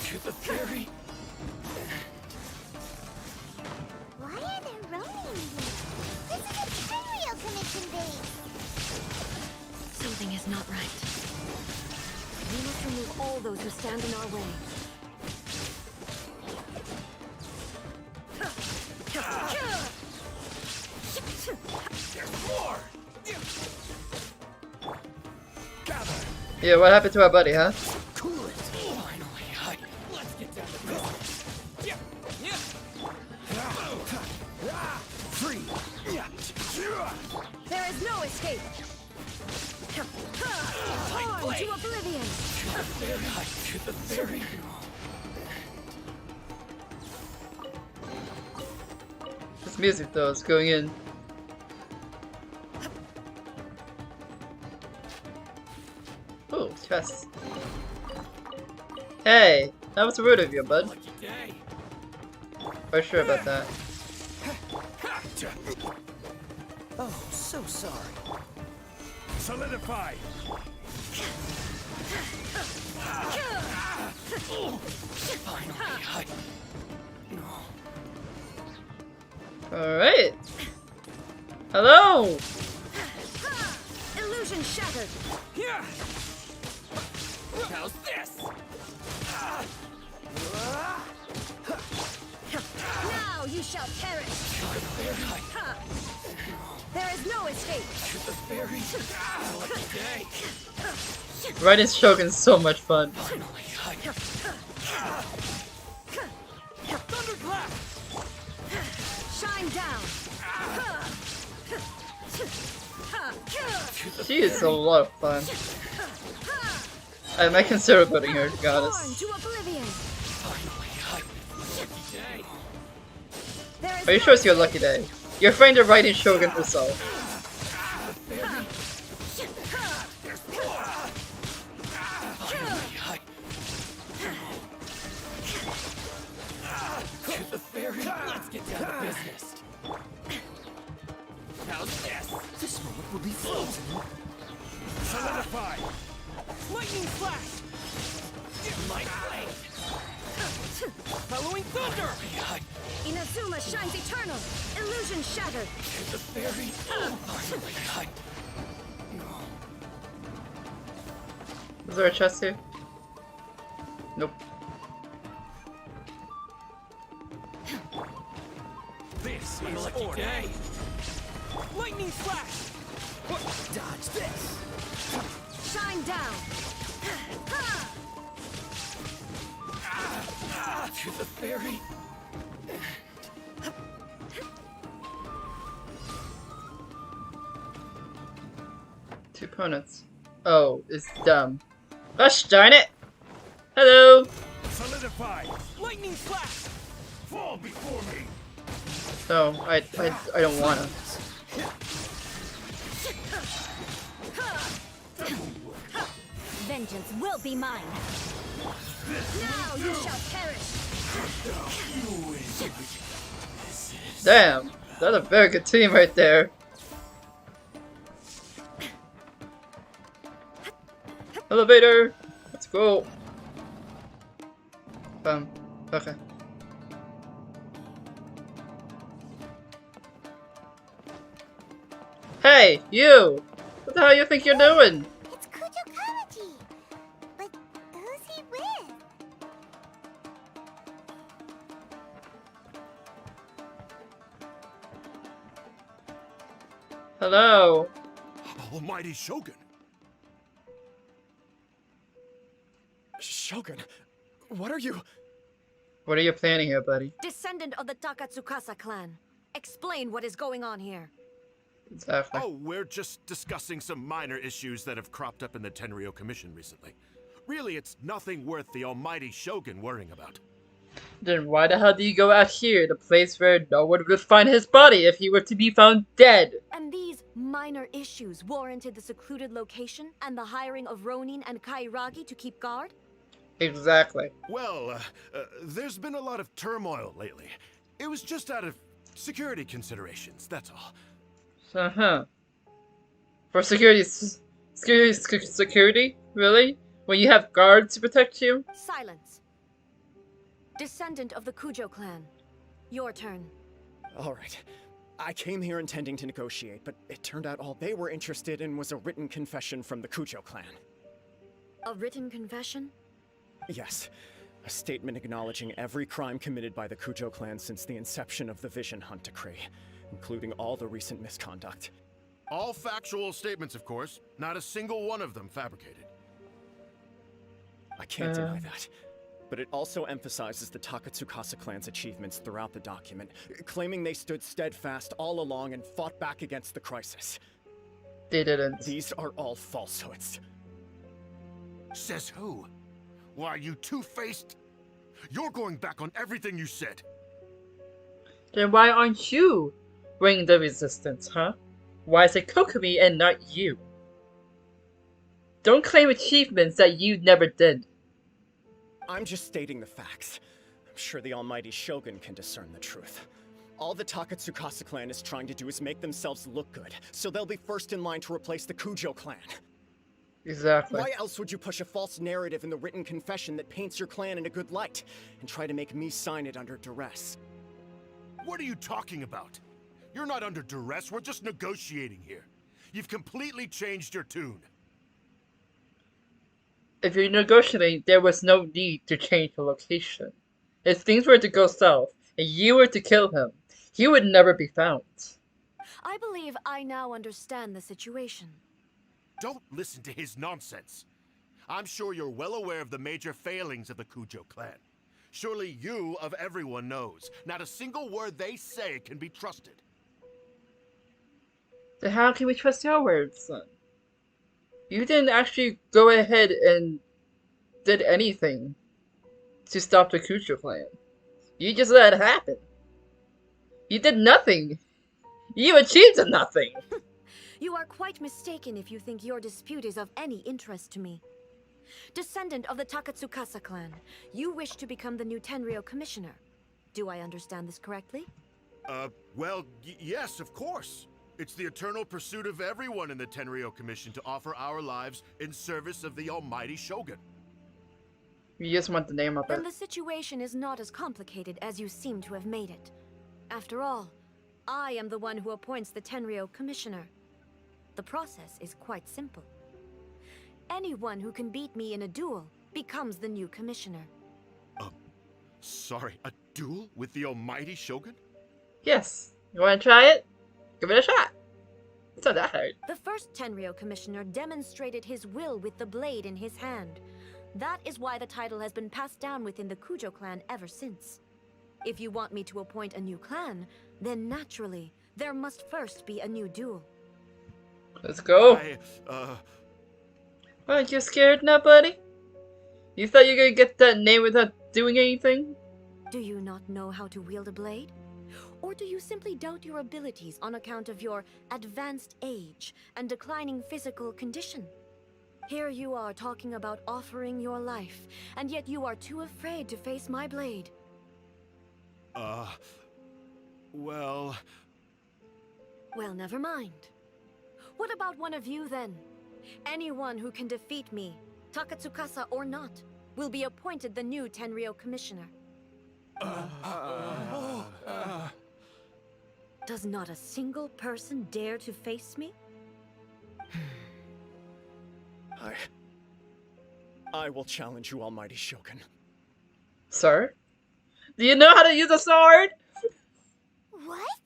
E: To the fairy.
D: Why are there roaming here? This is a Tenryou Commission base.
K: Something is not right. We must remove all those who stand in our way.
E: There's more! Gather!
A: Yeah, what happened to our buddy, huh?
E: Cool it! Finally, let's get down to business. Free!
B: There is no escape! Torn to oblivion!
E: To the fairy!
A: This music though is going in. Ooh, chest. Hey, that was rude of you, bud. Are you sure about that?
E: Oh, so sorry. Solidify! Finally,
A: Alright. Hello!
B: Illusion shattered!
E: How's this?
B: Now you shall perish! There is no escape!
A: Riding Shogun's so much fun.
E: Thunderclap!
B: Shine down!
A: She is a lot of fun. I might consider putting her, to be honest.
B: Torn to oblivion!
A: Are you sure it's your lucky day? You're afraid of riding Shogun herself.
E: Solidify! Lightning flash! My blade! Following thunder!
K: Inazuma shines eternal! Illusion shattered!
E: The fairy!
A: Is there a chest here? Nope.
E: This is order! Lightning flash! Dodge this!
K: Shine down!
E: To the fairy!
A: Two opponents. Oh, it's dumb. Gosh darn it! Hello!
E: Solidify! Lightning flash! Fall before me!
A: No, I don't wanna.
K: Vengeance will be mine! Now you shall perish!
A: Damn! That's a very good team right there. Elevator! Let's go! Okay. Hey, you! What the hell you think you're doing?
D: It's Kujo Kamaji. But who's he with?
A: Hello?
F: Almighty Shogun!
M: Shogun, what are you?
A: What are you planning here, buddy?
K: Descendant of the Takatsukasa clan. Explain what is going on here.
A: Exactly.
F: Oh, we're just discussing some minor issues that have cropped up in the Tenryo Commission recently. Really, it's nothing worth the almighty Shogun worrying about.
A: Then why the hell do you go out here, the place where no one would find his body if he were to be found dead?
K: And these minor issues warranted the secluded location and the hiring of Ronin and Kairagi to keep guard?
A: Exactly.
F: Well, there's been a lot of turmoil lately. It was just out of security considerations, that's all.
A: Uh-huh. For security? Really? When you have guards to protect you?
K: Silence. Descendant of the Kujo clan. Your turn.
M: All right. I came here intending to negotiate, but it turned out all they were interested in was a written confession from the Kujo clan.
K: A written confession?
M: Yes. A statement acknowledging every crime committed by the Kujo clan since the inception of the Vision Hunt Decree, including all the recent misconduct.
F: All factual statements, of course. Not a single one of them fabricated.
M: I can't deny that. But it also emphasizes the Takatsukasa clan's achievements throughout the document, claiming they stood steadfast all along and fought back against the crisis.
A: They didn't.
M: These are all falsehoods.
F: Says who? Why, you two-faced? You're going back on everything you said.
A: Then why aren't you bringing the resistance, huh? Why is it Kokomi and not you? Don't claim achievements that you never did.
M: I'm just stating the facts. I'm sure the almighty Shogun can discern the truth. All the Takatsukasa clan is trying to do is make themselves look good, so they'll be first in line to replace the Kujo clan.
A: Exactly.
M: Why else would you push a false narrative in the written confession that paints your clan in a good light, and try to make me sign it under duress?
F: What are you talking about? You're not under duress, we're just negotiating here. You've completely changed your tune.
A: If you're negotiating, there was no need to change the location. If things were to go south, and you were to kill him, he would never be found.
K: I believe I now understand the situation.
F: Don't listen to his nonsense. I'm sure you're well aware of the major failings of the Kujo clan. Surely you, of everyone, knows. Not a single word they say can be trusted.
A: Then how can we trust your words, son? You didn't actually go ahead and did anything to stop the Kujo clan. You just let it happen. You did nothing. You achieved nothing.
K: You are quite mistaken if you think your dispute is of any interest to me. Descendant of the Takatsukasa clan, you wish to become the new Tenryo commissioner. Do I understand this correctly?
F: Well, yes, of course. It's the eternal pursuit of everyone in the Tenryou Commission to offer our lives in service of the almighty Shogun.
A: You just want the name of
K: Then
A: it.
K: the situation is not as complicated as you seem to have made it. After all, I am the one who appoints the Tenryou Commissioner. The process is quite simple. Anyone who can beat me in a duel becomes the new commissioner.
F: Sorry, a duel with the almighty Shogun?
A: Yes. You want to try it? Give it a shot. It's not that hard.
K: The first Tenryou Commissioner demonstrated his will with the blade in his hand. That is why the title has been passed down within the Kujo clan ever since. If you want me to appoint a new clan, then naturally, there must first be a new duel.
A: Let's go. Aren't you scared now, buddy? You thought you were gonna get that name without doing anything?
K: Do you not know how to wield a blade? Or do you simply doubt your abilities on account of your advanced age and declining physical condition? Here you are talking about offering your life, and yet you are too afraid to face my blade.
F: Well...
K: Well, never mind. What about one of you, then? Anyone who can defeat me, Takatsukasa or not, will be appointed the new Tenryou Commissioner. Does not a single person dare to face me?
M: I will challenge you, Almighty Shogun.
A: Sir? Do you know how to use a sword?
D: What?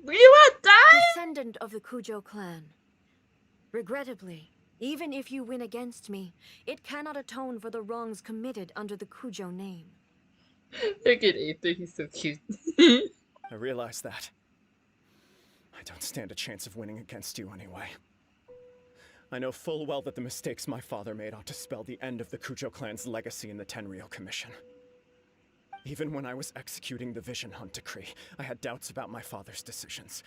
A: Do you want to die?
K: Descendant of the Kujo clan. Regrettably, even if you win against me, it cannot atone for the wrongs committed under the Kujo name.
A: Look at Ethan, he's so cute.
M: I realize that. I don't stand a chance of winning against you anyway. I know full well that the mistakes my father made ought to spell the end of the Kujo clan's legacy in the Tenryou Commission. Even when I was executing the Vision Hunt decree, I had doubts about my father's decisions.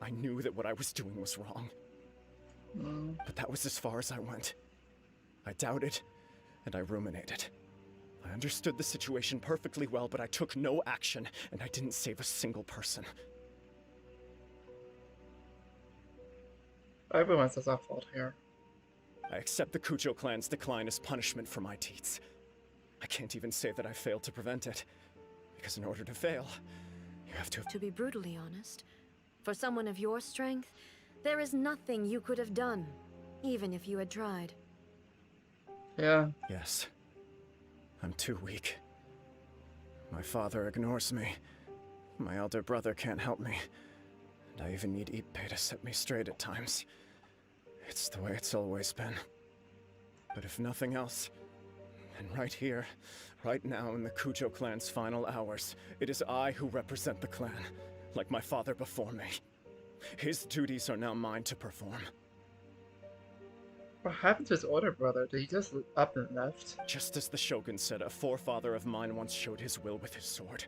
M: I knew that what I was doing was wrong. But that was as far as I went. I doubted, and I ruminated. I understood the situation perfectly well, but I took no action, and I didn't save a single person.
A: Everyone's our fault here.
M: I accept the Kujo clan's decline as punishment for my deeds. I can't even say that I failed to prevent it, because in order to fail, you have to...
K: To be brutally honest, for someone of your strength, there is nothing you could have done, even if you had tried.
A: Yeah.
M: Yes. I'm too weak. My father ignores me. My elder brother can't help me. And I even need Ippei to set me straight at times. It's the way it's always been. But if nothing else, then right here, right now in the Kujo clan's final hours, it is I who represent the clan, like my father before me. His duties are now mine to perform.
A: What happened to his older brother? Did he just up and left?
M: Just as the Shogun said, a forefather of mine once showed his will with his sword.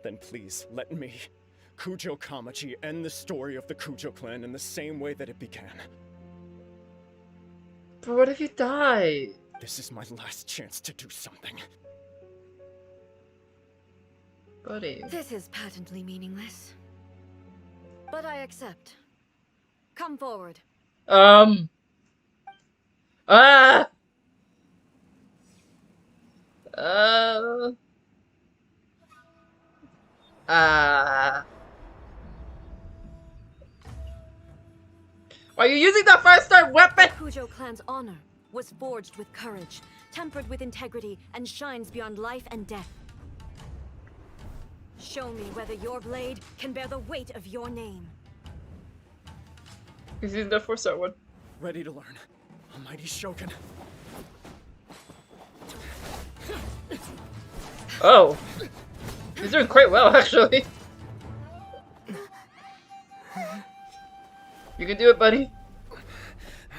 M: Then please, let me, Kujo Kamachi, end the story of the Kujo clan in the same way that it began.
A: But what if you die?
M: This is my last chance to do something.
A: Buddy.
K: This is patently meaningless. But I accept. Come forward.
A: Are you using the first time weapon?
K: The Kujo clan's honor was forged with courage, tempered with integrity, and shines beyond life and death. Show me whether your blade can bear the weight of your name.
A: He's using the first one.
M: Ready to learn. Almighty Shogun.
A: Oh. He's doing quite well, actually. You can do it, buddy.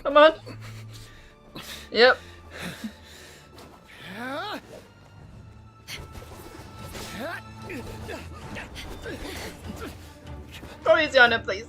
A: Come on. Yep. Go easy on him, please.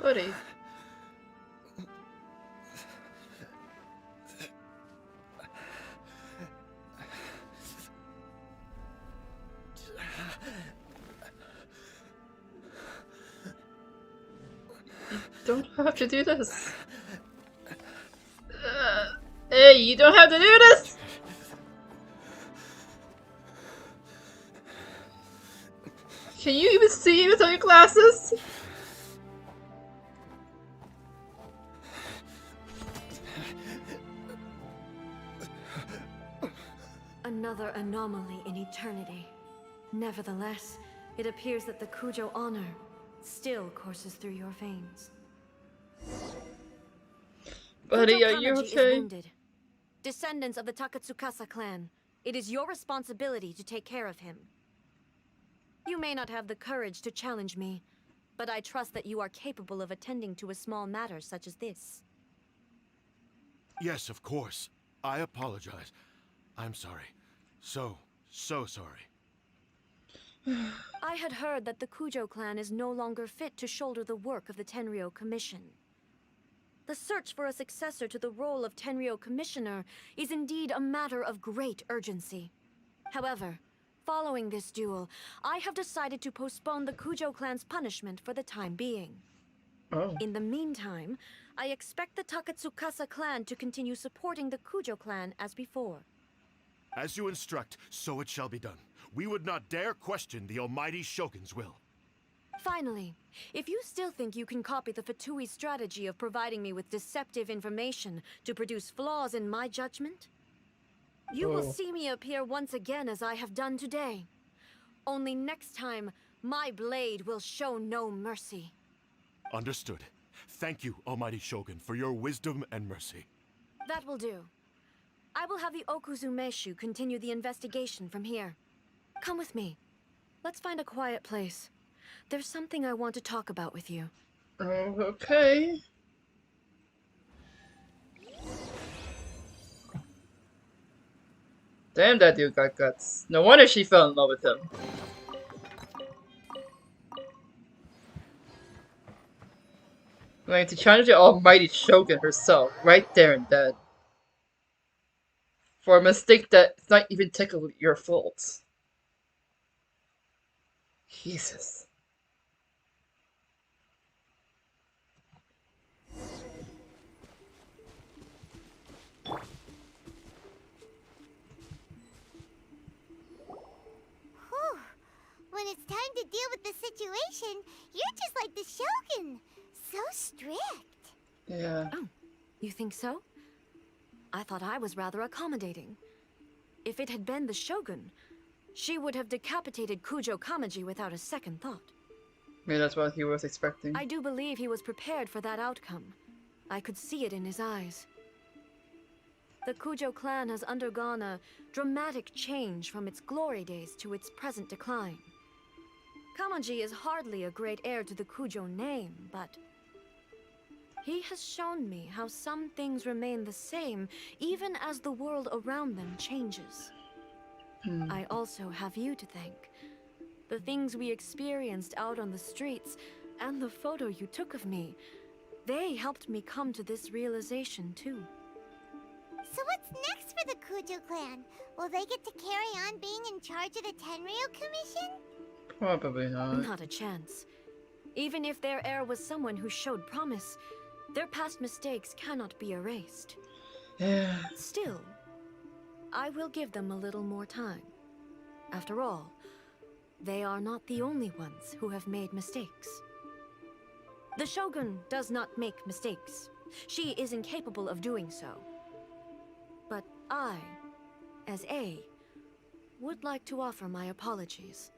A: Buddy. You don't have to do this. Hey, you don't have to do this! Can you even see without your glasses?
K: Another anomaly in eternity. Nevertheless, it appears that the Kujo honor still courses through your veins.
A: Buddy, are you
K: Kamaji
A: okay?
K: is wounded. Descendants of the Takatsukasa clan, it is your responsibility to take care of him. You may not have the courage to challenge me, but I trust that you are capable of attending to a small matter such as this.
F: Yes, of course. I apologize. I'm sorry. So sorry.
K: I had heard that the Kujo clan is no longer fit to shoulder the work of the Tenryou Commission. The search for a successor to the role of Tenryou Commissioner is indeed a matter of great urgency. However, following this duel, I have decided to postpone the Kujo clan's punishment for the time being.
A: Oh.
K: In the meantime, I expect the Takatsukasa clan to continue supporting the Kujo clan as before.
F: As you instruct, so it shall be done. We would not dare question the almighty Shogun's will.
K: Finally, if you still think you can copy the Fatui strategy of providing me with deceptive information to produce flaws in my judgment, you will see me appear once again as I have done today. Only next time, my blade will show no mercy.
F: Understood. Thank you, almighty Shogun, for your wisdom and mercy.
K: That will do. I will have the Okuzumeshu continue the investigation from here. Come with me. Let's find a quiet place. There's something I want to talk about with you.
A: Oh, okay. Damn, that dude got guts. No wonder she fell in love with him. Going to challenge the almighty Shogun herself, right there and then. For a mistake that's not even technically your fault. Jesus.
D: Whew. When it's time to deal with the situation, you're just like the Shogun. So strict.
A: Yeah.
K: Oh, you think so? I thought I was rather accommodating. If it had been the Shogun, she would have decapitated Kujo Kamaji without a second thought.
A: Maybe that's what he was expecting.
K: I do believe he was prepared for that outcome. I could see it in his eyes. The Kujo clan has undergone a dramatic change from its glory days to its present decline. Kamaji is hardly a great heir to the Kujo name, but he has shown me how some things remain the same even as the world around them changes. I also have you to thank. The things we experienced out on the streets and the photo you took of me, they helped me come to this realization too.
D: So what's next for the Kujo clan? Will they get to carry on being in charge of the Tenryou Commission?
A: Probably not.
K: Not a chance. Even if their heir was someone who showed promise, their past mistakes cannot be erased.
A: Yeah.
K: Still, I will give them a little more time. After all, they are not the only ones who have made mistakes. The Shogun does not make mistakes. She is incapable of doing so. But I, as A, would like to offer my apologies.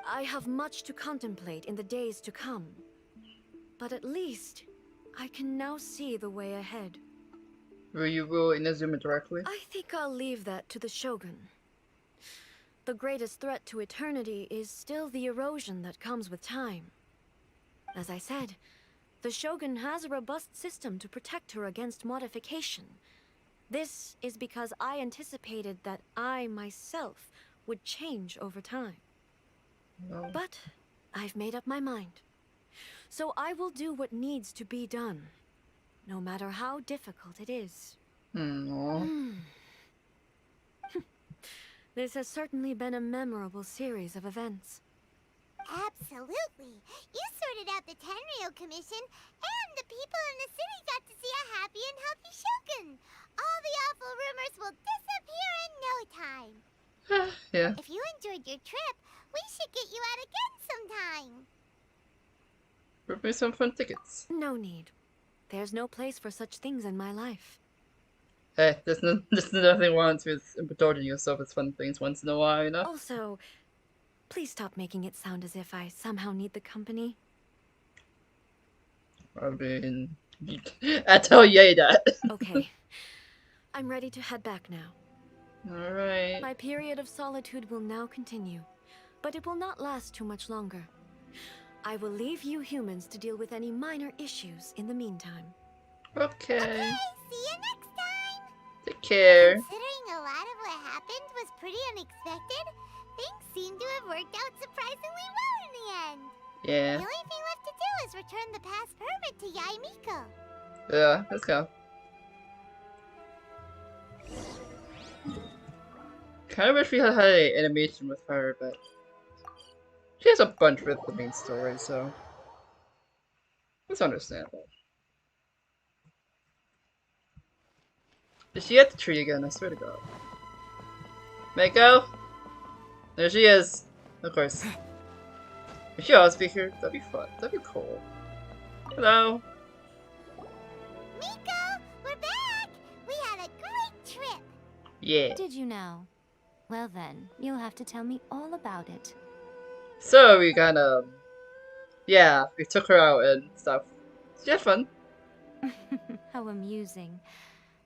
K: I have much to contemplate in the days to come. But at least, I can now see the way ahead.
A: Will you rule Inazuma directly?
K: I think I'll leave that to the Shogun. The greatest threat to eternity is still the erosion that comes with time. As I said, the Shogun has a robust system to protect her against modification. This is because I anticipated that I myself would change over time.
A: No.
K: But I've made up my mind. So I will do what needs to be done, no matter how difficult it is. This has certainly been a memorable series of events.
D: Absolutely. You sorted out the Tenryo Commission, and the people in the city got to see a happy and healthy Shogun. All the awful rumors will disappear in no time.
A: Yeah.
D: If you enjoyed your trip, we should get you out again sometime.
A: Bring me some fun tickets.
K: No need. There's no place for such things in my life.
A: Hey, there's nothing wrong with indulging yourself with fun things once in a while, you know?
K: Also, please stop making it sound as if I somehow need the company.
A: I mean, I tell Ye that.
K: Okay. I'm ready to head back now.
A: Alright.
K: My period of solitude will now continue, but it will not last too much longer. I will leave you humans to deal with any minor issues in the meantime.
A: Okay.
D: See you next time.
A: Take care.
D: Considering a lot of what happened was pretty unexpected, things seem to have worked out surprisingly well in the end.
A: Yeah.
D: The only thing left to do is return the past permit to Yae Miko.
A: Yeah, let's go. Kinda wish we had an animation with her, but she has a bunch with the main story, so it's understandable. Is she at the tree again? I swear to God. Mako? There she is. Of course. If she always be here, that'd be fun. That'd be cool. Hello.
D: Miko, we're back! We had a great trip!
A: Yeah.
C: Did you know? Well then, you'll have to tell me all about it.
A: So we yeah, we took her out and stuff. She had fun.
C: How amusing.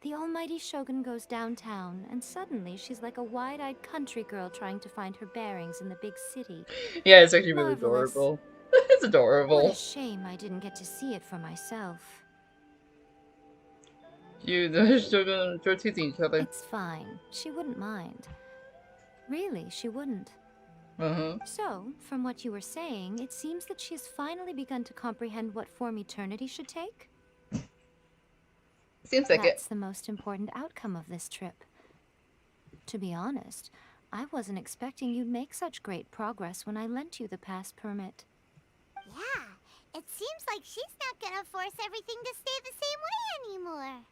C: The almighty Shogun goes downtown, and suddenly she's like a wide-eyed country girl trying to find her bearings in the big city.
A: Yeah, it's actually really
C: Marvelous.
A: adorable. It's adorable.
C: What a shame I didn't get to see it for myself.
A: They're still gonna throw teasing each other.
C: It's fine. She wouldn't mind. Really, she wouldn't. So, from what you were saying, it seems that she has finally begun to comprehend what form eternity should take?
A: Seems like
C: That's the most important outcome of this trip. To be honest, I wasn't expecting you'd make such great progress when I lent you the pass permit.
D: Yeah, it seems like she's not gonna force everything to stay the same way anymore.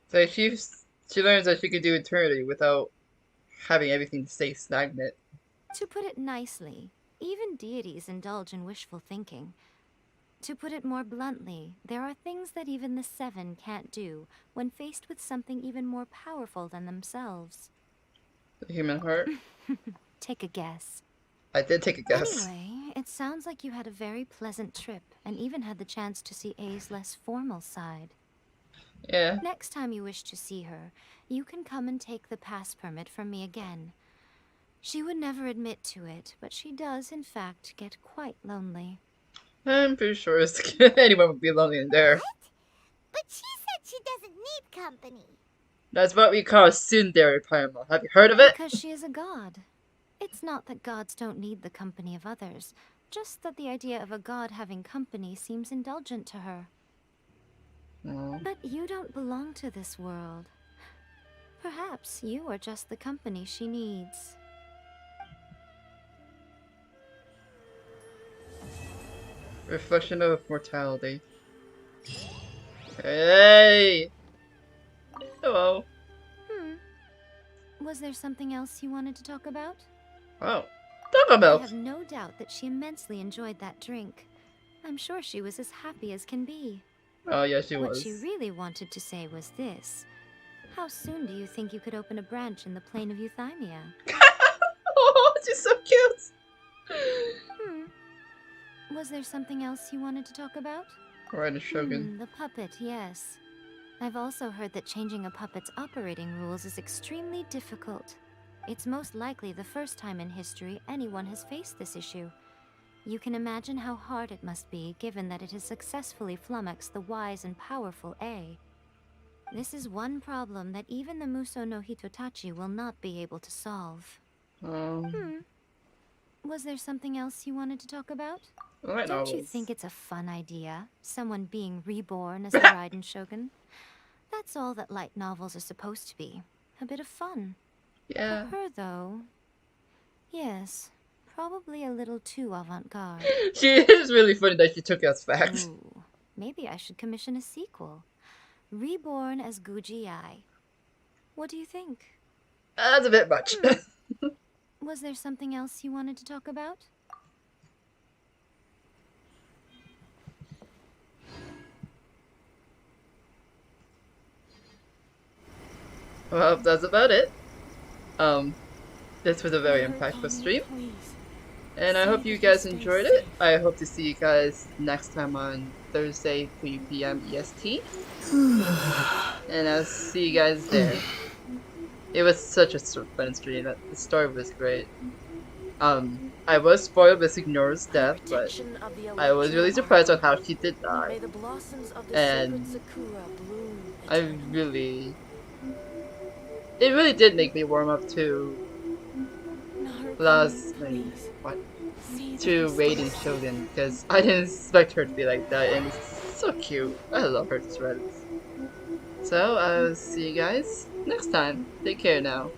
A: So she learns that she can do eternity without having everything stay stagnant.
C: To put it nicely, even deities indulge in wishful thinking. To put it more bluntly, there are things that even the Seven can't do when faced with something even more powerful than themselves.
A: The human heart?
C: Take a guess.
A: I did take a guess.
C: Anyway, it sounds like you had a very pleasant trip and even had the chance to see A's less formal side.
A: Yeah.
C: Next time you wish to see her, you can come and take the pass permit from me again. She would never admit to it, but she does, in fact, get quite lonely.
A: I'm pretty sure anyone would be lonely in there.
D: But she said she doesn't need company.
A: That's what we call tsundere parma. Have you heard of it?
C: Because she is a god. It's not that gods don't need the company of others, just that the idea of a god having company seems indulgent to her. But you don't belong to this world. Perhaps you are just the company she needs.
A: Reflection of mortality. Hey! Hello.
C: Was there something else you wanted to talk about?
A: Oh. Talk about!
C: I have no doubt that she immensely enjoyed that drink. I'm sure she was as happy as can be.
A: Oh, yeah, she
C: What
A: was.
C: she really wanted to say was this. How soon do you think you could open a branch in the plain of Euthymia?
A: Oh, she's so cute!
C: Was there something else you wanted to talk about?
A: Right, Shogun.
C: The puppet, yes. I've also heard that changing a puppet's operating rules is extremely difficult. It's most likely the first time in history anyone has faced this issue. You can imagine how hard it must be, given that it has successfully flummoxed the wise and powerful A. This is one problem that even the Muso no Hitotachi will not be able to solve. Was there something else you wanted to talk about?
A: Light
C: Don't you
A: novels.
C: think it's a fun idea? Someone being reborn as the Raiden Shogun? That's all that light novels are supposed to be. A bit of fun.
A: Yeah.
C: For her, though, yes, probably a little too avant-garde.
A: She is really funny that she took it as fact.
C: Ooh, maybe I should commission a sequel. Reborn as Guji Ai. What do you think?
A: That's a bit much.
C: Was there something else you wanted to talk about?
A: Well, that's about it. This was a very impactful stream. And I hope you guys enjoyed it. I hope to see you guys next time on Thursday, 3 p.m. EST. And I'll see you guys there. It was such a fun stream. The story was great. I was spoiled with Signora's death, but I was really surprised on how she did die. And it really did make me warm up to to Raiden Shogun, because I didn't expect her to be like that, and it's so cute. I love her to shreds. So I'll see you guys next time. Take care now.